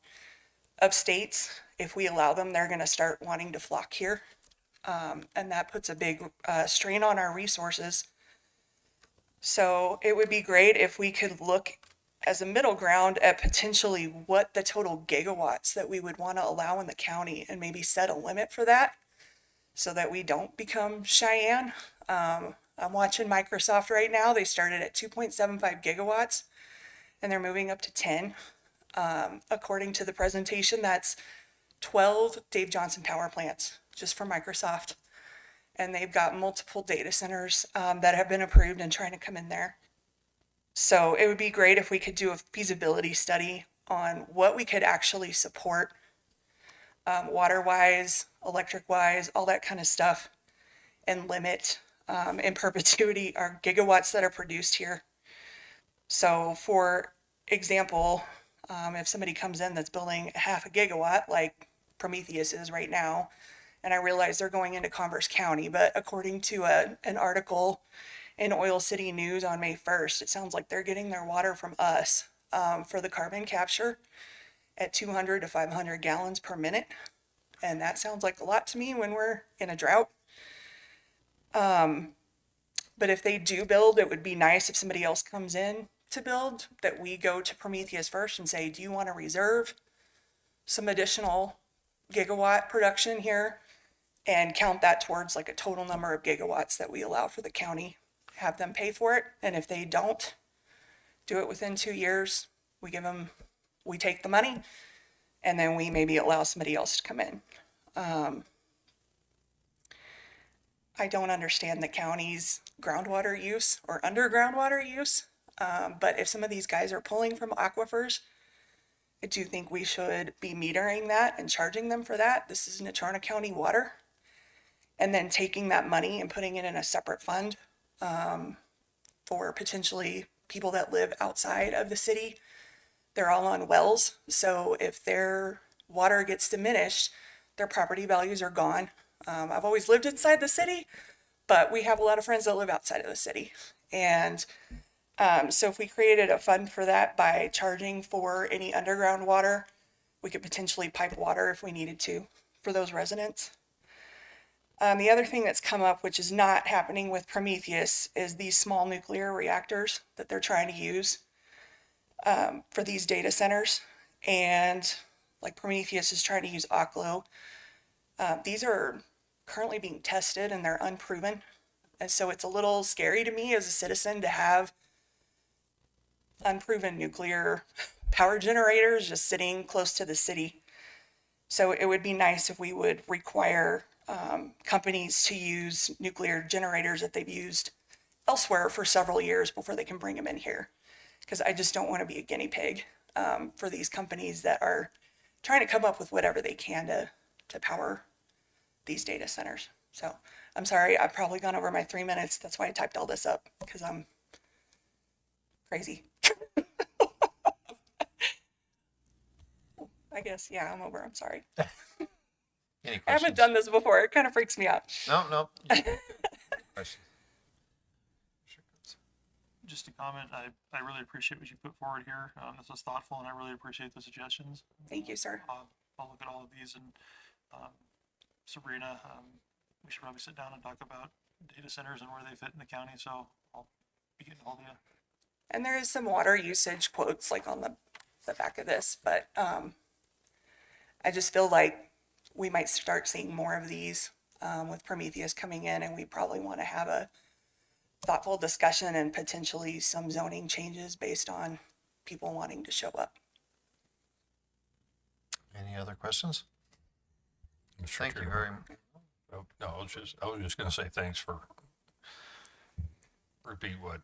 [SPEAKER 12] of states, if we allow them, they're going to start wanting to flock here. And that puts a big strain on our resources. So it would be great if we could look as a middle ground at potentially what the total gigawatts that we would want to allow in the county and maybe set a limit for that so that we don't become Cheyenne. I'm watching Microsoft right now. They started at 2.75 gigawatts and they're moving up to 10. According to the presentation, that's 12 Dave Johnson power plants just for Microsoft. And they've got multiple data centers that have been approved and trying to come in there. So it would be great if we could do a feasibility study on what we could actually support, water-wise, electric-wise, all that kind of stuff, and limit in perpetuity our gigawatts that are produced here. So for example, if somebody comes in that's building 0.5 gigawatt, like Prometheus is right now, and I realize they're going into Converse County, but according to an article in Oil City News on May 1st, it sounds like they're getting their water from us for the carbon capture at 200 to 500 gallons per minute. And that sounds like a lot to me when we're in a drought. But if they do build, it would be nice if somebody else comes in to build, that we go to Prometheus first and say, do you want to reserve some additional gigawatt production here and count that towards like a total number of gigawatts that we allow for the county, have them pay for it. And if they don't do it within 2 years, we take the money and then we maybe allow somebody else to come in. I don't understand the county's groundwater use or underground water use. But if some of these guys are pulling from aquifers, I do think we should be metering that and charging them for that. This is Natrona County water. And then taking that money and putting it in a separate fund for potentially people that live outside of the city. They're all on wells. So if their water gets diminished, their property values are gone. I've always lived inside the city, but we have a lot of friends that live outside of the city. And so if we created a fund for that by charging for any underground water, we could potentially pipe water if we needed to for those residents. The other thing that's come up, which is not happening with Prometheus, is these small nuclear reactors that they're trying to use for these data centers. And like Prometheus is trying to use Oklo. These are currently being tested and they're unproven. And so it's a little scary to me as a citizen to have unproven nuclear power generators just sitting close to the city. So it would be nice if we would require companies to use nuclear generators that they've used elsewhere for several years before they can bring them in here. Because I just don't want to be a guinea pig for these companies that are trying to come up with whatever they can to power these data centers. So I'm sorry, I've probably gone over my 3 minutes. That's why I typed all this up, because I'm crazy. I guess, yeah, I'm over. I'm sorry.
[SPEAKER 1] Any
[SPEAKER 12] I haven't
[SPEAKER 1] questions?
[SPEAKER 12] done this before. It kind of freaks me out.
[SPEAKER 1] No. Questions?
[SPEAKER 5] Just a comment, I really appreciate what you put forward here. This was thoughtful and I really appreciate the suggestions.
[SPEAKER 12] Thank you, sir.
[SPEAKER 5] I'll look at all of these and, Sabrina, we should probably sit down and talk about data centers and where they fit in the county, so I'll be getting hold of you.
[SPEAKER 12] And there is some water usage quotes like on the back of this, but I just feel like we might start seeing more of these with Prometheus coming in, and we probably want to have a thoughtful discussion and potentially some zoning changes based on people wanting to show up.
[SPEAKER 1] Any other questions?
[SPEAKER 4] Mr.
[SPEAKER 1] Thank you
[SPEAKER 4] Chairman.
[SPEAKER 1] very much.
[SPEAKER 4] Oh, no, I was just gonna say thanks for, repeat what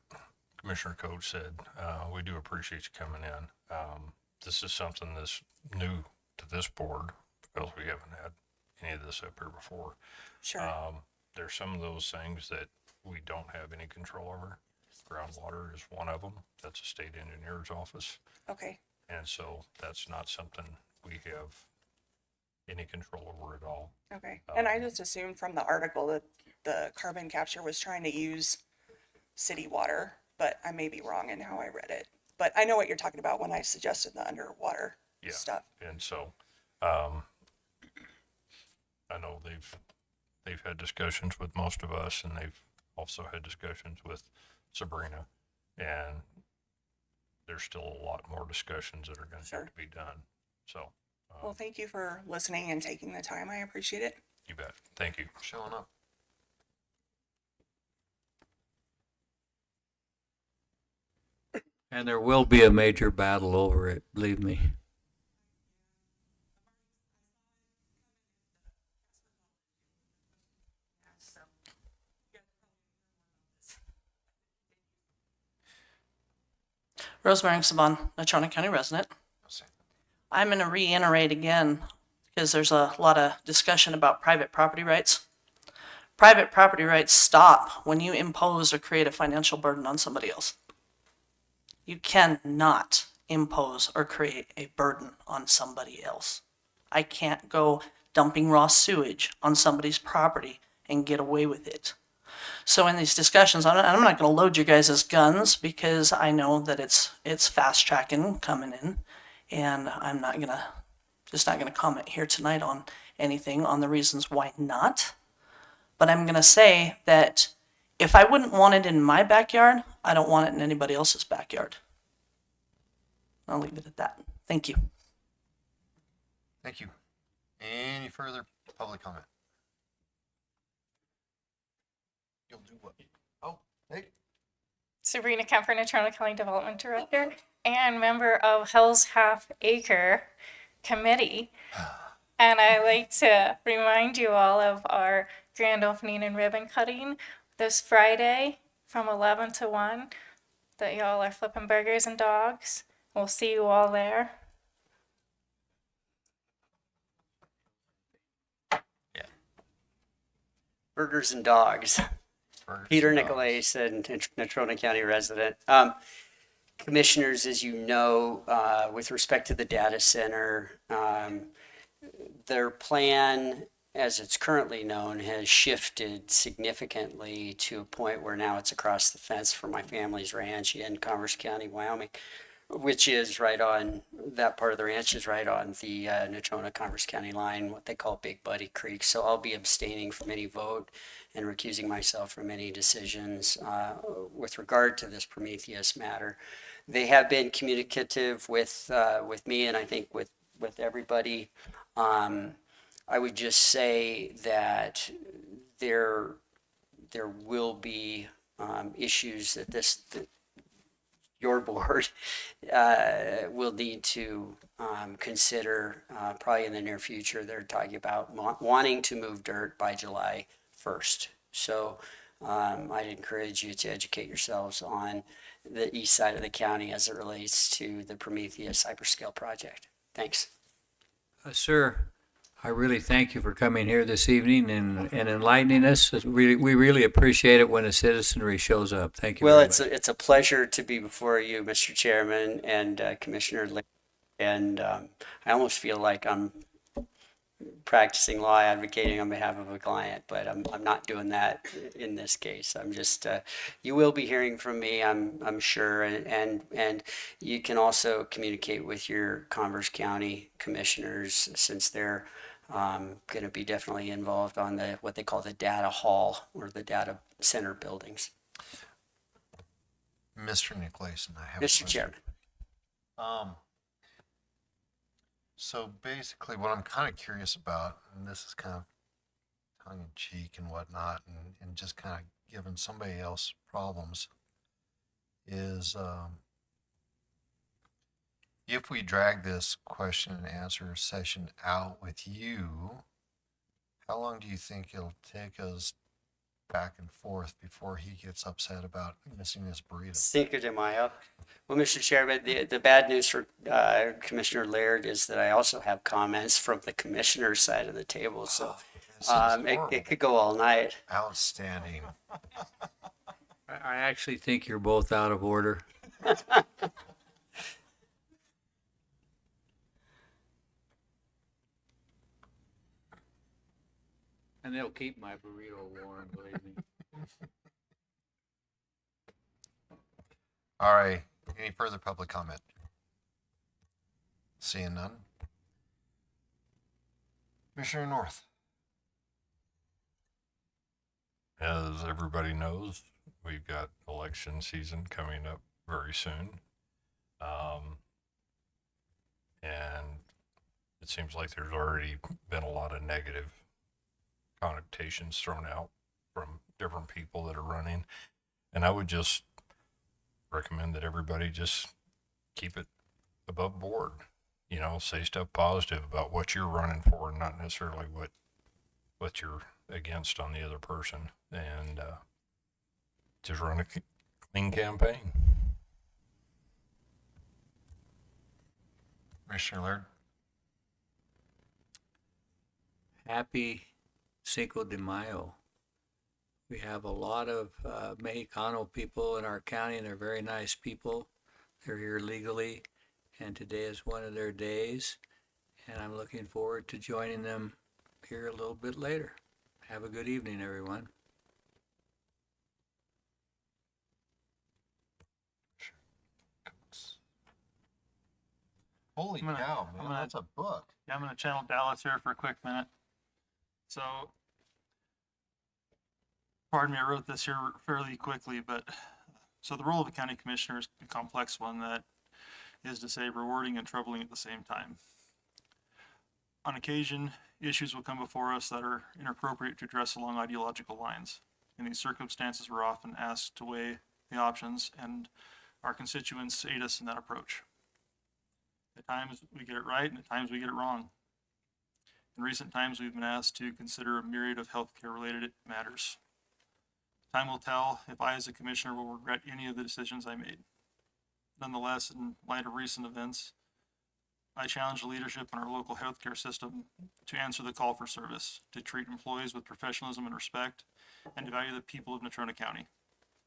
[SPEAKER 4] Commissioner Coach said. We do appreciate you coming in. This is something that's new to this board because we haven't had any of this up here before.
[SPEAKER 12] Sure.
[SPEAKER 4] There's some of those things that we don't have any control over. Groundwater is one of them. That's a state engineer's office.
[SPEAKER 12] Okay.
[SPEAKER 4] And so that's not something we have any control over at all.
[SPEAKER 12] Okay. And I just assumed from the article that the carbon capture was trying to use city water, but I may be wrong in how I read it. But I know what you're talking about when I suggested the underwater stuff.
[SPEAKER 4] And so, I know they've had discussions with most of us, and they've also had discussions with Sabrina, and there's still a lot more discussions that are going to have to be done. So,
[SPEAKER 12] Well, thank you for listening and taking the time. I appreciate it.
[SPEAKER 4] you bet. Thank you.
[SPEAKER 1] Showing up.
[SPEAKER 9] And there will be a major battle over it, believe me.
[SPEAKER 18] Rosemary Saban, Natrona County resident. I'm going to reiterate again because there's a lot of discussion about private property rights. Private property rights stop when you impose or create a financial burden on somebody else. You cannot impose or create a burden on somebody else. I can't go dumping raw sewage on somebody's property and get away with it. So in these discussions, I'm not going to load you guys as guns because I know that it's fast tracking coming in, and I'm not going to comment here tonight on anything on the reasons why not. But I'm going to say that if I wouldn't want it in my backyard, I don't want it in anybody else's backyard. I'll leave it at that. Thank you.
[SPEAKER 1] Thank you. Any further public comment? You'll do what? Oh, hey.
[SPEAKER 10] Sabrina Kemper, Natrona County Development Director and member of Hell's Half Acre Committee. And I like to remind you all of our grand opening and ribbon cutting this Friday from 11 to 1, that y'all are flipping burgers and dogs. We'll see you all there.
[SPEAKER 7] Burgers and dogs. Peter Nicolais, and Natrona County resident. Commissioners, as you know, with respect to the data center, their plan, as it's currently known, has shifted significantly to a point where now it's across the fence from my family's ranch in Commerce County, Wyoming, which is right on, that part of the ranch is right on the Natrona Commerce County line, what they call Big Buddy Creek. So I'll be abstaining from any vote and recusing myself from any decisions with regard to this Prometheus matter. They have been communicative with me, and I think with everybody. I would just say that there will be issues that your board will need to consider, probably in the near future, they're talking about wanting to move dirt by July 1st. So I'd encourage you to educate yourselves on the east side of the county as it relates to the Prometheus hyperscale project. Thanks.
[SPEAKER 9] Sir, I really thank you for coming here this evening and enlightening us. We really appreciate it when the citizenry shows up. Thank you
[SPEAKER 7] Well,
[SPEAKER 9] very much.
[SPEAKER 7] it's a pleasure to be before you, Mr. Chairman and Commissioner Lee. And I almost feel like I'm practicing law advocating on behalf of a client, but I'm not doing that in this case. I'm just you will be hearing from me, I'm sure, and you can also communicate with your Converse County commissioners since they're going to be definitely involved on the what they call the data hall or the data center buildings.
[SPEAKER 1] Mr. Nicolason, I have a
[SPEAKER 7] Mr.
[SPEAKER 1] question.
[SPEAKER 7] Chairman.
[SPEAKER 1] So basically what I'm kind of curious about, and this is kind of tongue in cheek and whatnot, and just kind of giving somebody else problems, is if we drag this question and answer session out with you, how long do you think it'll take us back and forth before he gets upset about missing his burrito?
[SPEAKER 7] Cinco de Mayo. Well, Mr. Chairman, the bad news for Commissioner Laird is that I also have comments from the commissioner's side of the table, so
[SPEAKER 1] This is horrible.
[SPEAKER 7] it could go all night.
[SPEAKER 1] Outstanding.
[SPEAKER 9] I actually think you're both out of order. And they'll keep my burrito warm, believe me.
[SPEAKER 1] All right. Any further public comment? Seeing none. Commissioner North.
[SPEAKER 4] As everybody knows, we've got election season coming up very soon. And it seems like there's already been a lot of negative connotations thrown out from different people that are running. And I would just recommend that everybody just keep it above board. You know, say stuff positive about what you're running for, not necessarily what you're against on the other person. And just run a clean campaign.
[SPEAKER 1] Commissioner Laird.
[SPEAKER 9] Happy Cinco de Mayo. We have a lot of Mexicano people in our county, and they're very nice people. They're here legally, and today is one of their days, and I'm looking forward to joining them here a little bit later. Have a good evening, everyone.
[SPEAKER 1] Holy
[SPEAKER 5] I'm gonna-
[SPEAKER 1] cow, man.
[SPEAKER 5] I'm gonna-
[SPEAKER 1] That's a book.
[SPEAKER 5] Yeah, I'm going to channel Dallas here for a quick minute. So, pardon me, I wrote this here fairly quickly, but so the role of a county commissioner is a complex one that is to say rewarding and troubling at the same time. On occasion, issues will come before us that are inappropriate to address along ideological lines. In these circumstances, we're often asked to weigh the options, and our constituents aid us in that approach. At times we get it right, and at times we get it wrong. In recent times, we've been asked to consider a myriad of healthcare related matters. Time will tell if I, as a commissioner, will regret any of the decisions I made. Nonetheless, in light of recent events, I challenge the leadership in our local healthcare system to answer the call for service, to treat employees with professionalism and respect, and to value the people of Natrona County.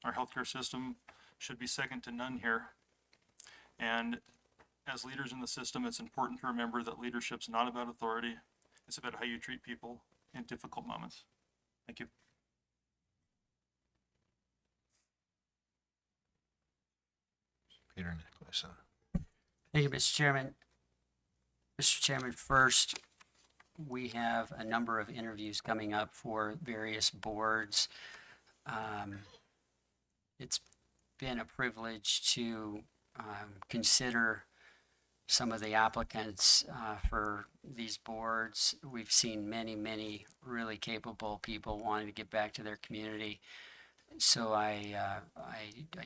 [SPEAKER 5] Our healthcare system should be second to none here. And as leaders in the system, it's important to remember that leadership's not about authority. It's about how you treat people in difficult moments. Thank you.
[SPEAKER 1] Peter Nicholson.
[SPEAKER 7] Thank you, Mr. Chairman. Mr. Chairman, first, we have a number of interviews coming up for various boards. It's been a privilege to consider some of the applicants for these boards. We've seen many, many really capable people wanting to get back to their community. so I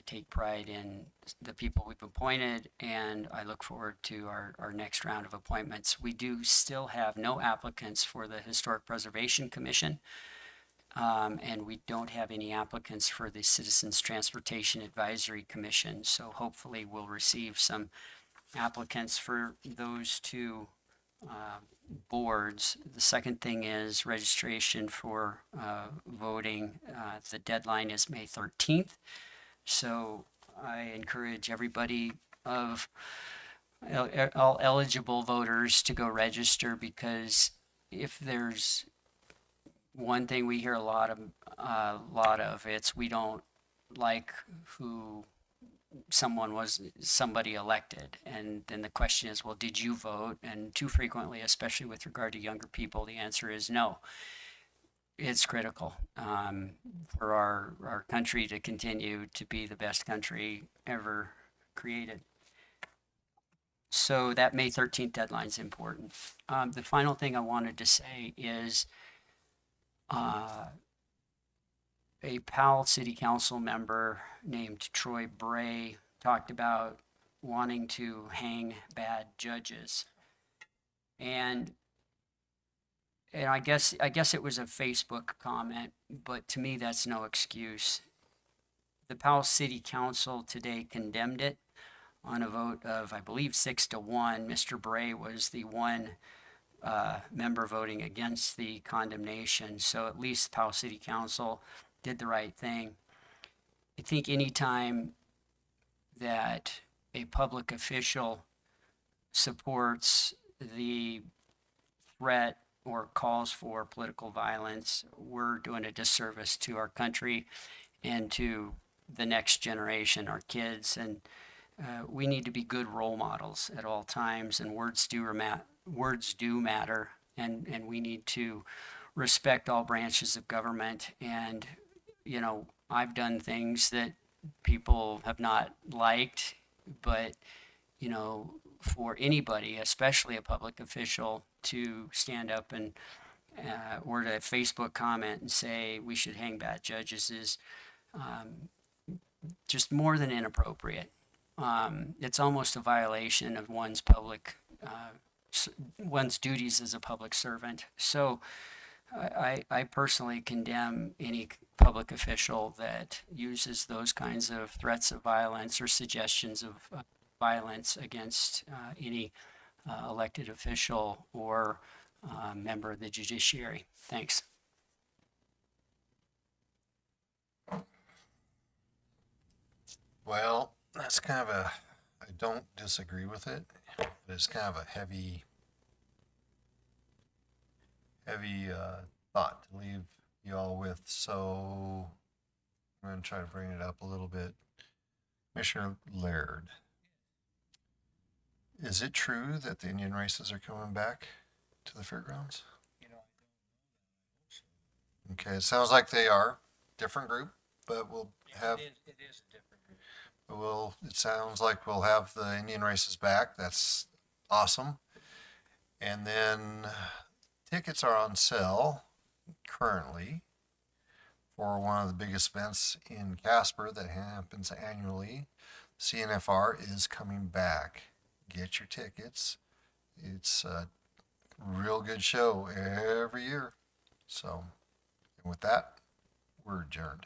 [SPEAKER 7] take pride in the people we've appointed, and I look forward to our next round of appointments. We do still have no applicants for the Historic Preservation Commission, and we don't have any applicants for the Citizens Transportation Advisory Commission. So hopefully we'll receive some applicants for those two boards. The second thing is registration for voting. The deadline is May 13th. So I encourage everybody of all eligible voters to go register, because if there's one thing we hear a lot of, it's we don't like who somebody elected. And then the question is, well, did you vote? And too frequently, especially with regard to younger people, the answer is no. It's critical for our country to continue to be the best country ever created. So that May 13th deadline is important. The final thing I wanted to say is a Powell City Council member named Troy Bray talked about wanting to hang bad judges. And I guess it was a Facebook comment, but to me that's no excuse. The Powell City Council today condemned it on a vote of, I believe, 6-1. Mr. Bray was the one member voting against the condemnation. So at least Powell City Council did the right thing. I think anytime that a public official supports the threat or calls for political violence, we're doing a disservice to our country and to the next generation, our kids. And we need to be good role models at all times, and words do matter, and we need to respect all branches of government. And you know, I've done things that people have not liked, but you know, for anybody, especially a public official, to stand up and or to Facebook comment and say we should hang bad judges is just more than inappropriate. It's almost a violation of one's one's duties as a public servant. So I personally condemn any public official that uses those kinds of threats of violence or suggestions of violence against any elected official or member of the judiciary. Thanks.
[SPEAKER 1] Well, that's kind of I don't disagree with it. It's kind of a heavy thought to leave you all with. So I'm going to try to bring it up a little bit. Commissioner Laird, is it true that the Indian races are coming back to the fairgrounds? Okay, it sounds like they are. Different group, but we'll have.
[SPEAKER 7] It is a different group.
[SPEAKER 1] It sounds like we'll have the Indian races back. That's awesome. And then tickets are on sale currently for one of the biggest events in Casper that happens annually. CNFR is coming back. Get your tickets. It's a real good show every year. So, and with that, we're adjourned.